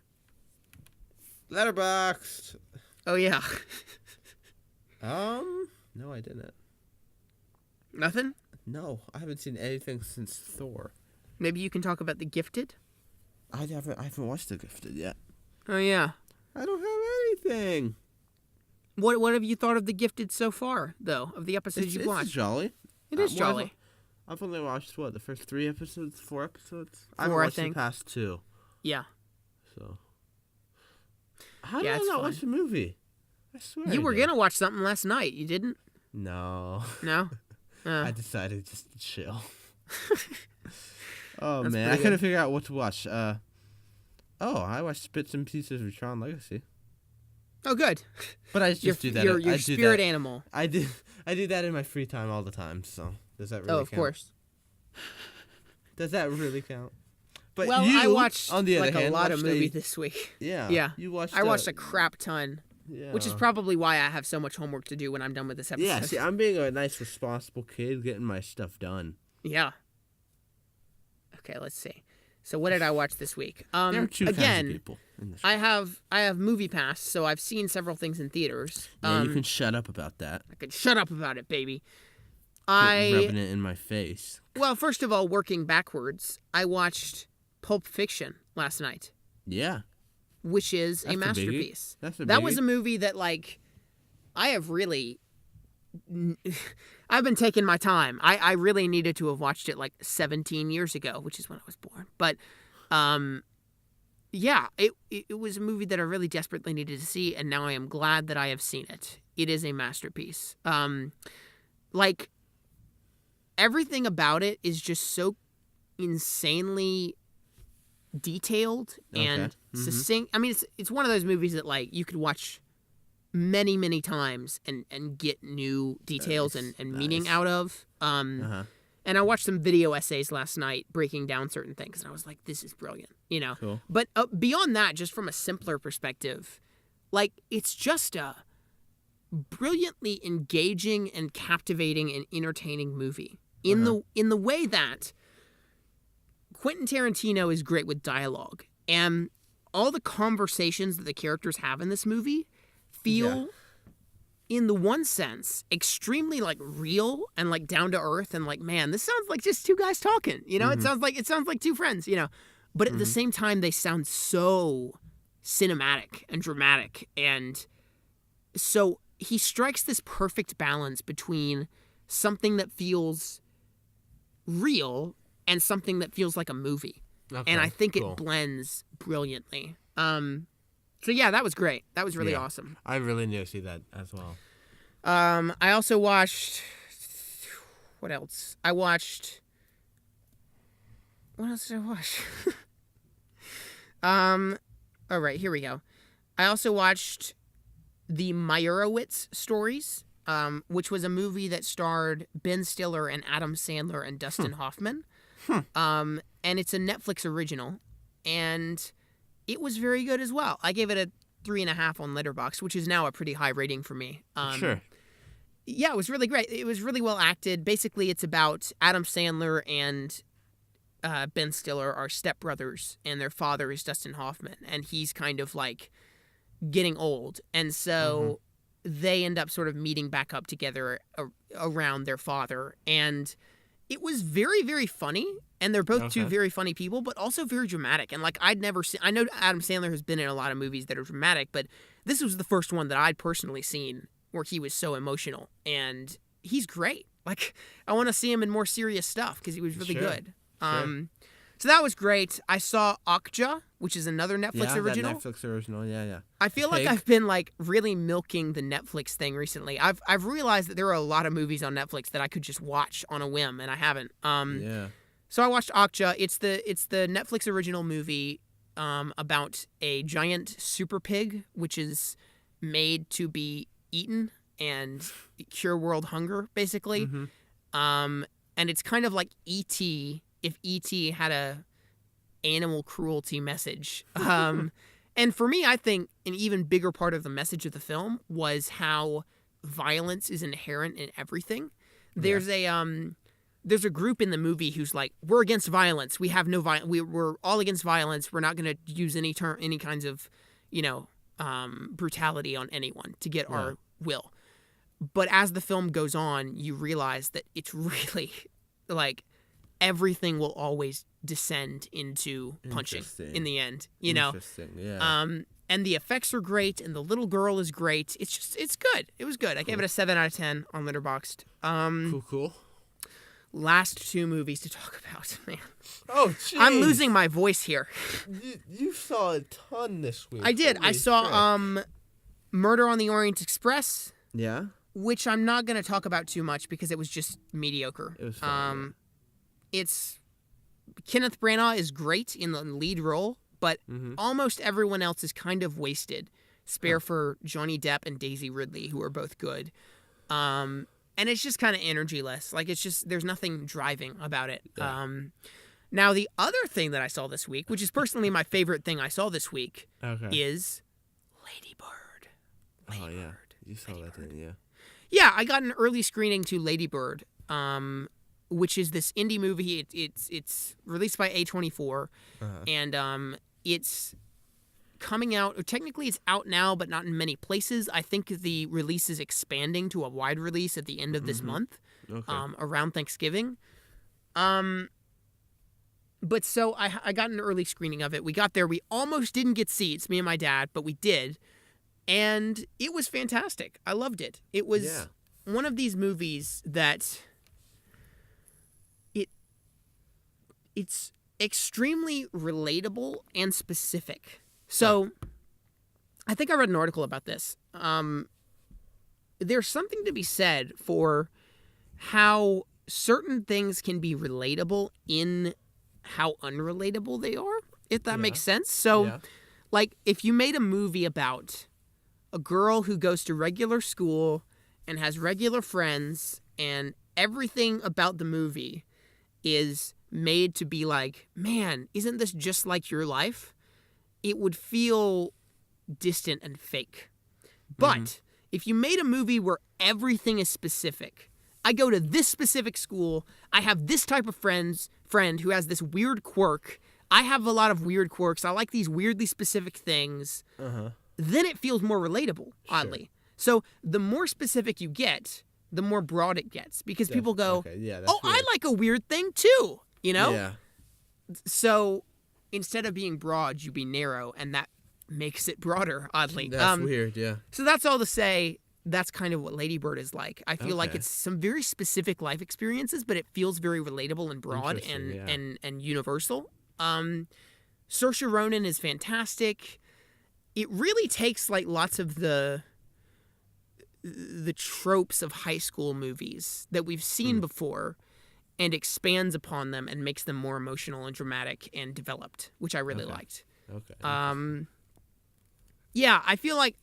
B: Letterboxd.
A: Oh, yeah.
B: No, I didn't.
A: Nothing?
B: No, I haven't seen anything since Thor.
A: Maybe you can talk about The Gifted?
B: I haven't watched The Gifted yet.
A: Oh, yeah.
B: I don't have anything.
A: What have you thought of The Gifted so far, though, of the episodes you've watched?
B: It's jolly.
A: It is jolly.
B: I've only watched, the first 3 episodes? 4 episodes?
A: I
B: haven't watched
A: think.
B: the past 2.
A: Yeah.
B: So. How did I not watch the movie? I swear
A: you were going to watch something last night. You didn't?
B: No.
A: No?
B: I decided just to chill. Oh, man. I couldn't figure out what to watch. I watched bits and pieces of Tron Legacy.
A: Oh, good.
B: But I just do that.
A: Your spirit animal.
B: I do that in my free time all the time, so does that really count?
A: Oh, of course.
B: Does that really count? But
A: I watched
B: on the other hand,
A: a lot of movies this week.
B: Yeah.
A: Yeah.
B: I
A: watched a crap ton.
B: Yeah.
A: Which is probably why I have so much homework to do when I'm done with this episode.
B: Yeah, see, I'm being a nice, responsible kid, getting my stuff done.
A: Yeah. Okay, let's see. So what did I watch this week?
B: There are two kinds of people in this show.
A: I have Movie Pass, so I've seen several things in theaters.
B: Yeah, you can shut up about that.
A: I can shut up about it, baby.
B: Rubbing it in my face.
A: Well, first of all, working backwards, I watched Pulp Fiction last night.
B: Yeah.
A: Which is a masterpiece.
B: That
A: was a movie that, like, I have really... I've been taking my time. I really needed to have watched it, like, 17 years ago, which is when I was born. But, yeah, it was a movie that I really desperately needed to see, and now I am glad that I have seen it. It is a masterpiece. Like, everything about it is just so insanely detailed and succinct. I mean, it's one of those movies that, like, you could watch many, many times and get new details and meaning out of. And I watched some video essays last night breaking down certain things, and I was like, this is brilliant, you know?
B: Cool.
A: But beyond that, just from a simpler perspective, like, it's just a brilliantly engaging and captivating and entertaining movie in the way that Quentin Tarantino is great with dialogue, and all the conversations that the characters have in this movie feel, in the one sense, extremely, like, real and, like, down to earth, and, like, man, this sounds like just two guys talking, you know? It sounds like two friends, you know? But at the same time, they sound so cinematic and dramatic, and so he strikes this perfect balance between something that feels real and something that feels like a movie. Okay, and I think it blends brilliantly. So yeah, that was great. That was really awesome.
B: I really need to see that as well.
A: I also watched... What else? What else did I watch? All right, here we go. I also watched the Meyerowitz Stories, which was a movie that starred Ben Stiller and Adam Sandler and Dustin Hoffman. And it's a Netflix original, and it was very good as well. I gave it a 3.5 on Letterboxd, which is now a pretty high rating for me.
B: Sure.
A: Yeah, it was really great. It was really well acted. Basically, it's about Adam Sandler and Ben Stiller are stepbrothers, and their father is Dustin Hoffman, and he's kind of like getting old, and so they end up sort of meeting back up together around their father, and it was very, very funny, and they're both two very funny people, but also very dramatic. And, like, I'd never seen... I know Adam Sandler has been in a lot of movies that are dramatic, but this was the first one that I'd personally seen where he was so emotional, and he's great. Like, I want to see him in more serious stuff because he was really good. So that was great. I saw Okja, which is another Netflix original.
B: Yeah, Netflix original. Yeah.
A: I feel like I've been, like, really milking the Netflix thing recently. I've realized that there are a lot of movies on Netflix that I could just watch on a whim, and I haven't. So I watched Okja. It's the Netflix original movie about a giant super pig, which is made to be eaten and cure world hunger, basically. And it's kind of like E.T. if E.T. had a animal cruelty message. And for me, I think an even bigger part of the message of the film was how violence is inherent in everything. There's a group in the movie who's like, we're against violence. We have no violence. We're all against violence. We're not going to use any kinds of, brutality on anyone to get our will. But as the film goes on, you realize that it's really like everything will always descend into punching in the end, you know?
B: Yeah.
A: And the effects are great, and the little girl is great. It's good. It was good. I gave it a 7 out of 10 on Letterboxd.
B: Cool.
A: Last 2 movies to talk about, man.
B: Oh, jeez.
A: I'm losing my voice here.
B: You saw a ton this week.
A: I did. I saw Murder on the Orient Express.
B: Yeah?
A: Which I'm not going to talk about too much because it was just mediocre.
B: It was fun,
A: It's... Kenneth Branagh is great in the lead role, but almost everyone else is kind of wasted. Spare for Johnny Depp and Daisy Ridley, who are both good. And it's just kind of energyless. Like, it's just, there's nothing driving about it.
B: Yeah.
A: Now, the other thing that I saw this week, which is personally my favorite thing I saw this week, is Lady Bird.
B: Lady Bird. You saw that, didn't you?
A: Yeah, I got an early screening to Lady Bird, which is this indie movie. It's released by A24, and it's coming out, or technically it's out now, but not in many places. I think the release is expanding to a wide release at the end of this month, around Thanksgiving. But so I got an early screening of it. We got there. We almost didn't get seats, me and my dad, but we did. And it was fantastic. I loved it. It was one of these movies that it's extremely relatable and specific. So I think I read an article about this. There's something to be said for how certain things can be relatable in how unrelatable they are, if that makes sense. So, like, if you made a movie about a girl who goes to regular school and has regular friends, and everything about the movie is made to be like, man, isn't this just like your life? It would feel distant and fake. But if you made a movie where everything is specific, I go to this specific school, I have this type of friend who has this weird quirk, I have a lot of weird quirks, I like these weirdly specific things, then it feels more relatable, oddly. So the more specific you get, the more broad it gets. Because people go, I like a weird thing too, you know?
B: Yeah.
A: So instead of being broad, you be narrow, and that makes it broader, oddly.
B: That's weird, yeah.
A: So that's all to say, that's kind of what Lady Bird is like. I feel like it's some very specific life experiences, but it feels very relatable and broad and universal. Saoirse Ronan is fantastic. It really takes like lots of the tropes of high school movies that we've seen before and expands upon them and makes them more emotional and dramatic and developed, which I really liked. Yeah, I feel like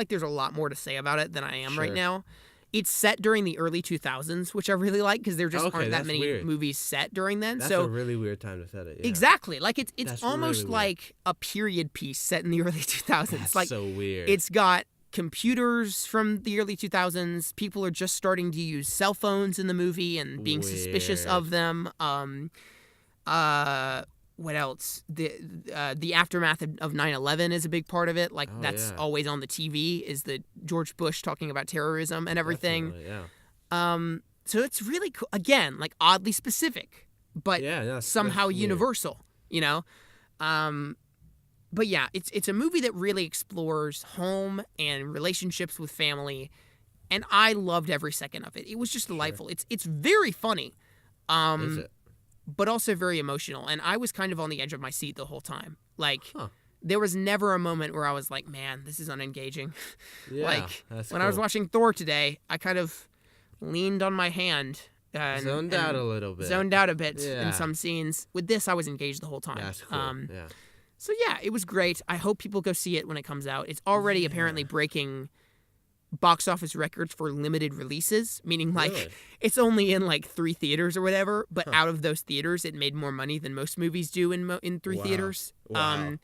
A: there's a lot more to say about it than I am right now. It's set during the early 2000s, which I really like because there just aren't that many movies set during then.
B: That's a really weird time to set it. Yeah.
A: Exactly. Like it's almost really like a period piece set in the early 2000s.
B: That's
A: like
B: so weird.
A: It's got computers from the early 2000s. People are just starting to use cell phones in the movie and being suspicious of them. What else? The aftermath of 9/11 is a big part of it. Like that's always on the TV, is the George Bush talking about terrorism and everything. So it's really cool. Again, like oddly specific, but somehow universal. You know. But yeah, it's a movie that really explores home and relationships with family, and I loved every second of it. It was just delightful. It's very funny.
B: Is it?
A: But also very emotional. And I was kind of on the edge of my seat the whole time. Like, there was never a moment where I was like, man, this is unengaging. Like, when I was watching Thor today, I kind of leaned on my hand.
B: Zoned out a little bit.
A: Zoned out a bit in some scenes. With this, I was engaged the whole time.
B: That's cool.
A: So, yeah, it was great. I hope people go see it when it comes out. It's already apparently breaking box office records for limited releases, meaning like it's only in like 3 theaters or whatever, but out of those theaters it made more money than most movies do in 3 theaters. And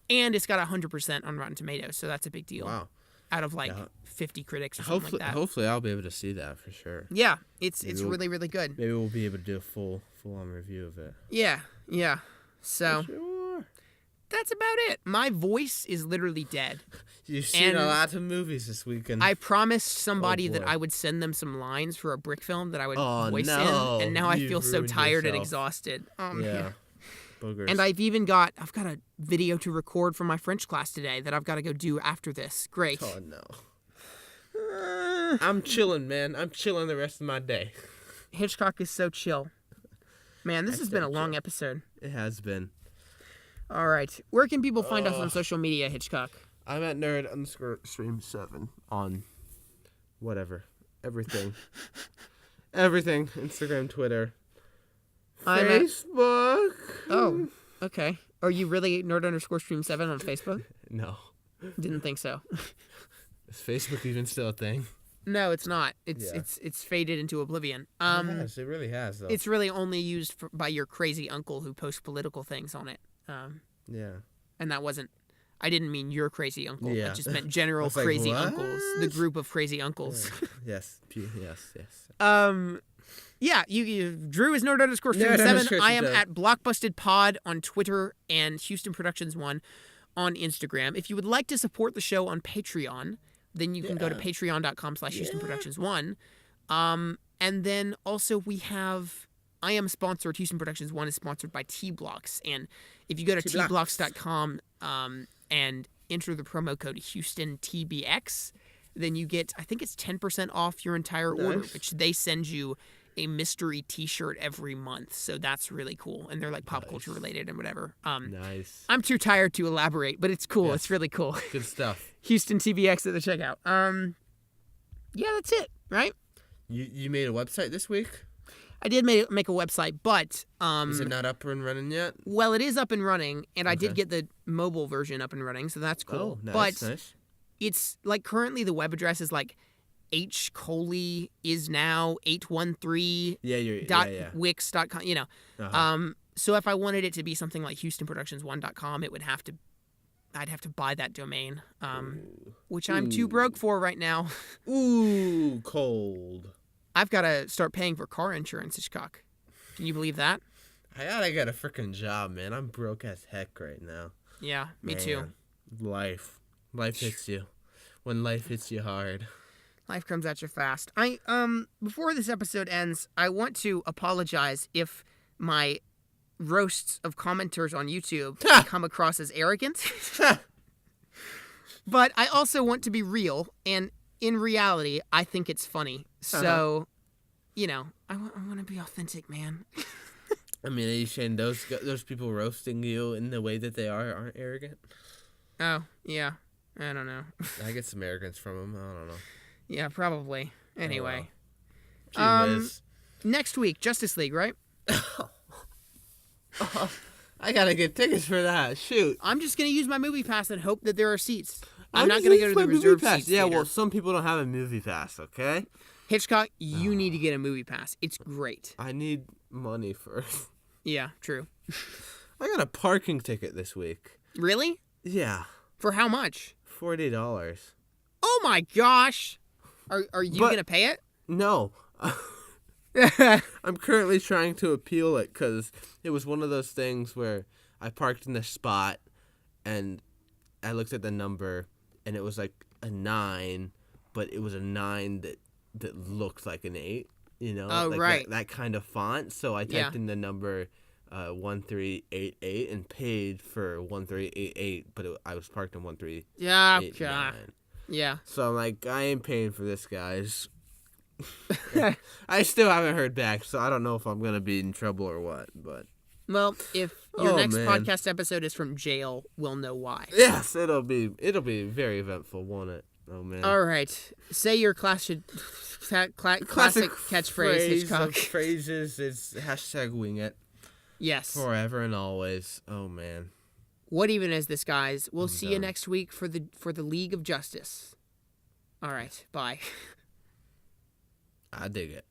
A: it's got 100% on Rotten Tomatoes, so that's a big deal. Out of like 50 critics or something like that.
B: Hopefully I'll be able to see that for sure.
A: Yeah, it's really, really good.
B: Maybe we'll be able to do a full on review of it.
A: Yeah. So that's about it. My voice is literally dead.
B: You've seen a lot of movies this weekend.
A: I promised somebody that I would send them some lines for a brick film that I would voice in, and now I feel so tired and exhausted.
B: Boogers.
A: And I've got a video to record from my French class today that I've got to go do after this. Great.
B: Oh, no. I'm chilling, man. I'm chilling the rest of my day.
A: Hitchcock is so chill. Man, this has been a long episode.
B: It has been.
A: All right. Where can people find us on social media, Hitchcock?
B: I'm at nerd_stream7 on whatever. Everything. Everything. Instagram, Twitter. Facebook.
A: Oh, okay. Are you really nerd_stream7 on Facebook?
B: No.
A: Didn't think so.
B: Is Facebook even still a thing?
A: No, it's not. It's faded into oblivion.
B: It really has, though.
A: It's really only used by your crazy uncle who posts political things on it.
B: Yeah.
A: And that wasn't... I didn't mean your crazy uncle.
B: Yeah.
A: I just meant general crazy uncles. The group of crazy uncles.
B: Yeah. Yes.
A: Yeah, Drew is nerd_stream7. I am at Blockbusted Pod on Twitter and Houston Productions 1 on Instagram. If you would like to support the show on Patreon, then you can go to patreon.com/Houston Productions 1. And then also we have... I am sponsored. Houston Productions 1 is sponsored by T-Blocks. And if you go to tblocks.com and enter the promo code HoustonTBX, then you get, I think it's 10% off your entire order, which they send you a mystery t-shirt every month. So that's really cool. And they're like pop culture related and whatever.
B: Nice.
A: I'm too tired to elaborate, but it's cool. Yes. It's really cool.
B: Good stuff.
A: Houston TBX at the checkout. Yeah, that's it, right?
B: You made a website this week?
A: I did make a website, but...
B: is it not up and running yet?
A: Well, it is up and running, and I did get the mobile version up and running, so that's cool.
B: Oh, nice,
A: but it's, like, currently the web address is, like, hcoley.is now813.wix.com, you know. Uh-huh. So if I wanted it to be something like HoustonProductions1.com, I'd have to buy that domain, which I'm too broke for right now.
B: Ooh, cold.
A: I've got to start paying for car insurance, Hitchcock. Can you believe that?
B: I gotta get a freaking job, man. I'm broke as heck right now.
A: Yeah, me too.
B: Life hits you. When life hits you hard.
A: Life comes at you fast. Before this episode ends, I want to apologize if my roasts of commenters on YouTube come across as arrogant. But I also want to be real, and in reality, I think it's funny. So, you know, I want to be authentic, man.
B: I mean, are you saying those people roasting you in the way that they aren't arrogant?
A: Oh, yeah. I don't know.
B: I get some arrogance from them. I don't know.
A: Yeah, probably. Anyway. Next week, Justice League, right?
B: I gotta get tickets for that. Shoot.
A: I'm just going to use my movie pass and hope that there are seats. I'm not going to go to the reserved seats.
B: Yeah,
A: theater.
B: well, some people don't have a movie pass, okay?
A: Hitchcock, you need to get a movie pass. It's great.
B: I need money first.
A: Yeah, true.
B: I got a parking ticket this week.
A: Really?
B: Yeah.
A: For how much?
B: $40.
A: Oh my gosh. Are you going to pay it?
B: No. I'm currently trying to appeal it because it was one of those things where I parked in the spot and I looked at the number and it was like a 9, but it was a 9 that looked like an 8, you know?
A: Oh,
B: like
A: right.
B: That kind of font. So I typed in the number 1388 and paid for 1388, but I was parked in 1389.
A: Yeah.
B: So I'm like, I ain't paying for this, guys. I still haven't heard back, so I don't know if I'm gonna be in trouble or what. But
A: well, if your next podcast episode is from jail, we'll know why.
B: Yes, it'll be very eventful, won't it? Oh man!
A: All right, say your classic catchphrase, Hitchcock.
B: Phrases is #wingit.
A: Yes.
B: Forever and always. Oh man.
A: What even is this, guys? We'll see you next week for the League of Justice. All right. Bye.
B: I dig it.